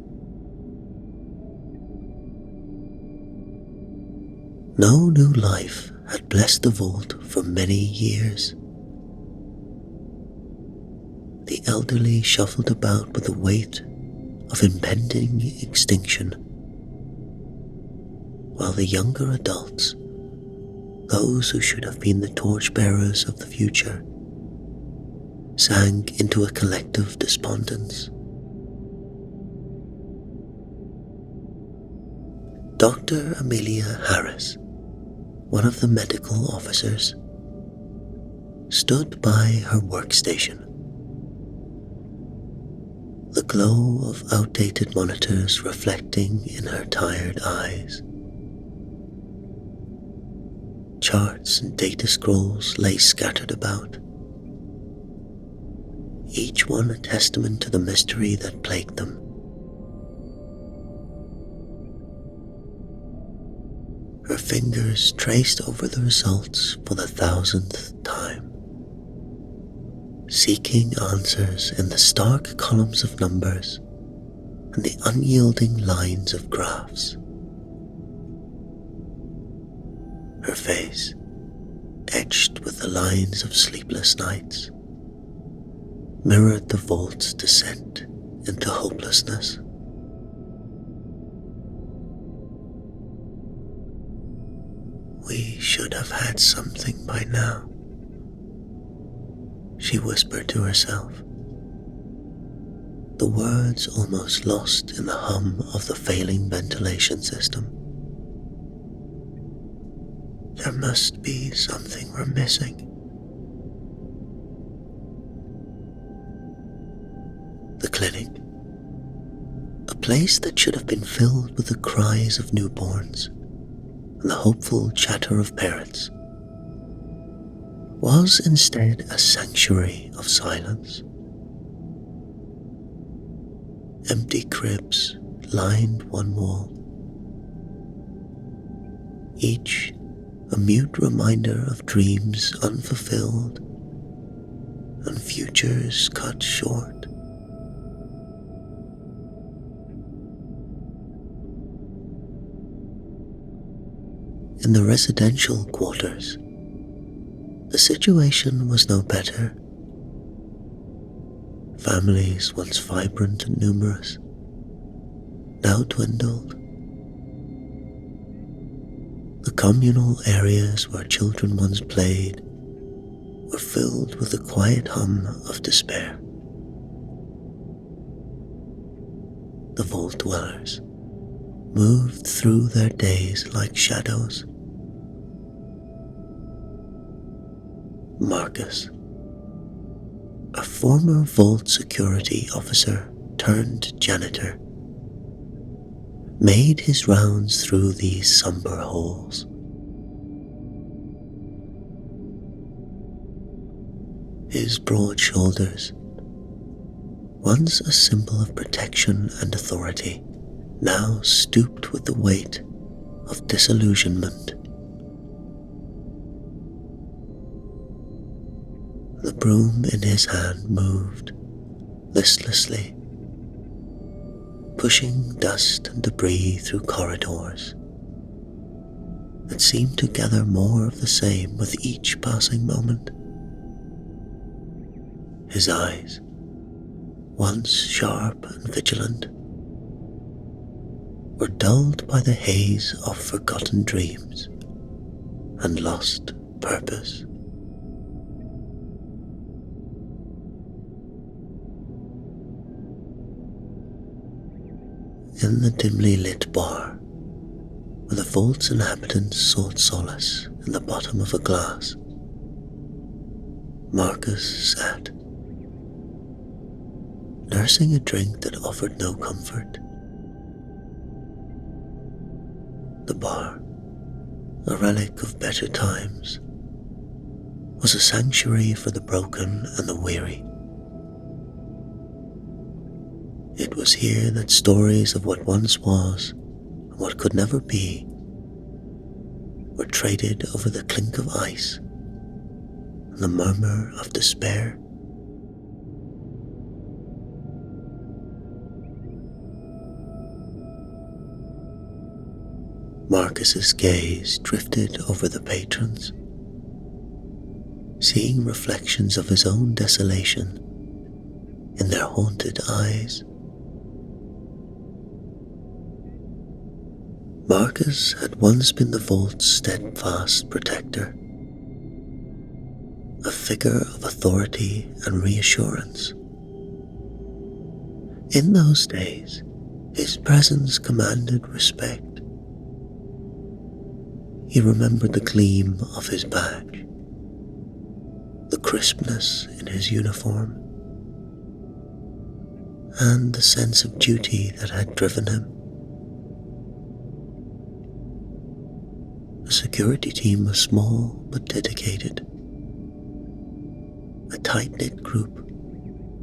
No new life had blessed the vault for many years. The elderly shuffled about with the weight of impending extinction, while the younger adults, those who should have been the torchbearers of the future, sank into a collective despondence. Dr. Amelia Harris, one of the medical officers, stood by her workstation. The glow of outdated monitors reflecting in her tired eyes. Charts and data scrolls lay scattered about, each one a testament to the mystery that plagued them. Her fingers traced over the results for the 1000th time, seeking answers in the stark columns of numbers and the unyielding lines of graphs. Her face, etched with the lines of sleepless nights, mirrored the vault's descent into hopelessness. "We should have had something by now," she whispered to herself, the words almost lost in the hum of the failing ventilation system. "There must be something we're missing." The clinic, a place that should have been filled with the cries of newborns and the hopeful chatter of parrots, was instead a sanctuary of silence. Empty cribs lined one wall, each a mute reminder of dreams unfulfilled and futures cut short. In the residential quarters, the situation was no better. Families once vibrant and numerous, now dwindled. The communal areas where children once played were filled with the quiet hum of despair. The vault dwellers moved through their days like shadows. Marcus, a former vault security officer turned janitor, made his rounds through these somber halls. His broad shoulders, once a symbol of protection and authority, now stooped with the weight of disillusionment. The broom in his hand moved listlessly, pushing dust and debris through corridors that seemed to gather more of the same with each passing moment. His eyes, once sharp and vigilant, were dulled by the haze of forgotten dreams and lost purpose. In the dimly lit bar, where the vault's inhabitants sought solace in the bottom of a glass, Marcus sat, nursing a drink that offered no comfort. The bar, a relic of better times, was a sanctuary for the broken and the weary. It was here that stories of what once was and what could never be were traded over the clink of ice and the murmur of despair. Marcus's gaze drifted over the patrons, seeing reflections of his own desolation in their haunted eyes. Marcus had once been the vault's steadfast protector, a figure of authority and reassurance. In those days, his presence commanded respect. He remembered the gleam of his badge, the crispness in his uniform, and the sense of duty that had driven him. The security team was small but dedicated, a tight-knit group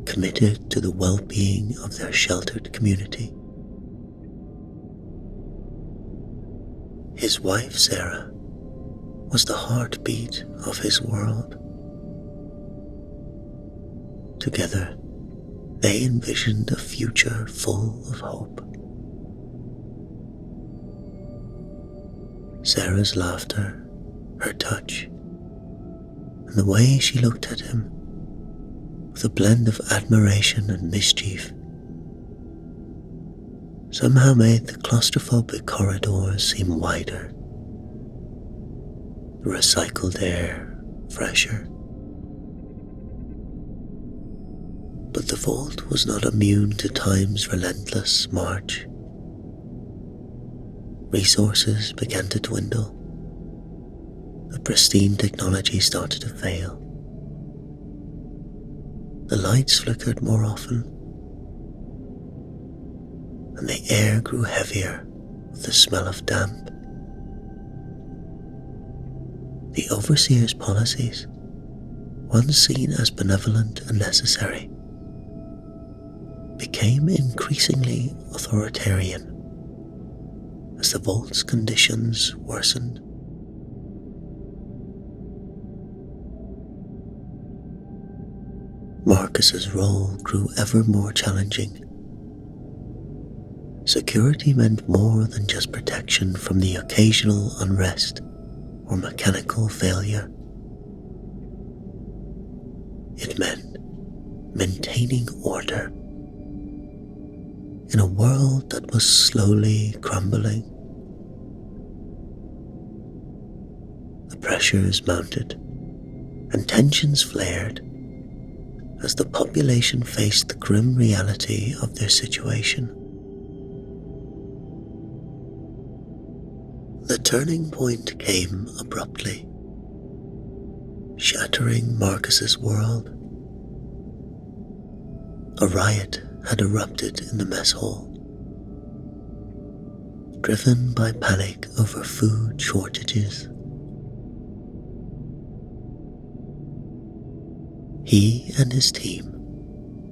committed to the well-being of their sheltered community. His wife, Sarah, was the heartbeat of his world. Together, they envisioned a future full of hope. Sarah's laughter, her touch, and the way she looked at him with a blend of admiration and mischief somehow made the claustrophobic corridors seem wider, the recycled air fresher. But the vault was not immune to time's relentless march. Resources began to dwindle. The pristine technology started to fail. The lights flickered more often, and the air grew heavier with the smell of damp. The overseer's policies, once seen as benevolent and necessary, became increasingly authoritarian as the vault's conditions worsened. Marcus's role grew ever more challenging. Security meant more than just protection from the occasional unrest or mechanical failure. It meant maintaining order in a world that was slowly crumbling. The pressures mounted and tensions flared as the population faced the grim reality of their situation. The turning point came abruptly, shattering Marcus's world. A riot had erupted in the mess hall, driven by panic over food shortages. He and his team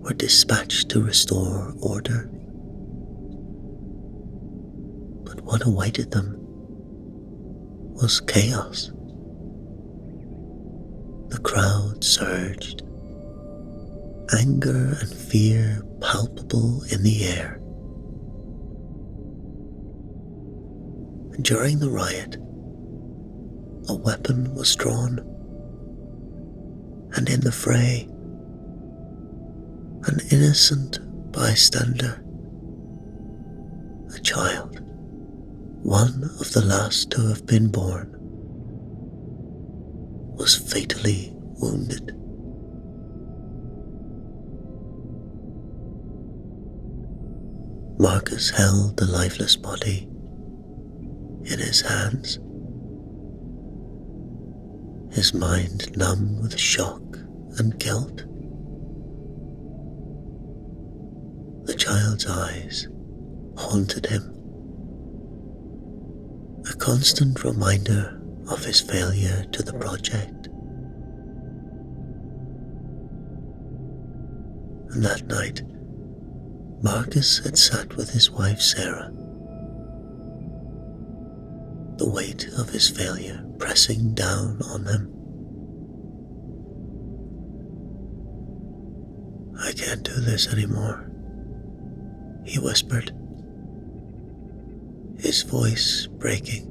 were dispatched to restore order. But what awaited them was chaos. The crowd surged, anger and fear palpable in the air. During the riot, a weapon was drawn, and in the fray, an innocent bystander, a child, one of the last to have been born, was fatally wounded. Marcus held the lifeless body in his hands, his mind numb with shock and guilt. The child's eyes haunted him, a constant reminder of his failure to the project. And that night, Marcus had sat with his wife Sarah, the weight of his failure pressing down on him. "I can't do this anymore," he whispered, his voice breaking.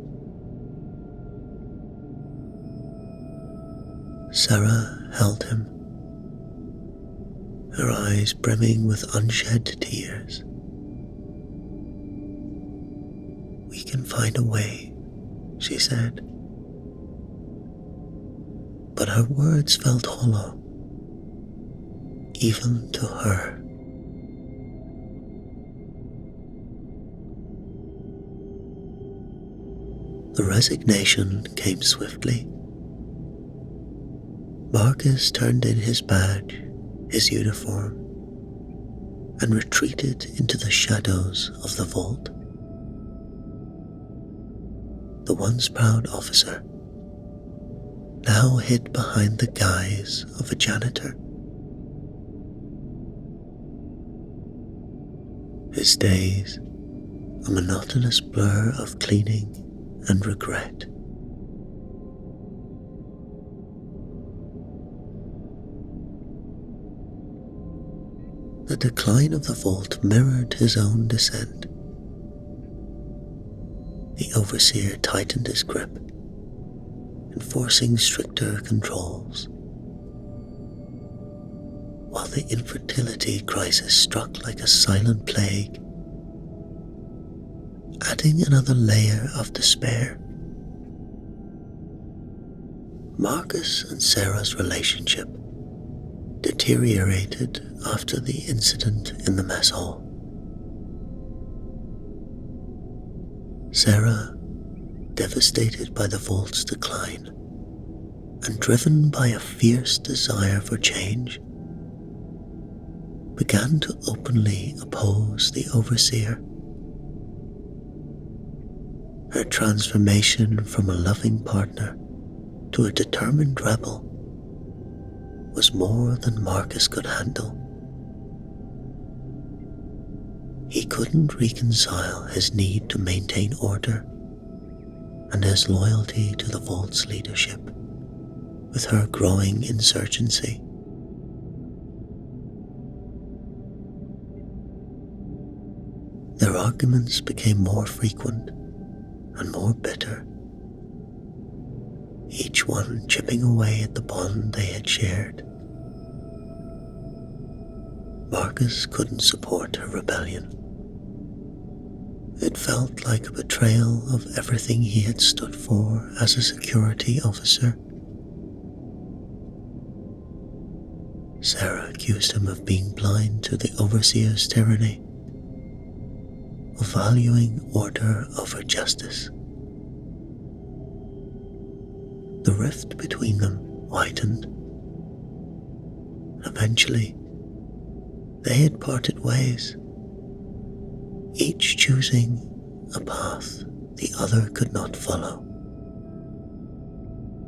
Sarah held him, her eyes brimming with unshed tears. "We can find a way," she said. But her words felt hollow, even to her. The resignation came swiftly. Marcus turned in his badge, his uniform, and retreated into the shadows of the vault. The once proud officer now hid behind the guise of a janitor. His days a monotonous blur of cleaning and regret. The decline of the vault mirrored his own descent. The overseer tightened his grip, enforcing stricter controls, while the infertility crisis struck like a silent plague, adding another layer of despair. Marcus and Sarah's relationship deteriorated after the incident in the mess hall. Sarah, devastated by the vault's decline and driven by a fierce desire for change, began to openly oppose the overseer. Her transformation from a loving partner to a determined rebel was more than Marcus could handle. He couldn't reconcile his need to maintain order and his loyalty to the vault's leadership with her growing insurgency. Their arguments became more frequent and more bitter, each one chipping away at the bond they had shared. Marcus couldn't support her rebellion. It felt like a betrayal of everything he had stood for as a security officer. Sarah accused him of being blind to the overseer's tyranny, of valuing order over justice. The rift between them widened. Eventually, they had parted ways, each choosing a path the other could not follow.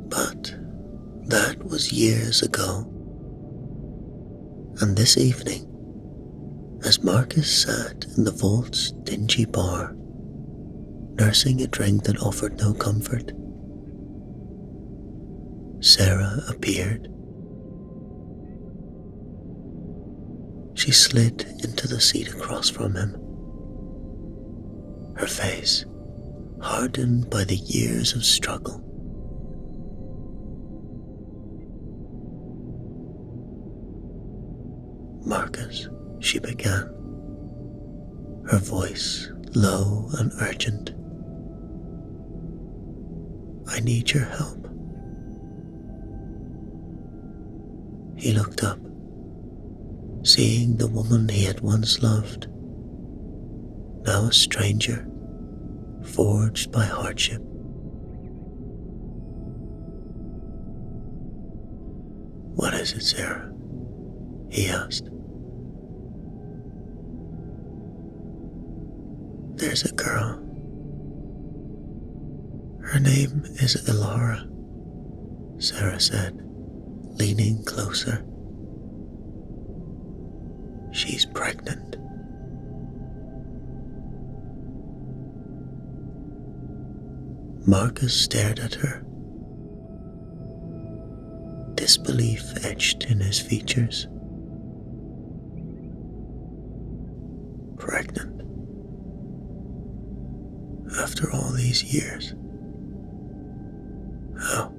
But that was years ago. And this evening, as Marcus sat in the vault's dingy bar, nursing a drink that offered no comfort, Sarah appeared. She slid into the seat across from him, her face hardened by the years of struggle. "Marcus," she began, her voice low and urgent, "I need your help." He looked up, seeing the woman he had once loved, now a stranger, forged by hardship. "What is it, Sarah?" he asked. "There's a girl. Her name is Ilara," Sarah said, leaning closer. "She's pregnant." Marcus stared at her, disbelief etched in his features. Pregnant? After all these years? How?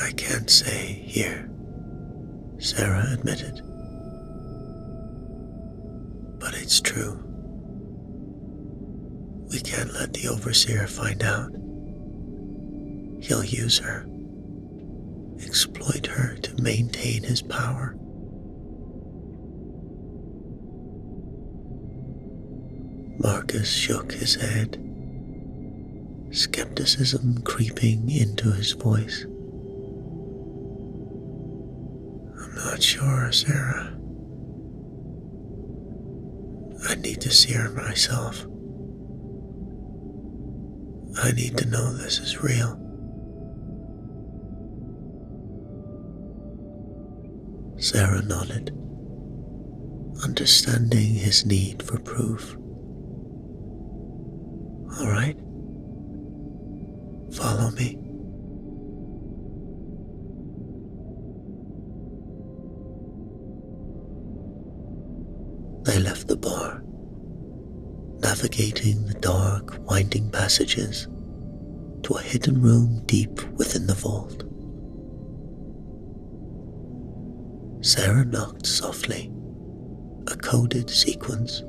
"I can't say here," Sarah admitted. "But it's true. We can't let the overseer find out. He'll use her, exploit her to maintain his power." Marcus shook his head, skepticism creeping into his voice. "I'm not not sure, Sarah. I need to see her myself. I need to know this is real. Sarah nodded, understanding his need for proof. All right, follow me. They left the bar, navigating the dark, winding passages to a hidden room deep within the vault. Sarah knocked softly, a coded sequence,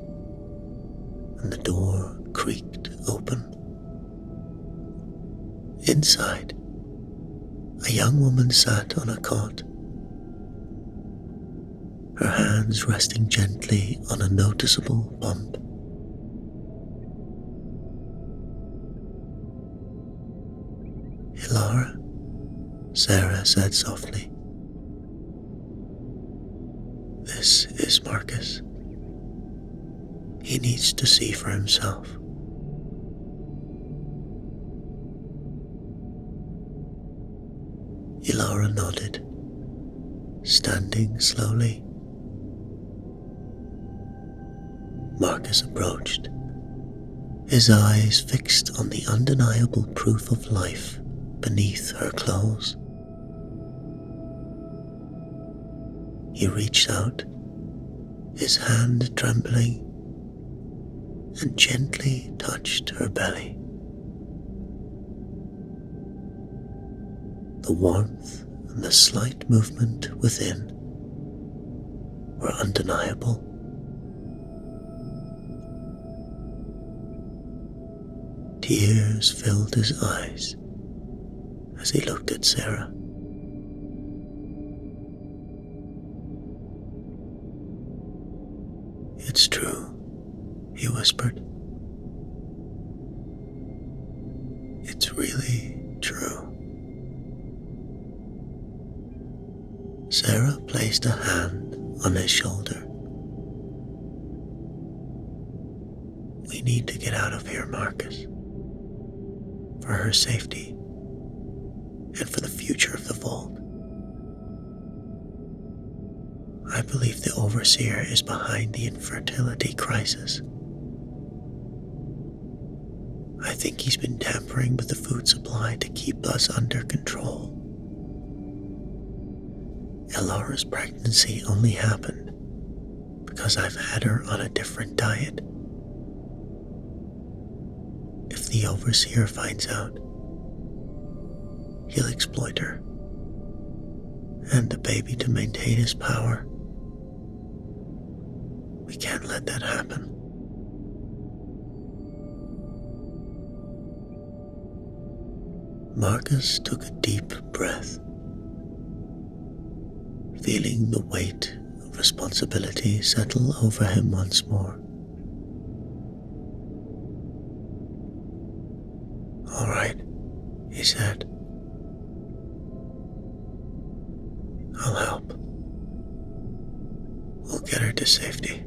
and the door creaked open. Inside, a young woman sat on a cot, her hands resting gently on a noticeable bump. Ilara, Sarah said softly. This is Marcus. He needs to see for himself. Ilara nodded, standing slowly. Marcus approached, his eyes fixed on the undeniable proof of life beneath her clothes. He reached out, his hand trembling, and gently touched her belly. The warmth and the slight movement within were undeniable. Tears filled his eyes as he looked at Sarah. It's true, he whispered. It's really true. Sarah placed a hand on his shoulder. We need to get out of here, Marcus. For her safety, and for the future of the vault. I believe the Overseer is behind the infertility crisis. I think he's been tampering with the food supply to keep us under control. Ilara's pregnancy only happened because I've had her on a different diet. If the Overseer finds out, he'll exploit her and the baby to maintain his power. We can't let that happen. Marcus took a deep breath, feeling the weight of responsibility settle over him once more. All right, he said. I'll help. We'll get her to safety.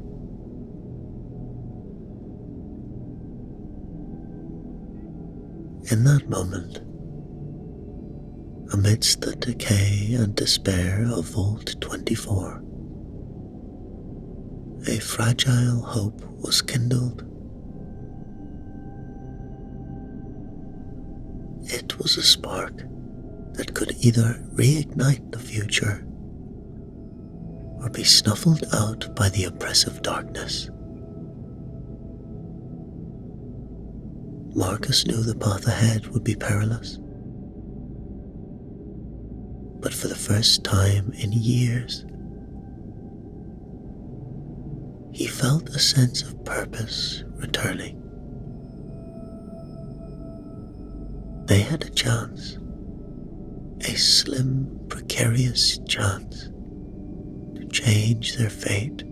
In that moment, amidst the decay and despair of Vault 24, a fragile hope was kindled. It was a spark that could either reignite the future or be snuffled out by the oppressive darkness. Marcus knew the path ahead would be perilous, but for the first time in years, he felt a sense of purpose returning. They had a chance, a slim, precarious chance to change their fate,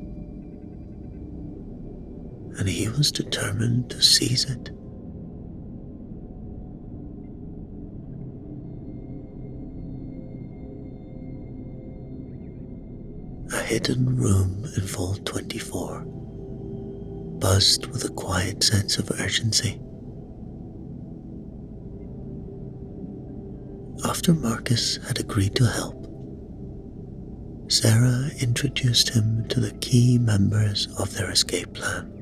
and he was determined to seize it. hidden room in Vault 24 buzzed with a quiet sense of urgency. After Marcus had agreed to help, Sarah introduced him to the key members of their escape plan.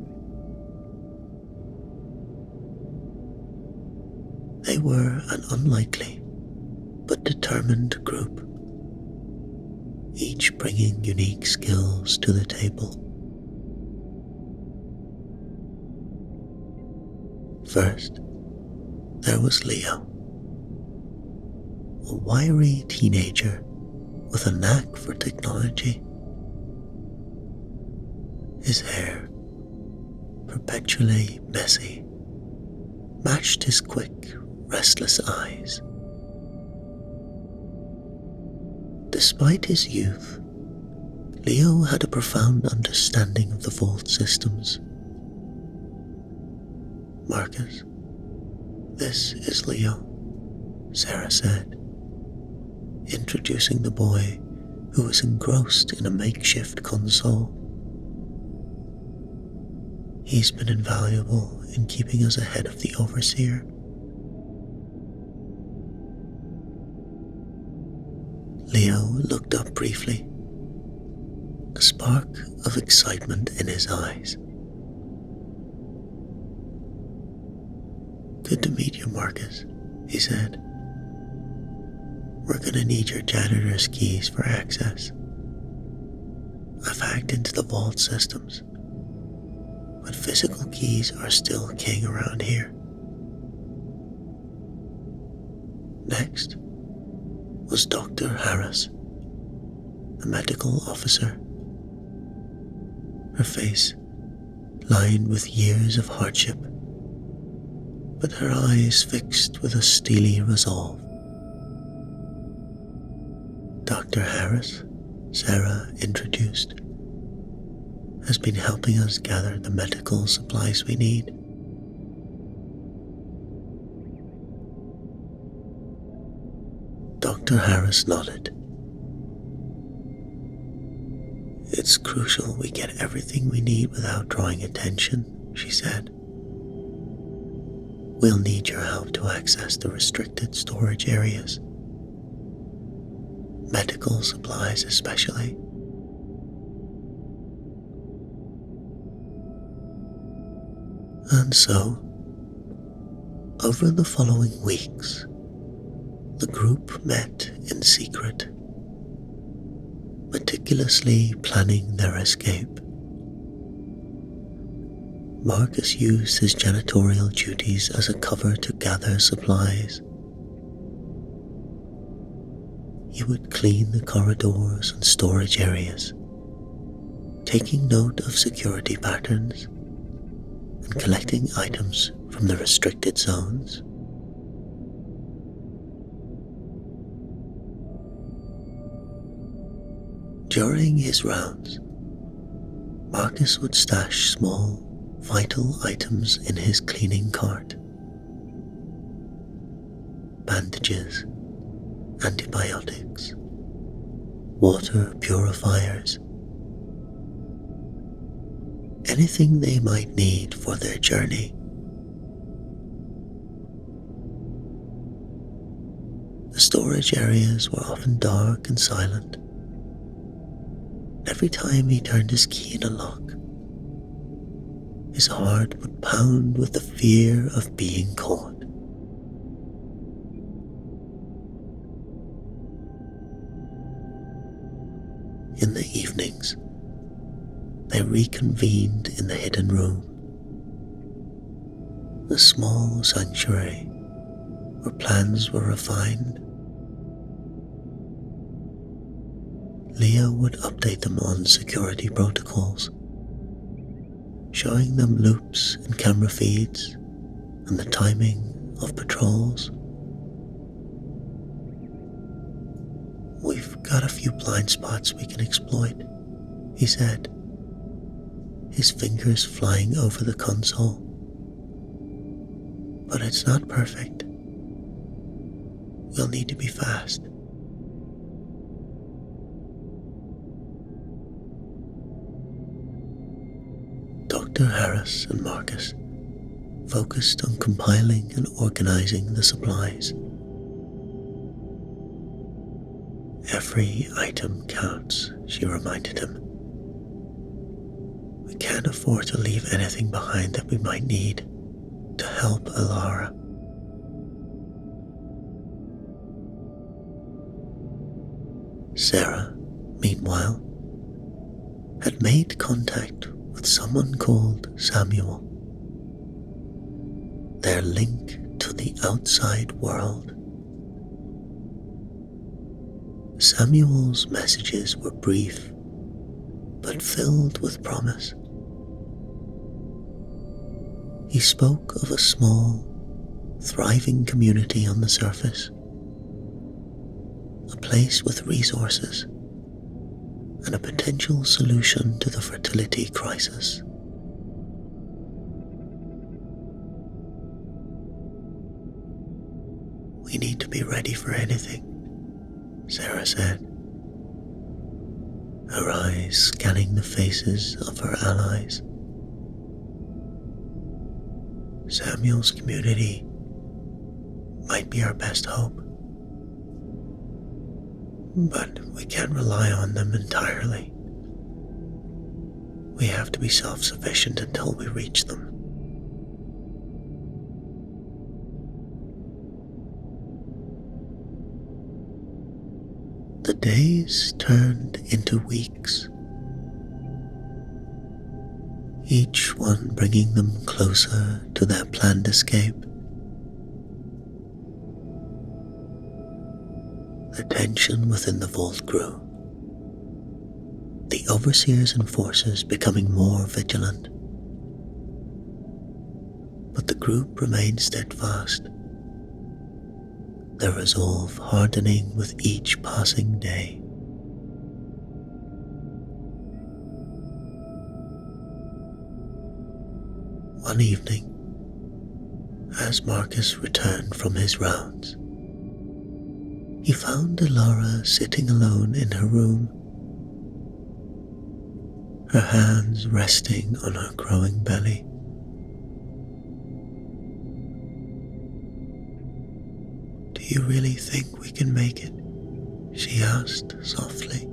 They were an unlikely but determined group, each bringing unique skills to the table. First, there was Leo, a wiry teenager with a knack for technology. His hair, perpetually messy, matched his quick, restless eyes. Despite his youth, Leo had a profound understanding of the vault systems. "Marcus, this is Leo," Sarah said, introducing the boy who was engrossed in a makeshift console. "He's been invaluable in keeping us ahead of the Overseer." Leo looked up briefly, a spark of excitement in his eyes. "Good to meet you, Marcus," he said. "We're gonna need your janitor's keys for access. I've hacked into the vault systems, but physical keys are still king around here." Next was Dr. Harris, the medical officer. Her face lined with years of hardship, but her eyes fixed with a steely resolve. "Dr. Harris," Sarah introduced, "has been helping us gather the medical supplies we need." Dr. Harris nodded. "It's crucial we get everything we need without drawing attention," she said. "We'll need your help to access the restricted storage areas. Medical supplies especially." And so, over the following weeks, the group met in secret, meticulously planning their escape. Marcus used his janitorial duties as a cover to gather supplies. He would clean the corridors and storage areas, taking note of security patterns and collecting items from the restricted zones. During his rounds, Marcus would stash small, vital items in his cleaning cart. Bandages, antibiotics, water purifiers, anything they might need for their journey. The storage areas were often dark and silent. Every time he turned his key in a lock, his heart would pound with the fear of being caught. In the evenings, they reconvened in the hidden room, the small sanctuary where plans were refined. Leo would update them on security protocols, showing them loops and camera feeds and the timing of patrols. "We've got a few blind spots we can exploit," he said, his fingers flying over the console. "But it's not perfect. We'll need to be fast." Dr. Harris and Marcus focused on compiling and organizing the supplies. Every item counts, she reminded him. We can't afford to leave anything behind that we might need to help Alara. Sarah, meanwhile, had made contact with someone called Samuel. Their link to the outside world. Samuel's messages were brief, but filled with promise. He spoke of a small, thriving community on the surface, a place with resources, and a potential solution to the fertility crisis. We need to be ready for anything, Sarah said, her eyes scanning the faces of her allies. Samuel's community might be our best hope, but we can't rely on them entirely. We have to be self-sufficient until we reach them. The days turned into weeks, each one bringing them closer to their planned escape. The tension within the vault grew, the overseers and forces becoming more vigilant. But the group remained steadfast, their resolve hardening with each passing day. One evening, as Marcus returned from his rounds, he found Alara sitting alone in her room, her hands resting on her growing belly. "Do you really think we can make it?" she asked softly.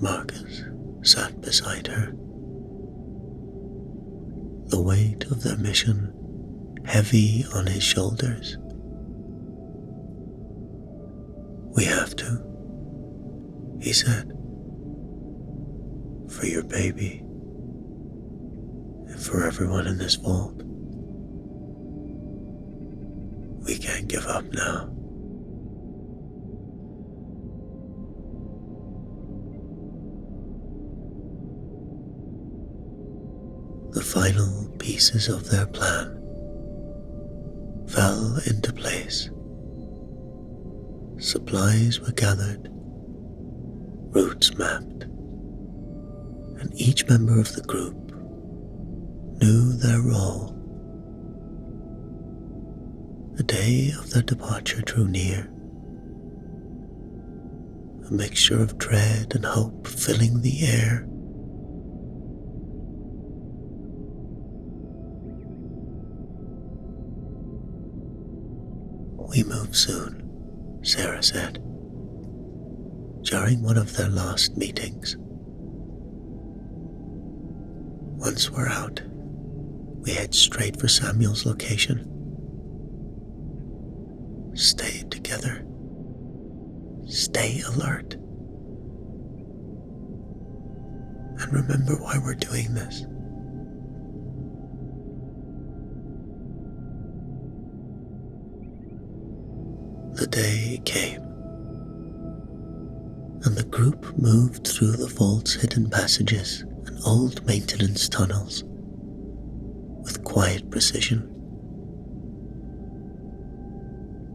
Marcus sat beside her, the weight of their mission heavy on his shoulders. "We have to," he said, "for your baby and for everyone in this vault. We can't give up now." The final pieces of their plan fell into place. Supplies were gathered, routes mapped, and each member of the group knew their role. The day of their departure drew near, a mixture of dread and hope filling the air. "We move soon," Sarah said, during one of their last meetings. "Once we're out, we head straight for Samuel's location. Stay together. Stay alert. And remember why we're doing this." The day came, and the group moved through the vault's hidden passages and old maintenance tunnels with quiet precision.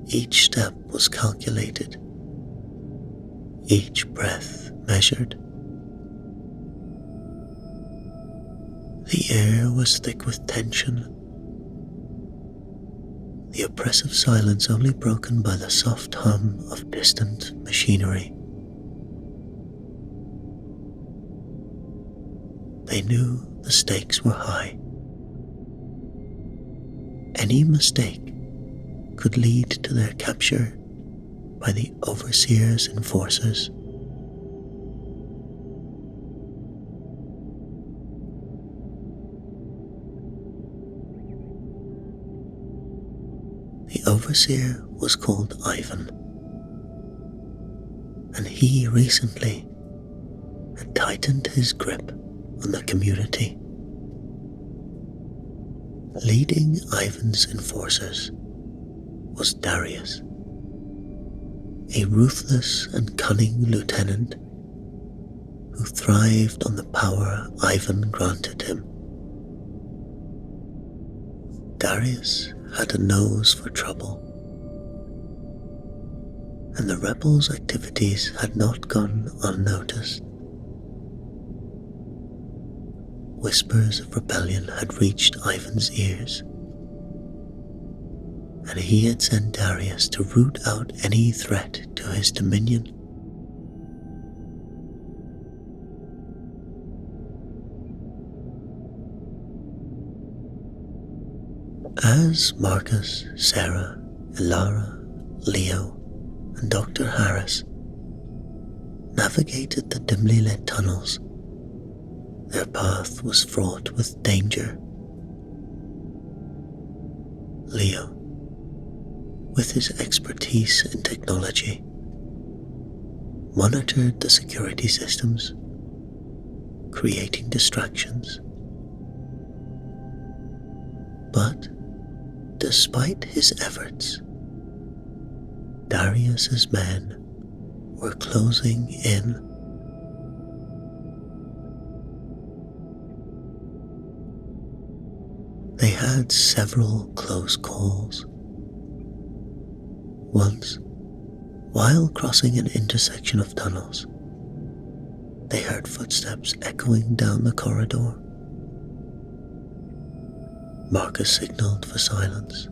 Each step was calculated, each breath measured. The air was thick with tension, the oppressive silence only broken by the soft hum of distant machinery. They knew the stakes were high. Any mistake could lead to their capture by the Overseer's enforcers. The Overseer was called Ivan, and he recently had tightened his grip on the community. Leading Ivan's enforcers was Darius, a ruthless and cunning lieutenant who thrived on the power Ivan granted him. Darius had a nose for trouble, and the rebels' activities had not gone unnoticed. Whispers of rebellion had reached Ivan's ears, and he had sent Darius to root out any threat to his dominion. As Marcus, Sarah, Ilara, Leo, and Dr. Harris navigated the dimly lit tunnels, their path was fraught with danger. Leo, with his expertise in technology, monitored the security systems, creating distractions. But despite his efforts, Darius's men were closing in. They had several close calls. Once, while crossing an intersection of tunnels, they heard footsteps echoing down the corridor. Marcus signaled for silence,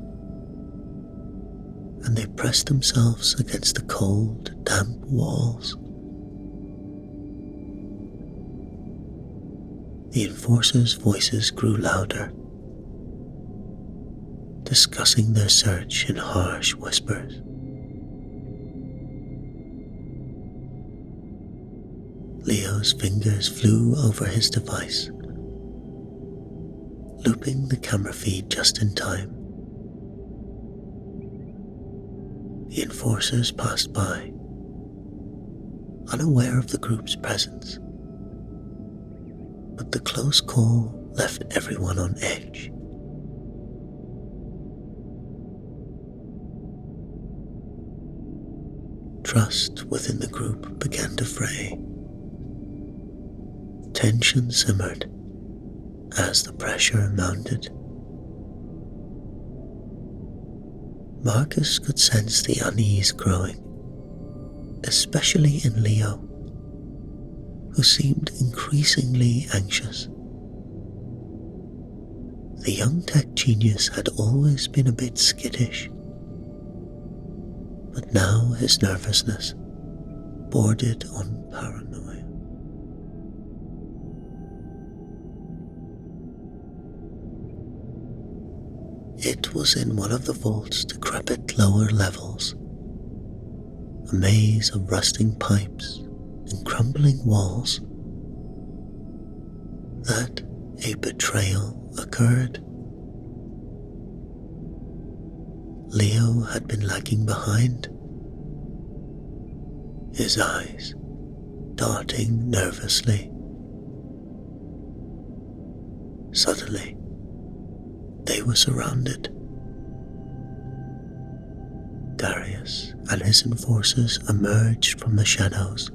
and they pressed themselves against the cold, damp walls. The enforcers' voices grew louder, discussing their search in harsh whispers. Leo's fingers flew over his device, looping the camera feed just in time. The enforcers passed by, unaware of the group's presence, but the close call left everyone on edge. Trust within the group began to fray. Tension simmered as the pressure mounted. Marcus could sense the unease growing, especially in Leo, who seemed increasingly anxious. The young tech genius had always been a bit skittish, but now his nervousness bordered on paranoia. It was in one of the vault's decrepit lower levels, a maze of rusting pipes and crumbling walls, that a betrayal occurred. Leo had been lagging behind, his eyes darting nervously. Suddenly, they were surrounded. Darius and his enforcers emerged from the shadows,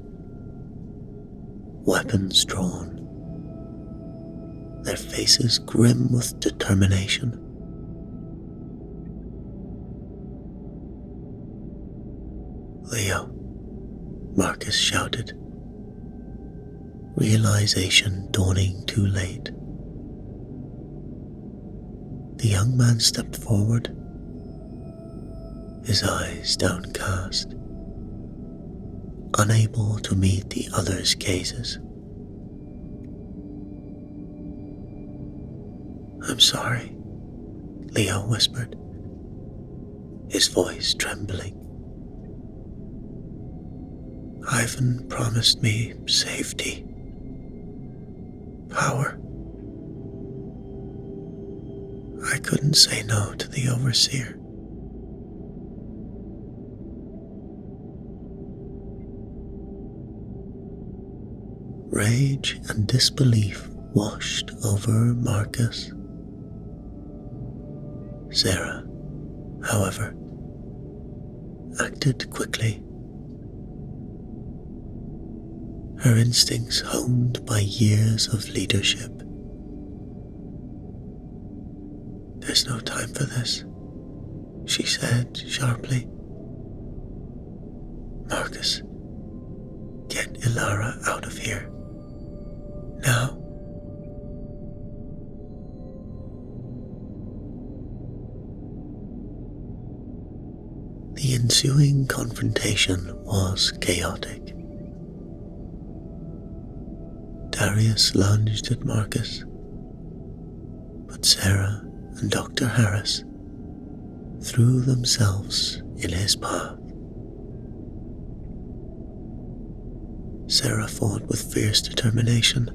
weapons drawn, their faces grim with determination. "Leo," Marcus shouted, realization dawning too late. The young man stepped forward, his eyes downcast, unable to meet the others' gazes. I'm sorry, Leo whispered, his voice trembling. Ivan promised me safety, power. I couldn't say no to the overseer. Rage and disbelief washed over Marcus. Sarah, however, acted quickly. Her instincts honed by years of leadership. There's no time for this, she said sharply. Marcus, get Ilara out of here. Now. The ensuing confrontation was chaotic. Darius lunged at Marcus, but Sarah and Dr. Harris threw themselves in his path. Sarah fought with fierce determination,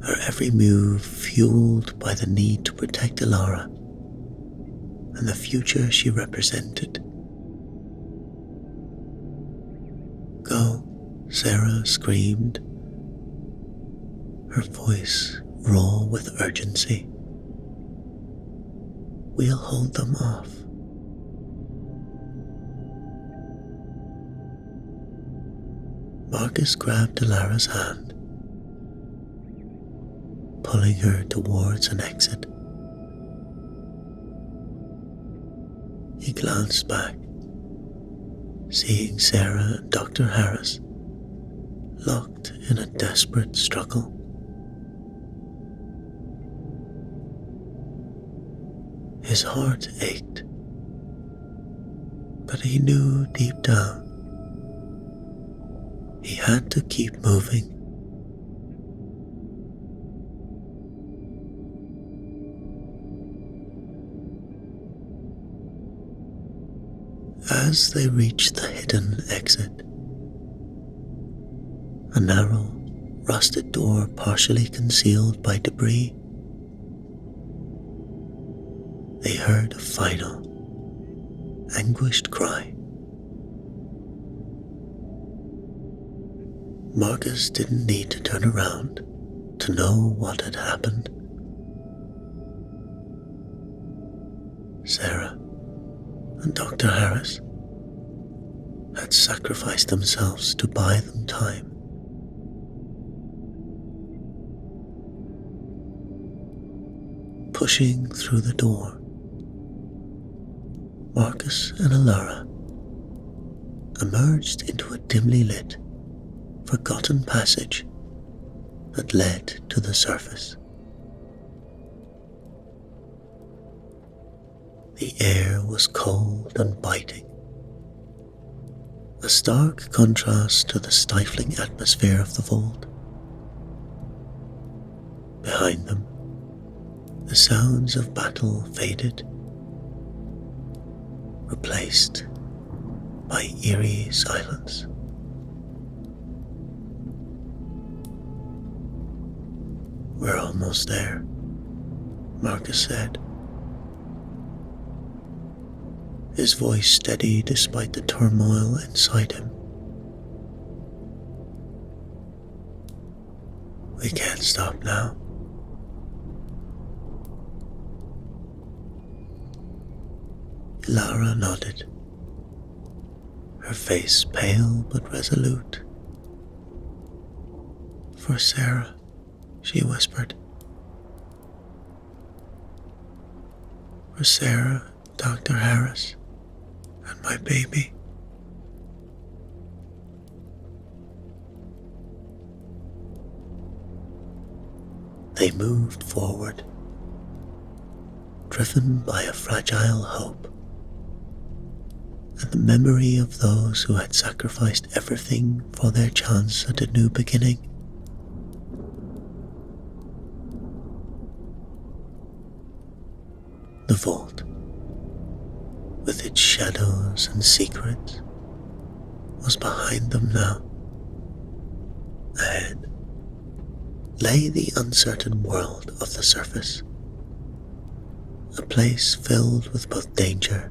her every move fueled by the need to protect Ilara and the future she represented. Go, Sarah screamed, her voice raw with urgency. We'll hold them off. Marcus grabbed Ilara's hand, pulling her towards an exit. He glanced back, seeing Sarah and Dr. Harris locked in a desperate struggle. His heart ached, but he knew deep down he had to keep moving. As they reached the hidden exit, a narrow, rusted door partially concealed by debris, they heard a final, anguished cry. Marcus didn't need to turn around to know what had happened. Sarah and Dr. Harris had sacrificed themselves to buy them time. Pushing through the door, Marcus and Ilara emerged into a dimly lit, forgotten passage that led to the surface. The air was cold and biting, a stark contrast to the stifling atmosphere of the vault. Behind them, the sounds of battle faded, replaced by eerie silence. We're almost there, Marcus said, his voice steady despite the turmoil inside him. We can't stop now. Ilara nodded, her face pale but resolute. For Sarah, she whispered. For Sarah, Dr. Harris, and my baby. They moved forward, driven by a fragile hope, and the memory of those who had sacrificed everything for their chance at a new beginning. The vault, with its shadows and secrets, was behind them now. Ahead lay the uncertain world of the surface, a place filled with both danger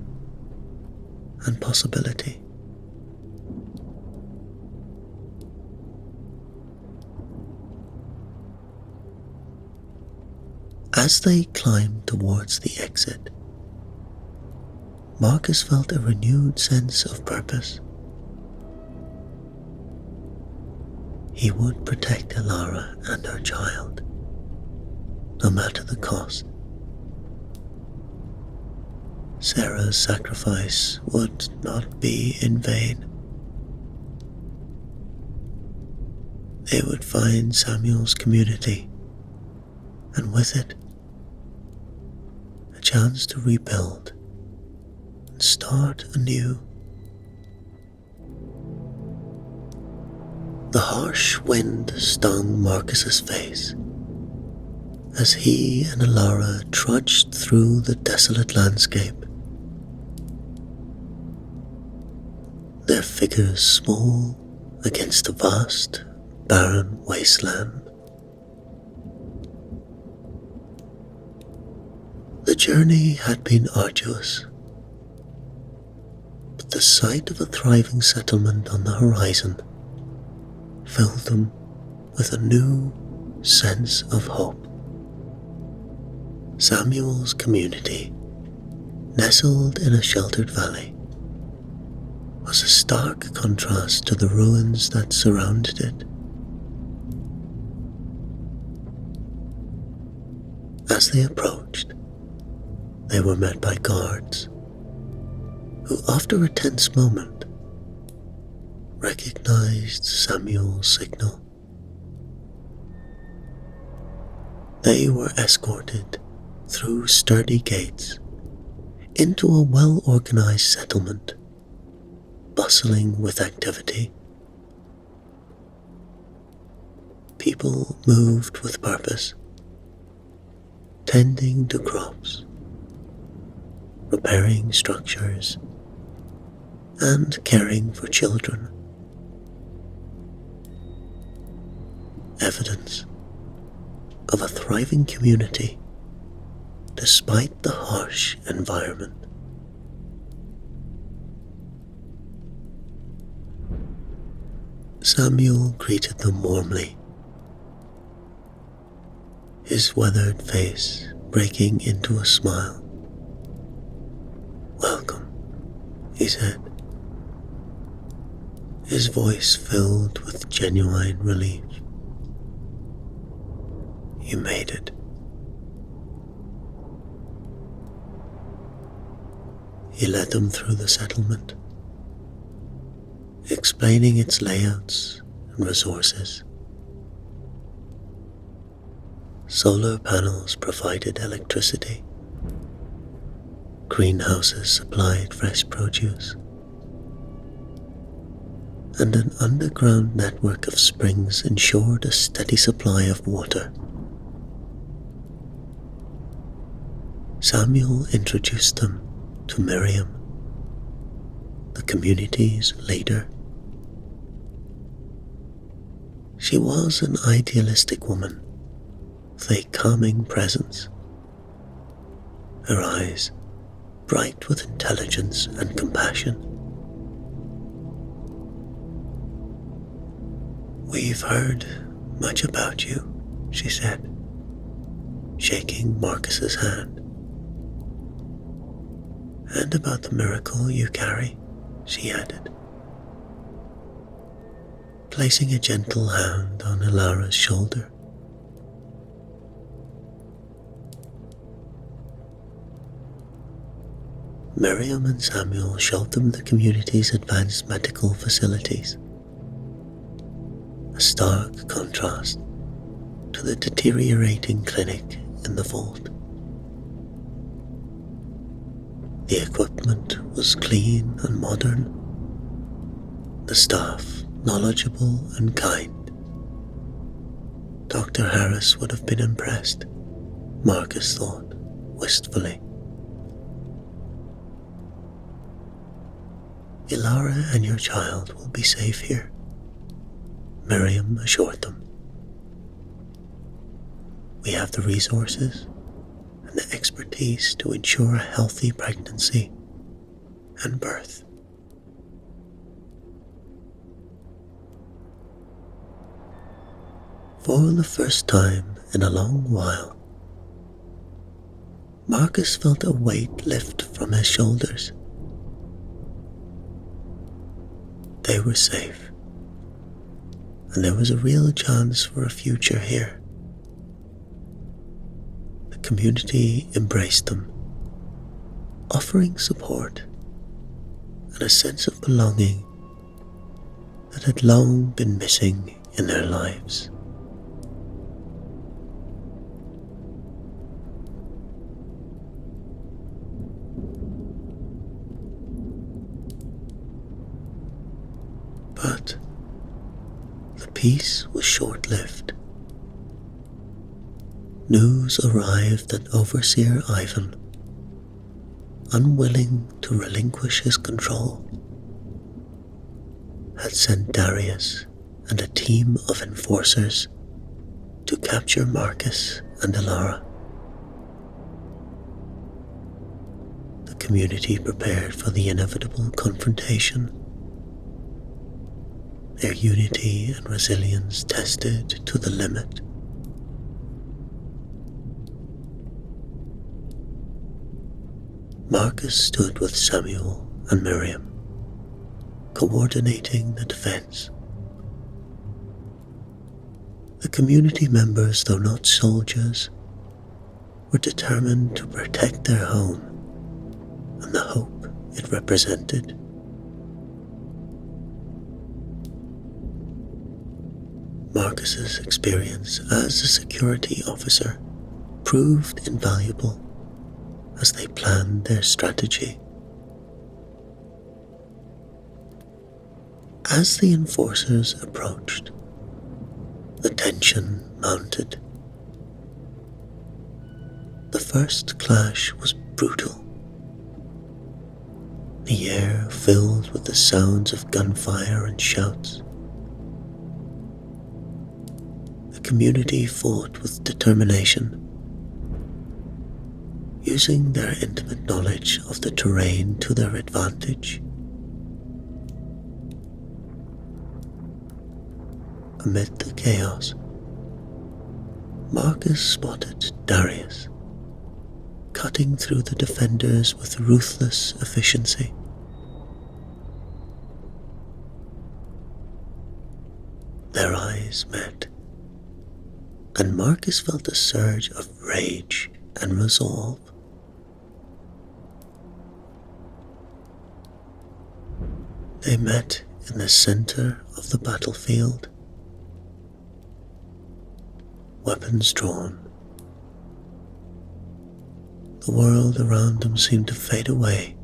and possibility. As they climbed towards the exit, Marcus felt a renewed sense of purpose. He would protect Elara and her child, no matter the cost. Sarah's sacrifice would not be in vain. They would find Samuel's community, and with it, a chance to rebuild and start anew. The harsh wind stung Marcus's face as he and Elara trudged through the desolate landscape, their figures small against the vast, barren wasteland. The journey had been arduous, but the sight of a thriving settlement on the horizon filled them with a new sense of hope. Samuel's community, nestled in a sheltered valley, was a stark contrast to the ruins that surrounded it. As they approached, they were met by guards, who, after a tense moment, recognized Samuel's signal. They were escorted through sturdy gates into a well-organized settlement, bustling with activity. People moved with purpose, tending to crops, repairing structures, and caring for children. Evidence of a thriving community despite the harsh environment. Samuel greeted them warmly, his weathered face breaking into a smile. "Welcome," he said, his voice filled with genuine relief. "You made it." He led them through the settlement, explaining its layouts and resources. Solar panels provided electricity. Greenhouses supplied fresh produce, and an underground network of springs ensured a steady supply of water. Samuel introduced them to Miriam, the community's leader. She was an idealistic woman with a calming presence, her eyes bright with intelligence and compassion. "We've heard much about you," she said, shaking Marcus's hand. "And about the miracle you carry," she added, placing a gentle hand on Elara's shoulder. Miriam and Samuel showed them the community's advanced medical facilities, a stark contrast to the deteriorating clinic in the vault. The equipment was clean and modern, the staff knowledgeable and kind. Dr. Harris would have been impressed, Marcus thought wistfully. Ilara and your child will be safe here, Miriam assured them. We have the resources and the expertise to ensure a healthy pregnancy and birth. For the first time in a long while, Marcus felt a weight lift from his shoulders. They were safe, and there was a real chance for a future here. The community embraced them, offering support and a sense of belonging that had long been missing in their lives. But the peace was short-lived. News arrived that Overseer Ivan, unwilling to relinquish his control, had sent Darius and a team of enforcers to capture Marcus and Ilara. The community prepared for the inevitable confrontation, their unity and resilience tested to the limit. Marcus stood with Samuel and Miriam, coordinating the defense. The community members, though not soldiers, were determined to protect their home and the hope it represented. Marcus's experience as a security officer proved invaluable as they planned their strategy. As the enforcers approached, the tension mounted. The first clash was brutal, the air filled with the sounds of gunfire and shouts. The community fought with determination, using their intimate knowledge of the terrain to their advantage. Amid the chaos, Marcus spotted Darius, cutting through the defenders with ruthless efficiency. Their eyes met, and Marcus felt a surge of rage and resolve. They met in the center of the battlefield, weapons drawn. The world around them seemed to fade away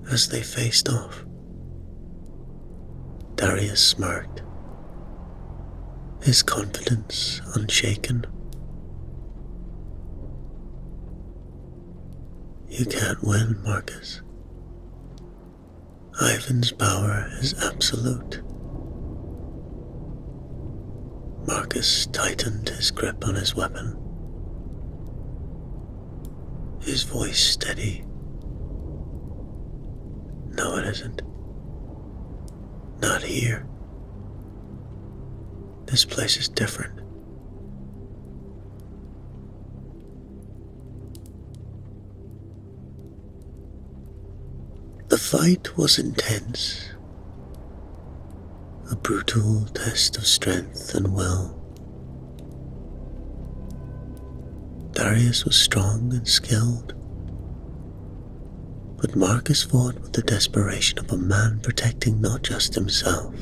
as they faced off. Darius smirked, his confidence unshaken. You can't win, Marcus. Ivan's power is absolute. Marcus tightened his grip on his weapon, his voice steady. No, it isn't. Not here. This place is different. The fight was intense, a brutal test of strength and will. Darius was strong and skilled, but Marcus fought with the desperation of a man protecting not just himself,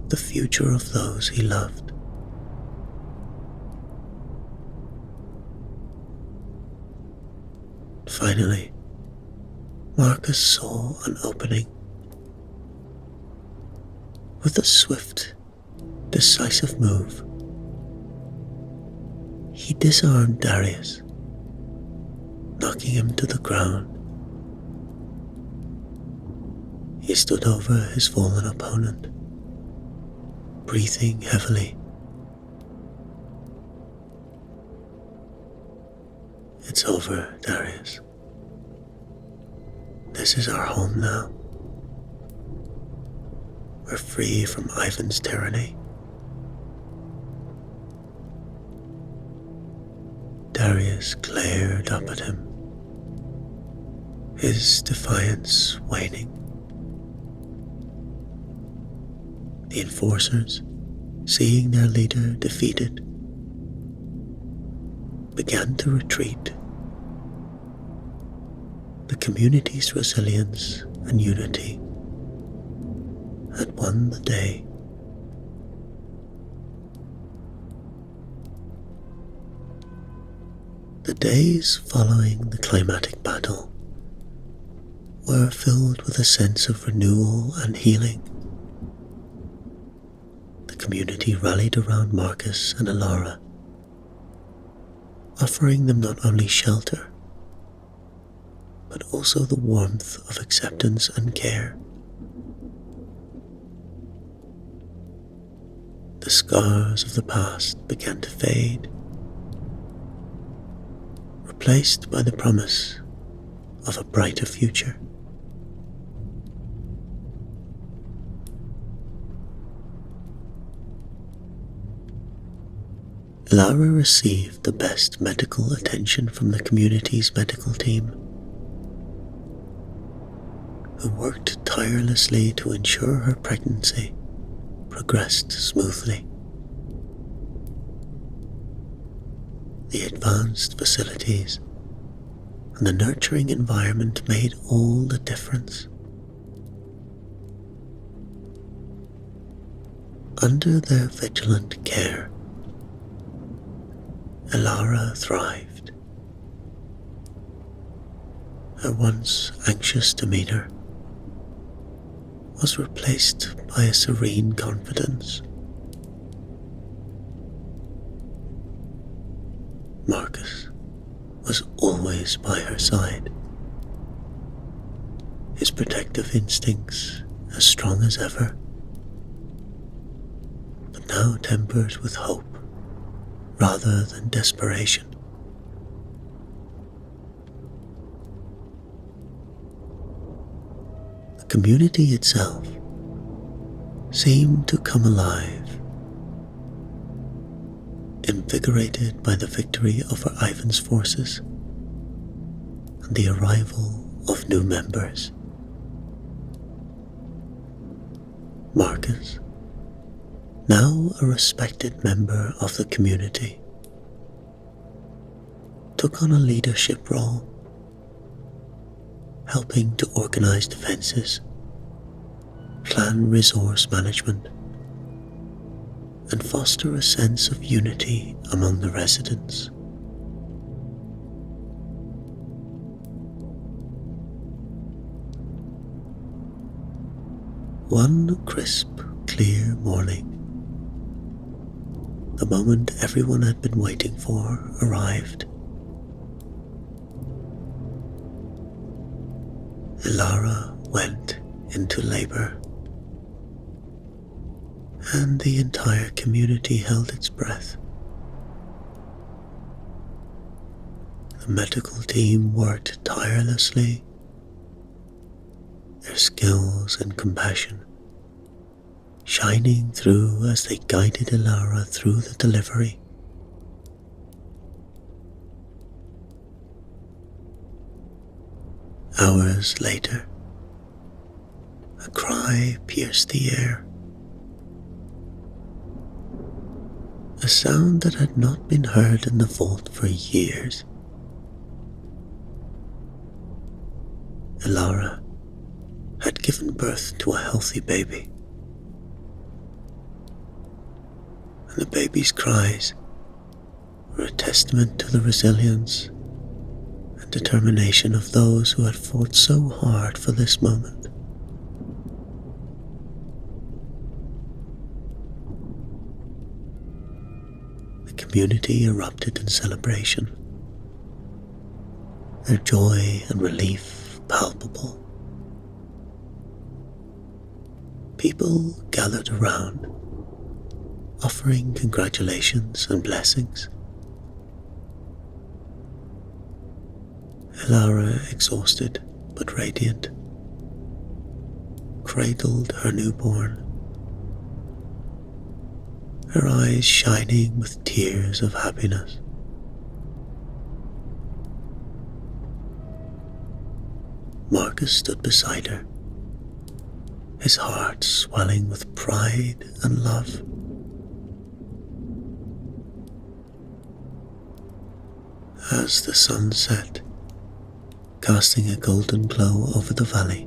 the future of those he loved. Finally, Marcus saw an opening. With a swift, decisive move, he disarmed Darius, knocking him to the ground He stood over his fallen opponent, breathing heavily. It's over, Darius. This is our home now. We're free from Ivan's tyranny. Darius glared up at him, his defiance waning. The enforcers, seeing their leader defeated, began to retreat. The community's resilience and unity had won the day. The days following the climatic battle were filled with a sense of renewal and healing. The community rallied around Marcus and Alara, offering them not only shelter, but also the warmth of acceptance and care. The scars of the past began to fade, replaced by the promise of a brighter future. Lara received the best medical attention from the community's medical team, who worked tirelessly to ensure her pregnancy progressed smoothly. The advanced facilities and the nurturing environment made all the difference. Under their vigilant care, Alara thrived. Her once anxious demeanor was replaced by a serene confidence. Marcus was always by her side, his protective instincts as strong as ever, but now tempered with hope rather than desperation. The community itself seemed to come alive, invigorated by the victory over Ivan's forces and the arrival of new members. Marcus, now a respected member of the community, took on a leadership role, helping to organize defenses, plan resource management, and foster a sense of unity among the residents. One crisp, clear morning, the moment everyone had been waiting for arrived. Alara went into labor, and the entire community held its breath. The medical team worked tirelessly, their skills and compassion shining through as they guided Alara through the delivery. Hours later, a cry pierced the air, a sound that had not been heard in the vault for years. Alara had given birth to a healthy baby, and the baby's cries were a testament to the resilience and determination of those who had fought so hard for this moment. The community erupted in celebration, their joy and relief palpable. People gathered around, offering congratulations and blessings. Elara, exhausted but radiant, cradled her newborn, her eyes shining with tears of happiness. Marcus stood beside her, his heart swelling with pride and love. As the sun set, casting a golden glow over the valley,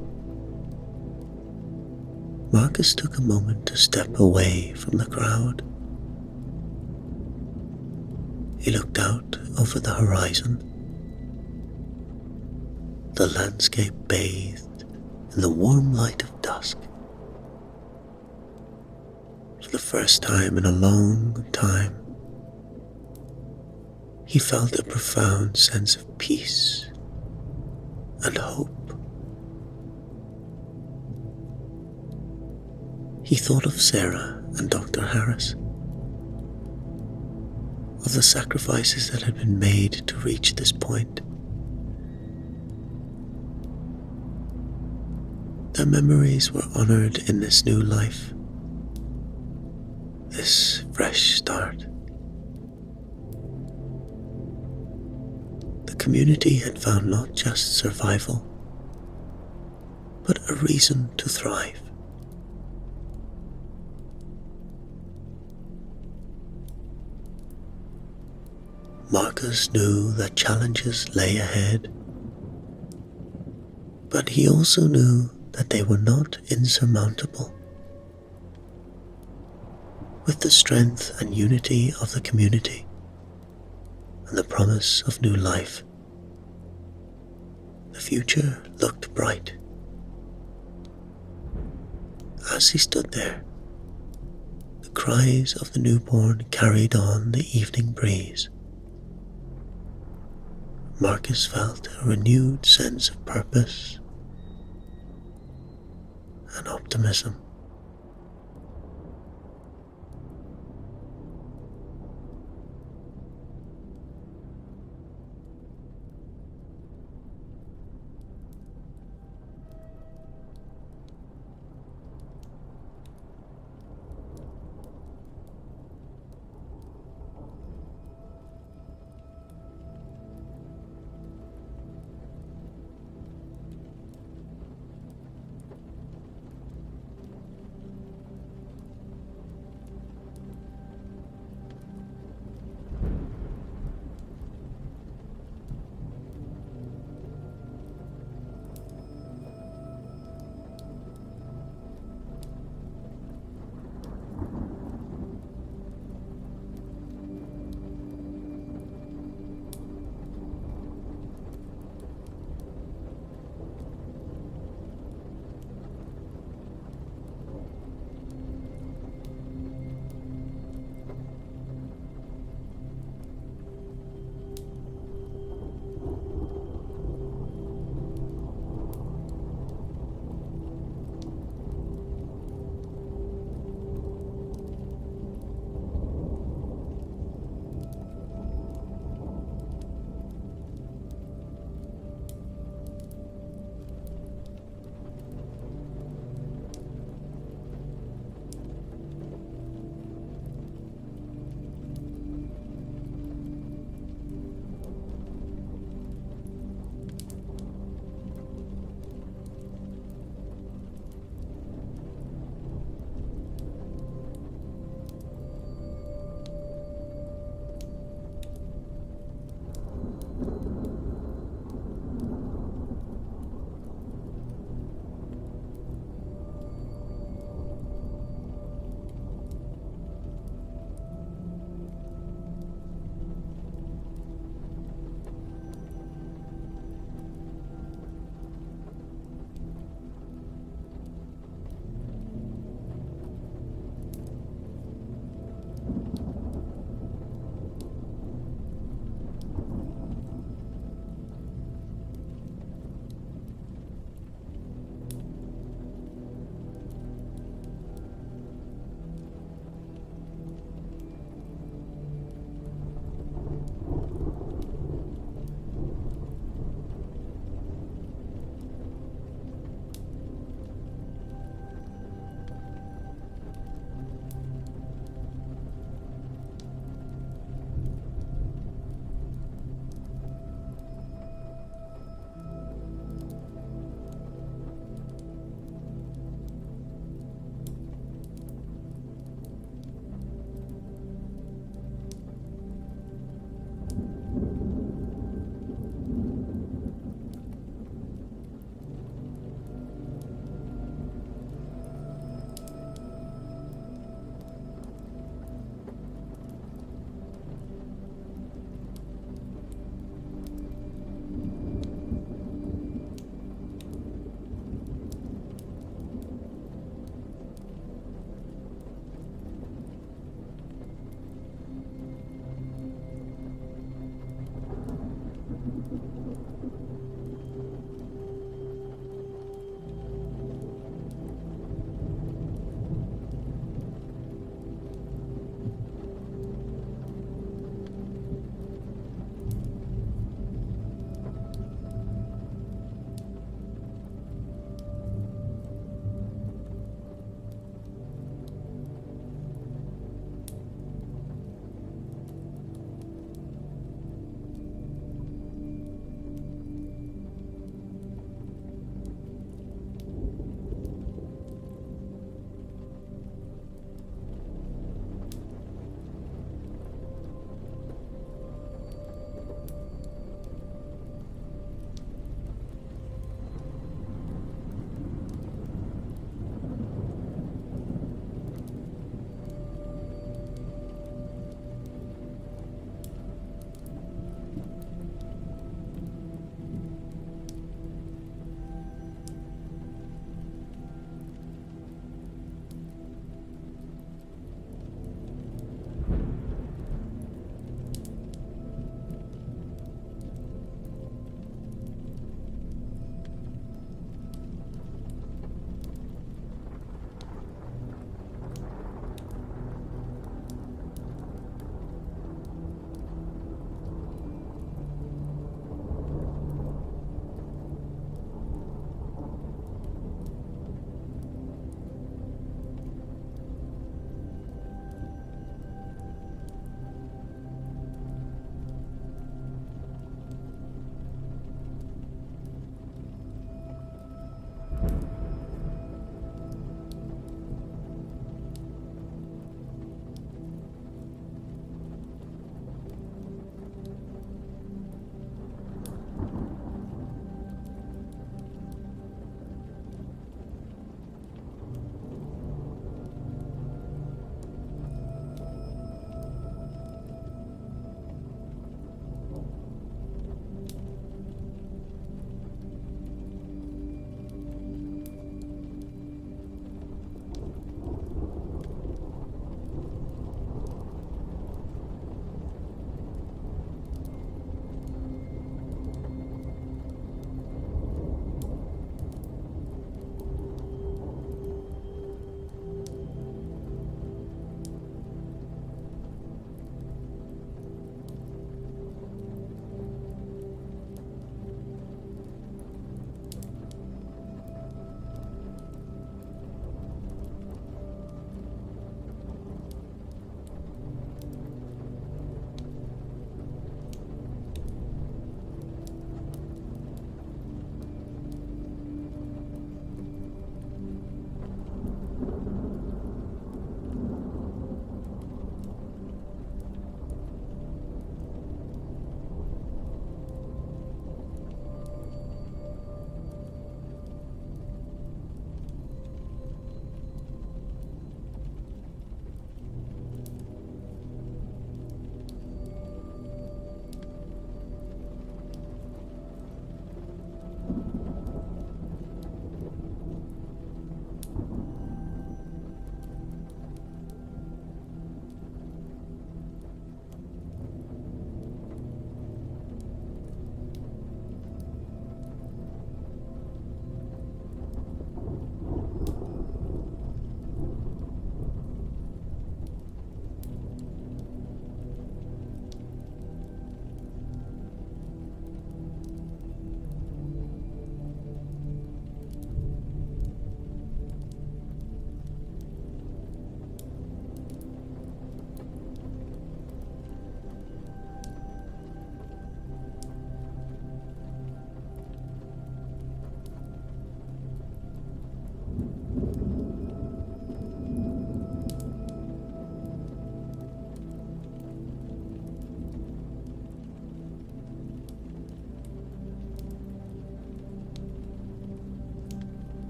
Marcus took a moment to step away from the crowd. He looked out over the horizon, the landscape bathed in the warm light of dusk. For the first time in a long time, he felt a profound sense of peace and hope. He thought of Sarah and Dr. Harris, of the sacrifices that had been made to reach this point. Their memories were honored in this new life, this fresh start. The community had found not just survival, but a reason to thrive. Marcus knew that challenges lay ahead, but he also knew that they were not insurmountable. With the strength and unity of the community and the promise of new life, the future looked bright. As he stood there, the cries of the newborn carried on the evening breeze. Marcus felt a renewed sense of purpose and optimism.